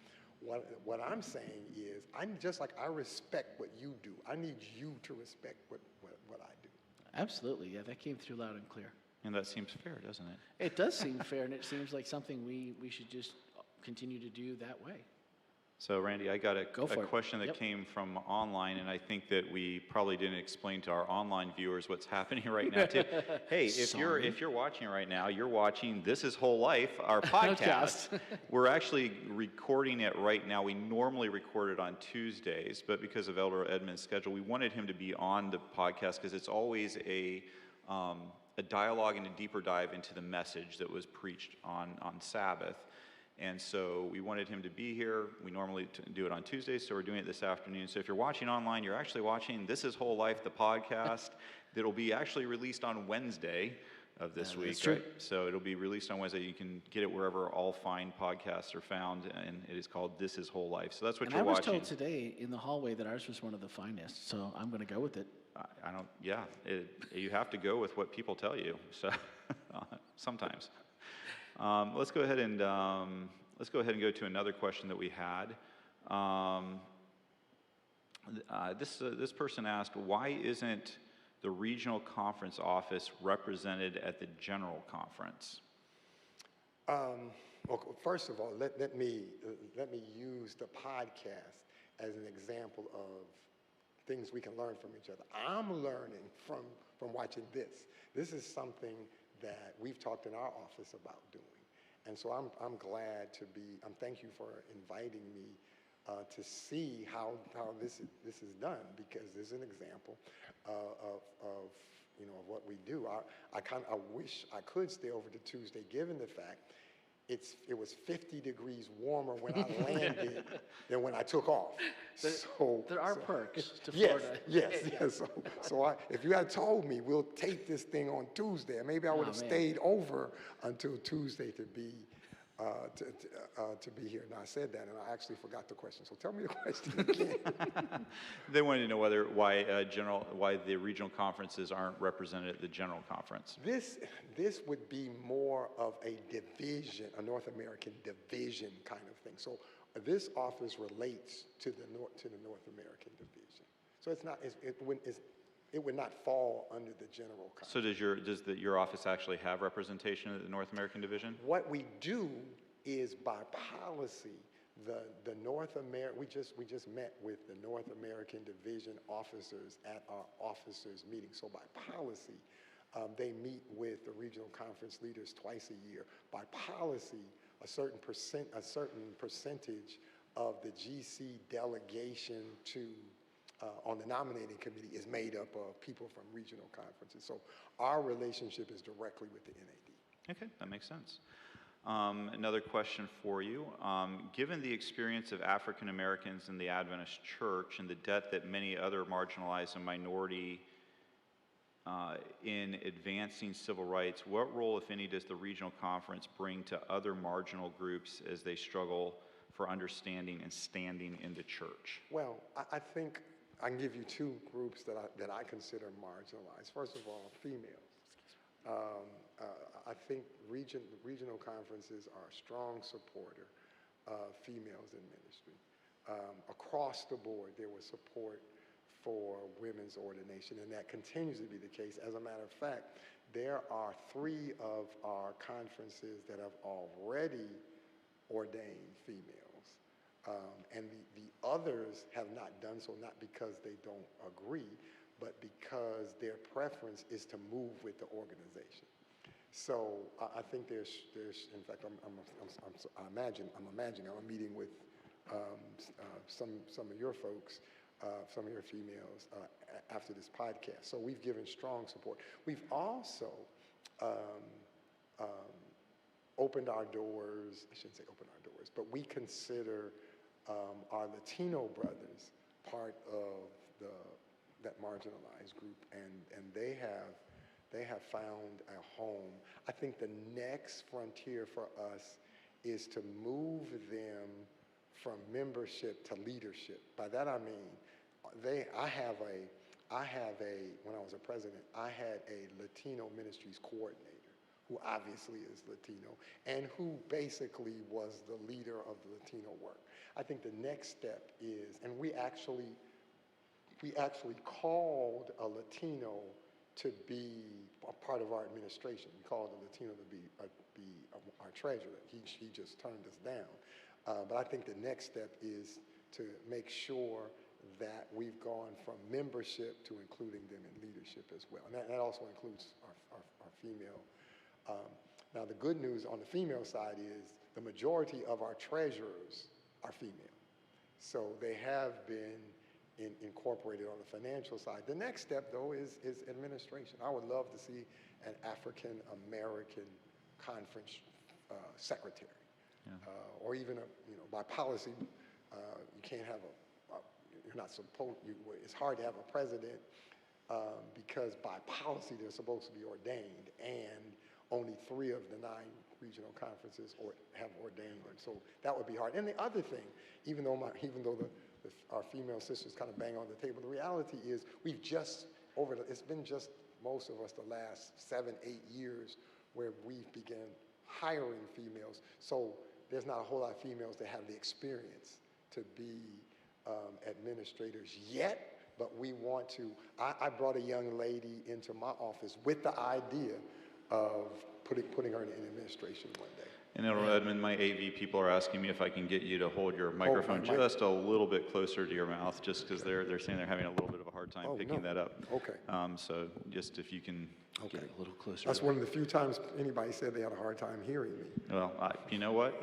What I'm saying is, I respect what you do. I need you to respect what I do. Absolutely, yeah, that came through loud and clear. And that seems fair, doesn't it? It does seem fair, and it seems like something we should just continue to do that way. So, Randy, I got a question that Yep. came from online, and I think that we probably didn't explain to our online viewers what's happening right now, too. Hey, if you're watching right now, you're watching This Is Whole Life, our podcast. We're actually recording it right now. We normally record it on Tuesdays, but because of Elder Edmond's schedule, we wanted him to be on the podcast because it's always a dialogue and a deeper dive into the message that was preached on Sabbath. And so we wanted him to be here. We normally do it on Tuesdays, so we're doing it this afternoon. So if you're watching online, you're actually watching This Is Whole Life, the podcast, that'll be actually released on Wednesday of this week. That's true. Right? So it'll be released on Wednesday. You can get it wherever all fine podcasts are found, and it is called This Is Whole Life. So that's what you're watching. I was told today in the hallway that ours was one of the finest, so I'm going to go with it. You have to go with what people tell you, so sometimes. Let's go ahead and go to another question that we had. This person asked, why isn't the regional conference office represented at the general conference? Well, first of all, let me use the podcast as an example of things we can learn from each other. I'm learning from watching this. This is something that we've talked in our office about doing. And so I'm glad to be, thank you for inviting me to see how this is done, because there's an example of what we do. I wish I could stay over to Tuesday, given the fact it was 50 degrees warmer when I landed than when I took off. There are perks to Florida. Yes. So if you had told me we'll take this thing on Tuesday, maybe I would have stayed over until Tuesday to be here. And I said that, and I actually forgot the question. So tell me the question again. They wanted to know why the regional conferences aren't represented at the general conference. This would be more of a division, a North American division kind of thing. So this office relates to the North American division. So it would not fall under the general conference. So does your office actually have representation at the North American division? What we do is, by policy, the North American, we just met with the North American division officers at our officers meeting. So by policy, they meet with the regional conference leaders twice a year. By policy, a certain percentage of the GC delegation on the nominating committee is made up of people from regional conferences. So our relationship is directly with the NAD. Okay, that makes sense. Another question for you. Given the experience of African Americans in the Adventist Church and the debt that many other marginalized and minority in advancing civil rights, what role, if any, does the regional conference bring to other marginal groups as they struggle for understanding and standing in the church? Well, I think I can give you two groups that I consider marginalized. First of all, females. I think regional conferences are a strong supporter of females in ministry. Across the board, there was support for women's ordination, and that continues to be the case. As a matter of fact, there are 3 of our conferences that have already ordained females. And the others have not done so, not because they don't agree, but because their preference is to move with the organization. So I think there's in fact, I'm imagining I'm meeting with some of your folks, some of your females after this podcast. So we've given strong support. We've also opened our doors. I shouldn't say opened our doors, but we consider our Latino brothers part of that marginalized group, and they have found a home. I think the next frontier for us is to move them from membership to leadership. By that I mean, when I was a president, I had a Latino ministries coordinator who obviously is Latino and who basically was the leader of the Latino work. I think the next step is, and we actually called a Latino to be a part of our administration. We called a Latino to be our treasurer. He just turned us down. But I think the next step is to make sure that we've gone from membership to including them in leadership as well. And that also includes our female. Now the good news on the female side is the majority of our treasurers are female. So they have been incorporated on the financial side. The next step, though, is administration. I would love to see an African American conference secretary, or even by policy, you can't have you're not supposed. It's hard to have a president because by policy they're supposed to be ordained, and only 3 of the 9 regional conferences have ordained them. So that would be hard. And the other thing, even though our female sisters kind of bang on the table, the reality is it's been just most of us the last 7-8 years where we've begun hiring females. So there's not a whole lot of females that have the experience to be administrators yet, but we want to. I brought a young lady into my office with the idea of putting her in administration one day. And Edmond, my AV people are asking me if I can get you to hold your microphone just a little bit closer to your mouth, just because they're saying they're having a little bit of a hard time picking that up. Okay. So just if you can get a little closer. That's one of the few times anybody said they had a hard time hearing me. Well, you know what?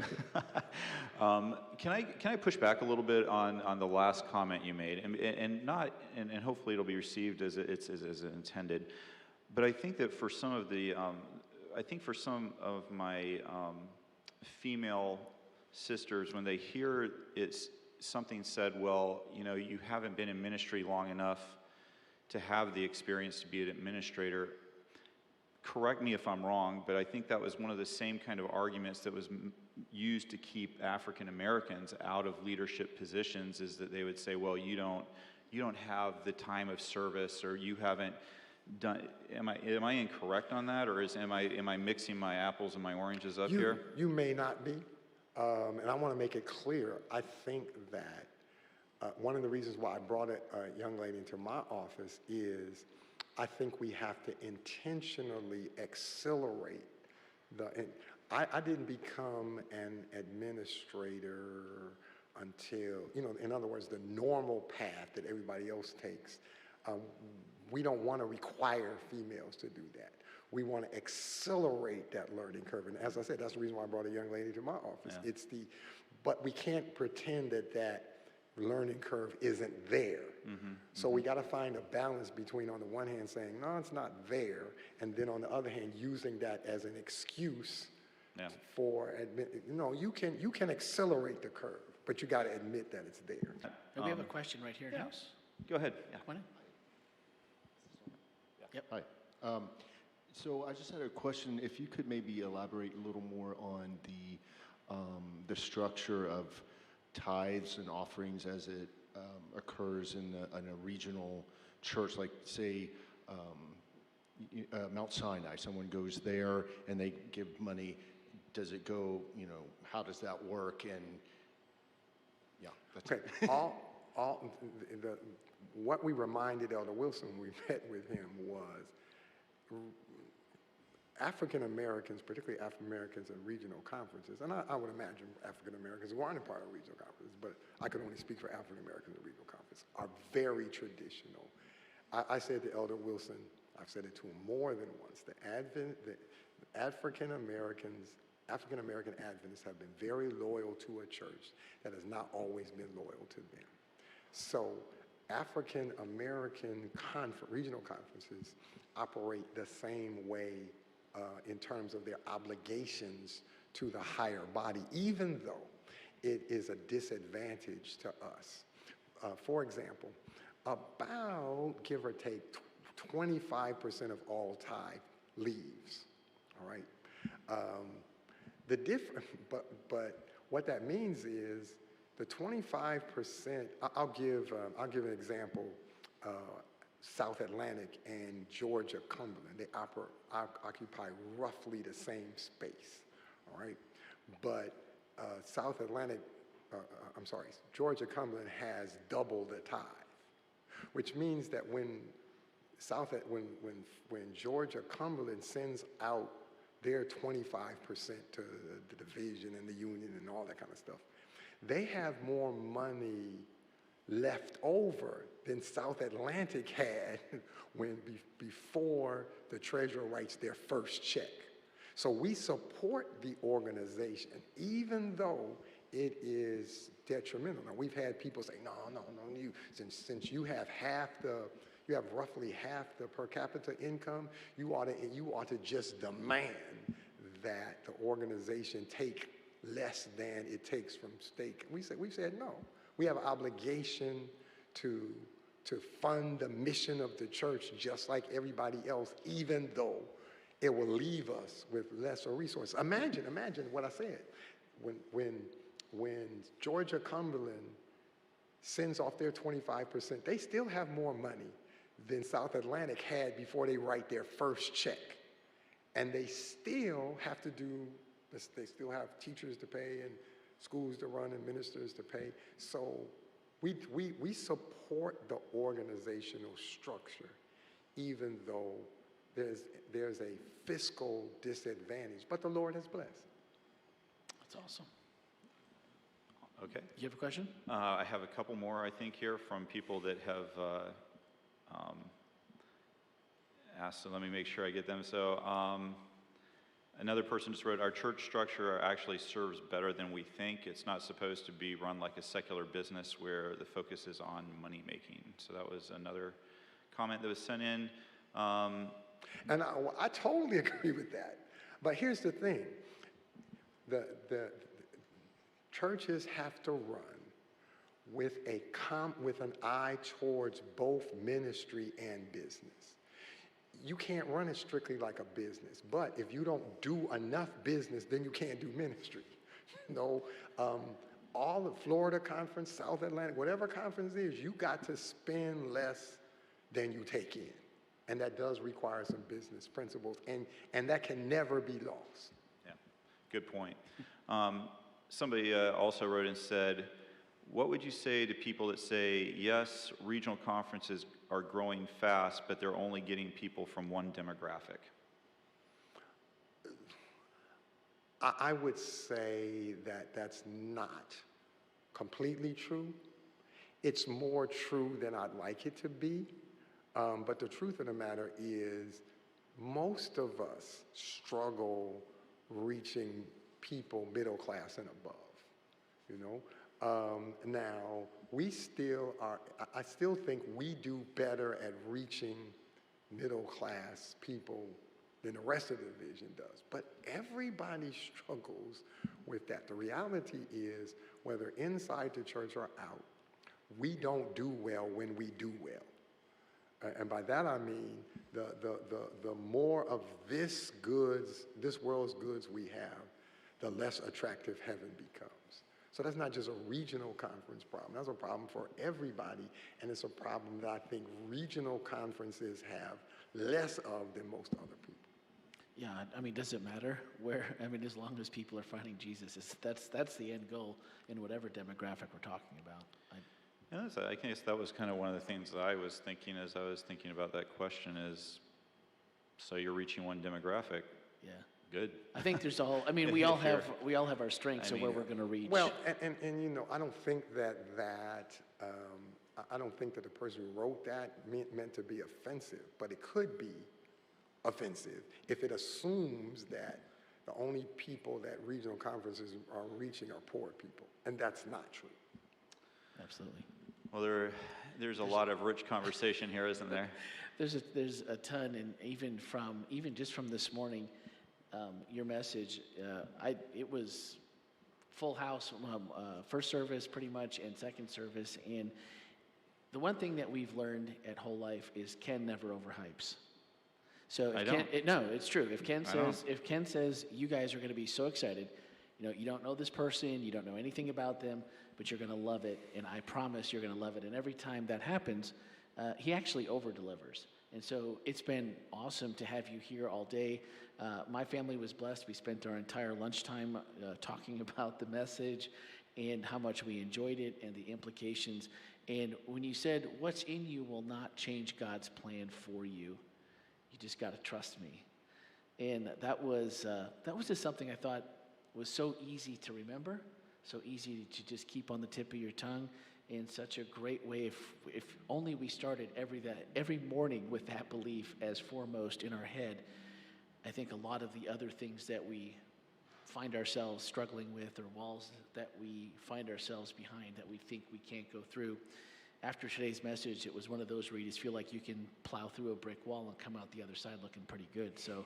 Can I push back a little bit on the last comment you made, and hopefully it'll be received as it's intended. But I think that for some of my female sisters, when they hear something said, well, you haven't been in ministry long enough to have the experience to be an administrator. Correct me if I'm wrong, but I think that was one of the same kind of arguments that was used to keep African Americans out of leadership positions, is that they would say, well, you don't have the time of service, or you haven't done. Am I incorrect on that, or am I mixing my apples and my oranges up here? You may not be, and I want to make it clear. I think that one of the reasons why I brought a young lady into my office is I think we have to intentionally accelerate I didn't become an administrator until, in other words, the normal path that everybody else takes. We don't want to require females to do that. We want to accelerate that learning curve. And as I said, that's the reason why I brought a young lady to my office. Yeah. But we can't pretend that learning curve isn't there. Mm-hmm. So we got to find a balance between, on the one hand, saying, no, it's not there, and then on the other hand, using that as an excuse for you can accelerate the curve, but you got to admit that it's there. We have a question right here. Yes. Go ahead. Yeah. Yep. Hi. So I just had a question. If you could maybe elaborate a little more on the structure of tithes and offerings as it occurs in a regional church, like say Mount Sinai, someone goes there and they give money. Does it go, how does that work? And yeah, that's Okay, what we reminded Elder Wilson when we met with him was African Americans, particularly African Americans in regional conferences, and I would imagine African Americans who aren't a part of regional conferences, but I can only speak for African Americans in regional conference, are very traditional. I said to Elder Wilson, I've said it to him more than once, the African American Adventists have been very loyal to a church that has not always been loyal to them. So African American regional conferences operate the same way in terms of their obligations to the higher body, even though it is a disadvantage to us. For example, about, give or take, 25% of all tithe leaves, all right? But what that means is the 25%, I'll give an example, South Atlantic and Georgia Cumberland, they occupy roughly the same space, all right? But Georgia Cumberland has double the tithe, which means that when Georgia Cumberland sends out their 25% to the division and the union and all that kind of stuff, they have more money left over than South Atlantic had before the treasurer writes their first check. So we support the organization, even though it is detrimental. Now, we've had people say, no, since you have roughly half the per capita income, you ought to just demand that the organization take less than it takes from state. We've said no. We have an obligation to fund the mission of the church just like everybody else, even though it will leave us with lesser resources. Imagine what I said. When Georgia Cumberland sends off their 25%, they still have more money than South Atlantic had before they write their first check. And they still have they still have teachers to pay and schools to run and ministers to pay. So we support the organizational structure, even though there's a fiscal disadvantage, but the Lord has blessed. That's awesome. Okay. You have a question? I have a couple more, I think, here from people that have asked, so let me make sure I get them. So another person just wrote, our church structure actually serves better than we think. It's not supposed to be run like a secular business where the focus is on money making. So that was another comment that was sent in. And I totally agree with that. But here's the thing. The churches have to run with an eye towards both ministry and business. You can't run it strictly like a business, but if you don't do enough business, then you can't do ministry. All of Florida Conference, South Atlantic, whatever conference is, you got to spend less than you take in. And that does require some business principles, and that can never be lost. Yeah, good point. Somebody also wrote and said, what would you say to people that say, yes, regional conferences are growing fast, but they're only getting people from one demographic? I would say that that's not completely true. It's more true than I'd like it to be. But the truth of the matter is, most of us struggle reaching people middle class and above, Now, I still think we do better at reaching middle class people than the rest of the division does. But everybody struggles with that. The reality is, whether inside the church or out, we don't do well when we do well. And by that I mean the more of this world's goods we have, the less attractive heaven becomes. So that's not just a regional conference problem. That's a problem for everybody, and it's a problem that I think regional conferences have less of than most other people. Yeah, I mean, does it matter where? I mean, as long as people are finding Jesus, that's the end goal in whatever demographic we're talking about. I guess that was kind of one of the things that I was thinking as I was thinking about that question is, so you're reaching one demographic. Yeah. Good. I think there's all. I mean, we all have our strengths of where we're going to reach. Well, and you know, I don't think that I don't think that the person who wrote that meant to be offensive, but it could be offensive if it assumes that the only people that regional conferences are reaching are poor people, and that's not true. Absolutely. Well, there's a lot of rich conversation here, isn't there? There's a ton, and even just from this morning, your message, it was full house, first service pretty much, and second service. And the one thing that we've learned at Whole Life is Ken never overhypes. So it's true. If Ken says you guys are going to be so excited, you know, you don't know this person, you don't know anything about them, but you're going to love it, and I promise you're going to love it. And every time that happens, he actually over-delivers. And so it's been awesome to have you here all day. My family was blessed. We spent our entire lunchtime talking about the message and how much we enjoyed it and the implications. And when you said, what's in you will not change God's plan for you, you just got to trust me. And that was just something I thought was so easy to remember, so easy to just keep on the tip of your tongue, in such a great way. If only we started every morning with that belief as foremost in our head, I think a lot of the other things that we find ourselves struggling with, or walls that we find ourselves behind that we think we can't go through. After today's message, it was one of those where you just feel like you can plow through a brick wall and come out the other side looking pretty good. So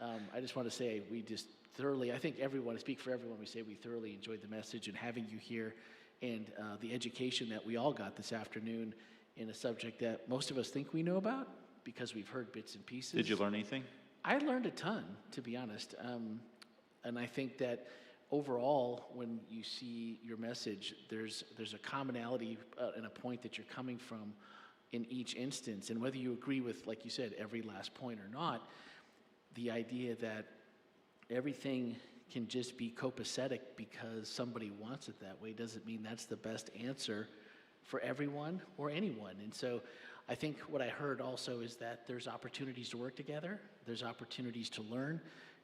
I just want to say we just thoroughly, I think everyone, I speak for everyone, we say we thoroughly enjoyed the message and having you here, and the education that we all got this afternoon in a subject that most of us think we know about because we've heard bits and pieces. Did you learn anything? I learned a ton, to be honest. And I think that overall, when you see your message, there's a commonality and a point that you're coming from in each instance. And whether you agree with, like you said, every last point or not, the idea that everything can just be copacetic because somebody wants it that way doesn't mean that's the best answer for everyone or anyone. And so I think what I heard also is that there's opportunities to work together, there's opportunities to learn,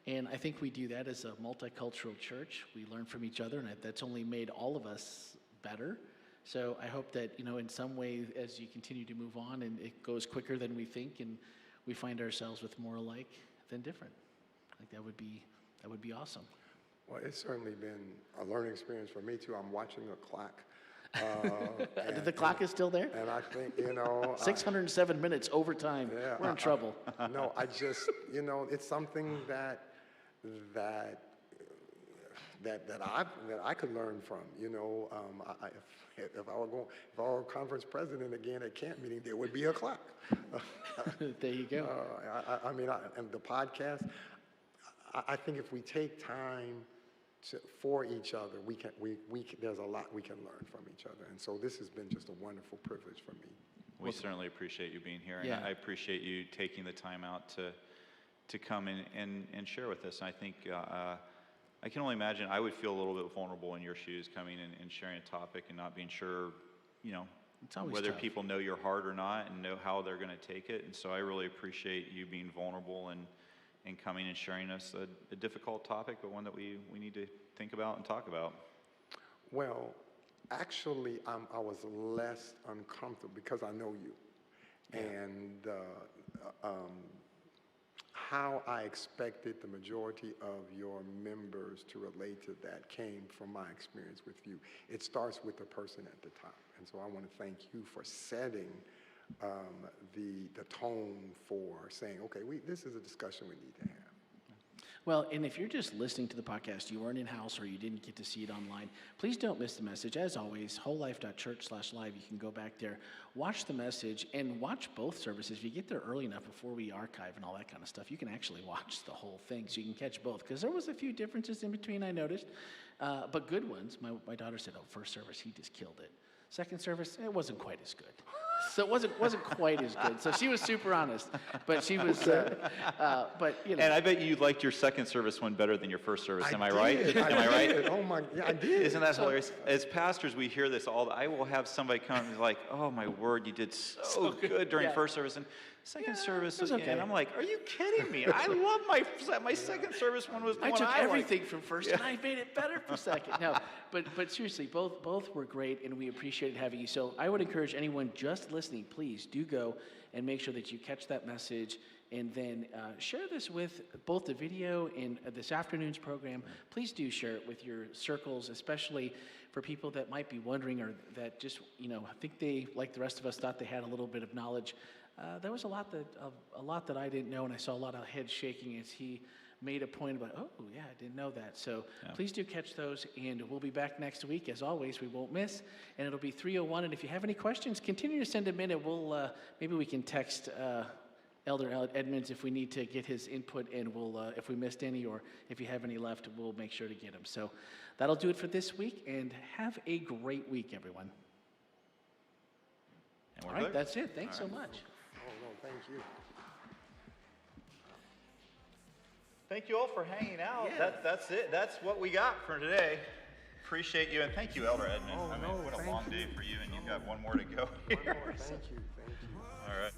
and I think we do that as a multicultural church. We learn from each other, and that's only made all of us better. So I hope that, you know, in some way, as you continue to move on and it goes quicker than we think, and we find ourselves with more alike than different. Like that would be awesome. Well, it's certainly been a learning experience for me too. I'm watching the clock. The clock is still there? And I think, you know, 607 minutes overtime. Yeah, We're in trouble. No, I just, you know, it's something that I could learn from. You know, if I were conference president again at camp meeting, there would be a clock. There you go. I mean, and the podcast. I think if we take time for each other, there's a lot we can learn from each other. And so this has been just a wonderful privilege for me. We certainly appreciate you being here, Yeah. and I appreciate you taking the time out to come and share with us. And I think I can only imagine I would feel a little bit vulnerable in your shoes coming and sharing a topic and not being sure, you know, whether tough. people know your heart or not and know how they're going to take it. And so I really appreciate you being vulnerable and coming and sharing us a difficult topic, but one that we need to think about and talk about. Well, actually, I was less uncomfortable because I know you. Yeah. And how I expected the majority of your members to relate to that came from my experience with you. It starts with the person at the top. And so I want to thank you for setting the tone for saying, okay, this is a discussion we need to have. Well, and if you're just listening to the podcast, you weren't in-house or you didn't get to see it online, please don't miss the message. As always, wholelife.church/live, you can go back there, watch the message, and watch both services. If you get there early enough before we archive and all that kind of stuff, you can actually watch the whole thing so you can catch both, because there was a few differences in between, I noticed, but good ones. My daughter said, oh, first service, he just killed it. Second service, it wasn't quite as good. So it wasn't quite as good. So she was super honest, but she was, but you know. And I bet you liked your second service one better than your first service. Am I right? did. Am I right? Oh my, yeah, I did. Isn't that hilarious? As pastors, we hear this all. I will have somebody come and be like, "Oh my word, you did so good during Yeah. first service, and second service was was." okay. And I'm like, "Are you kidding me? I love my second service one was the I one took I liked." everything from first and I made it better for second. No, but seriously, both were great, and we appreciated having you. So I would encourage anyone just listening, please do go and make sure that you catch that message, and then share this with both the video and this afternoon's program. Please do share it with your circles, especially for people that might be wondering or that just, you know, I think they, like the rest of us, thought they had a little bit of knowledge. There was a lot that I didn't know, and I saw a lot of heads shaking as he made a point about, oh, yeah, I didn't know that. So please do catch those, and we'll be back next week. As always, we won't miss, and it'll be 3:01. And if you have any questions, continue to send them in, and we'll, maybe we can text Elder Edmonds if we need to get his input, and we'll, if we missed any or if you have any left, we'll make sure to get them. So that'll do it for this week, and have a great week, everyone. And we're All right, good. that's it. Thanks so much. Oh, no, thank you. Thank you all for hanging out. Yeah. That's it. That's what we got for today. Appreciate you, and thank you, Elder Edmond. Oh, I mean, no, what a thank long you. day for you, and you've got one more to go here. Thank you, thank you. All right.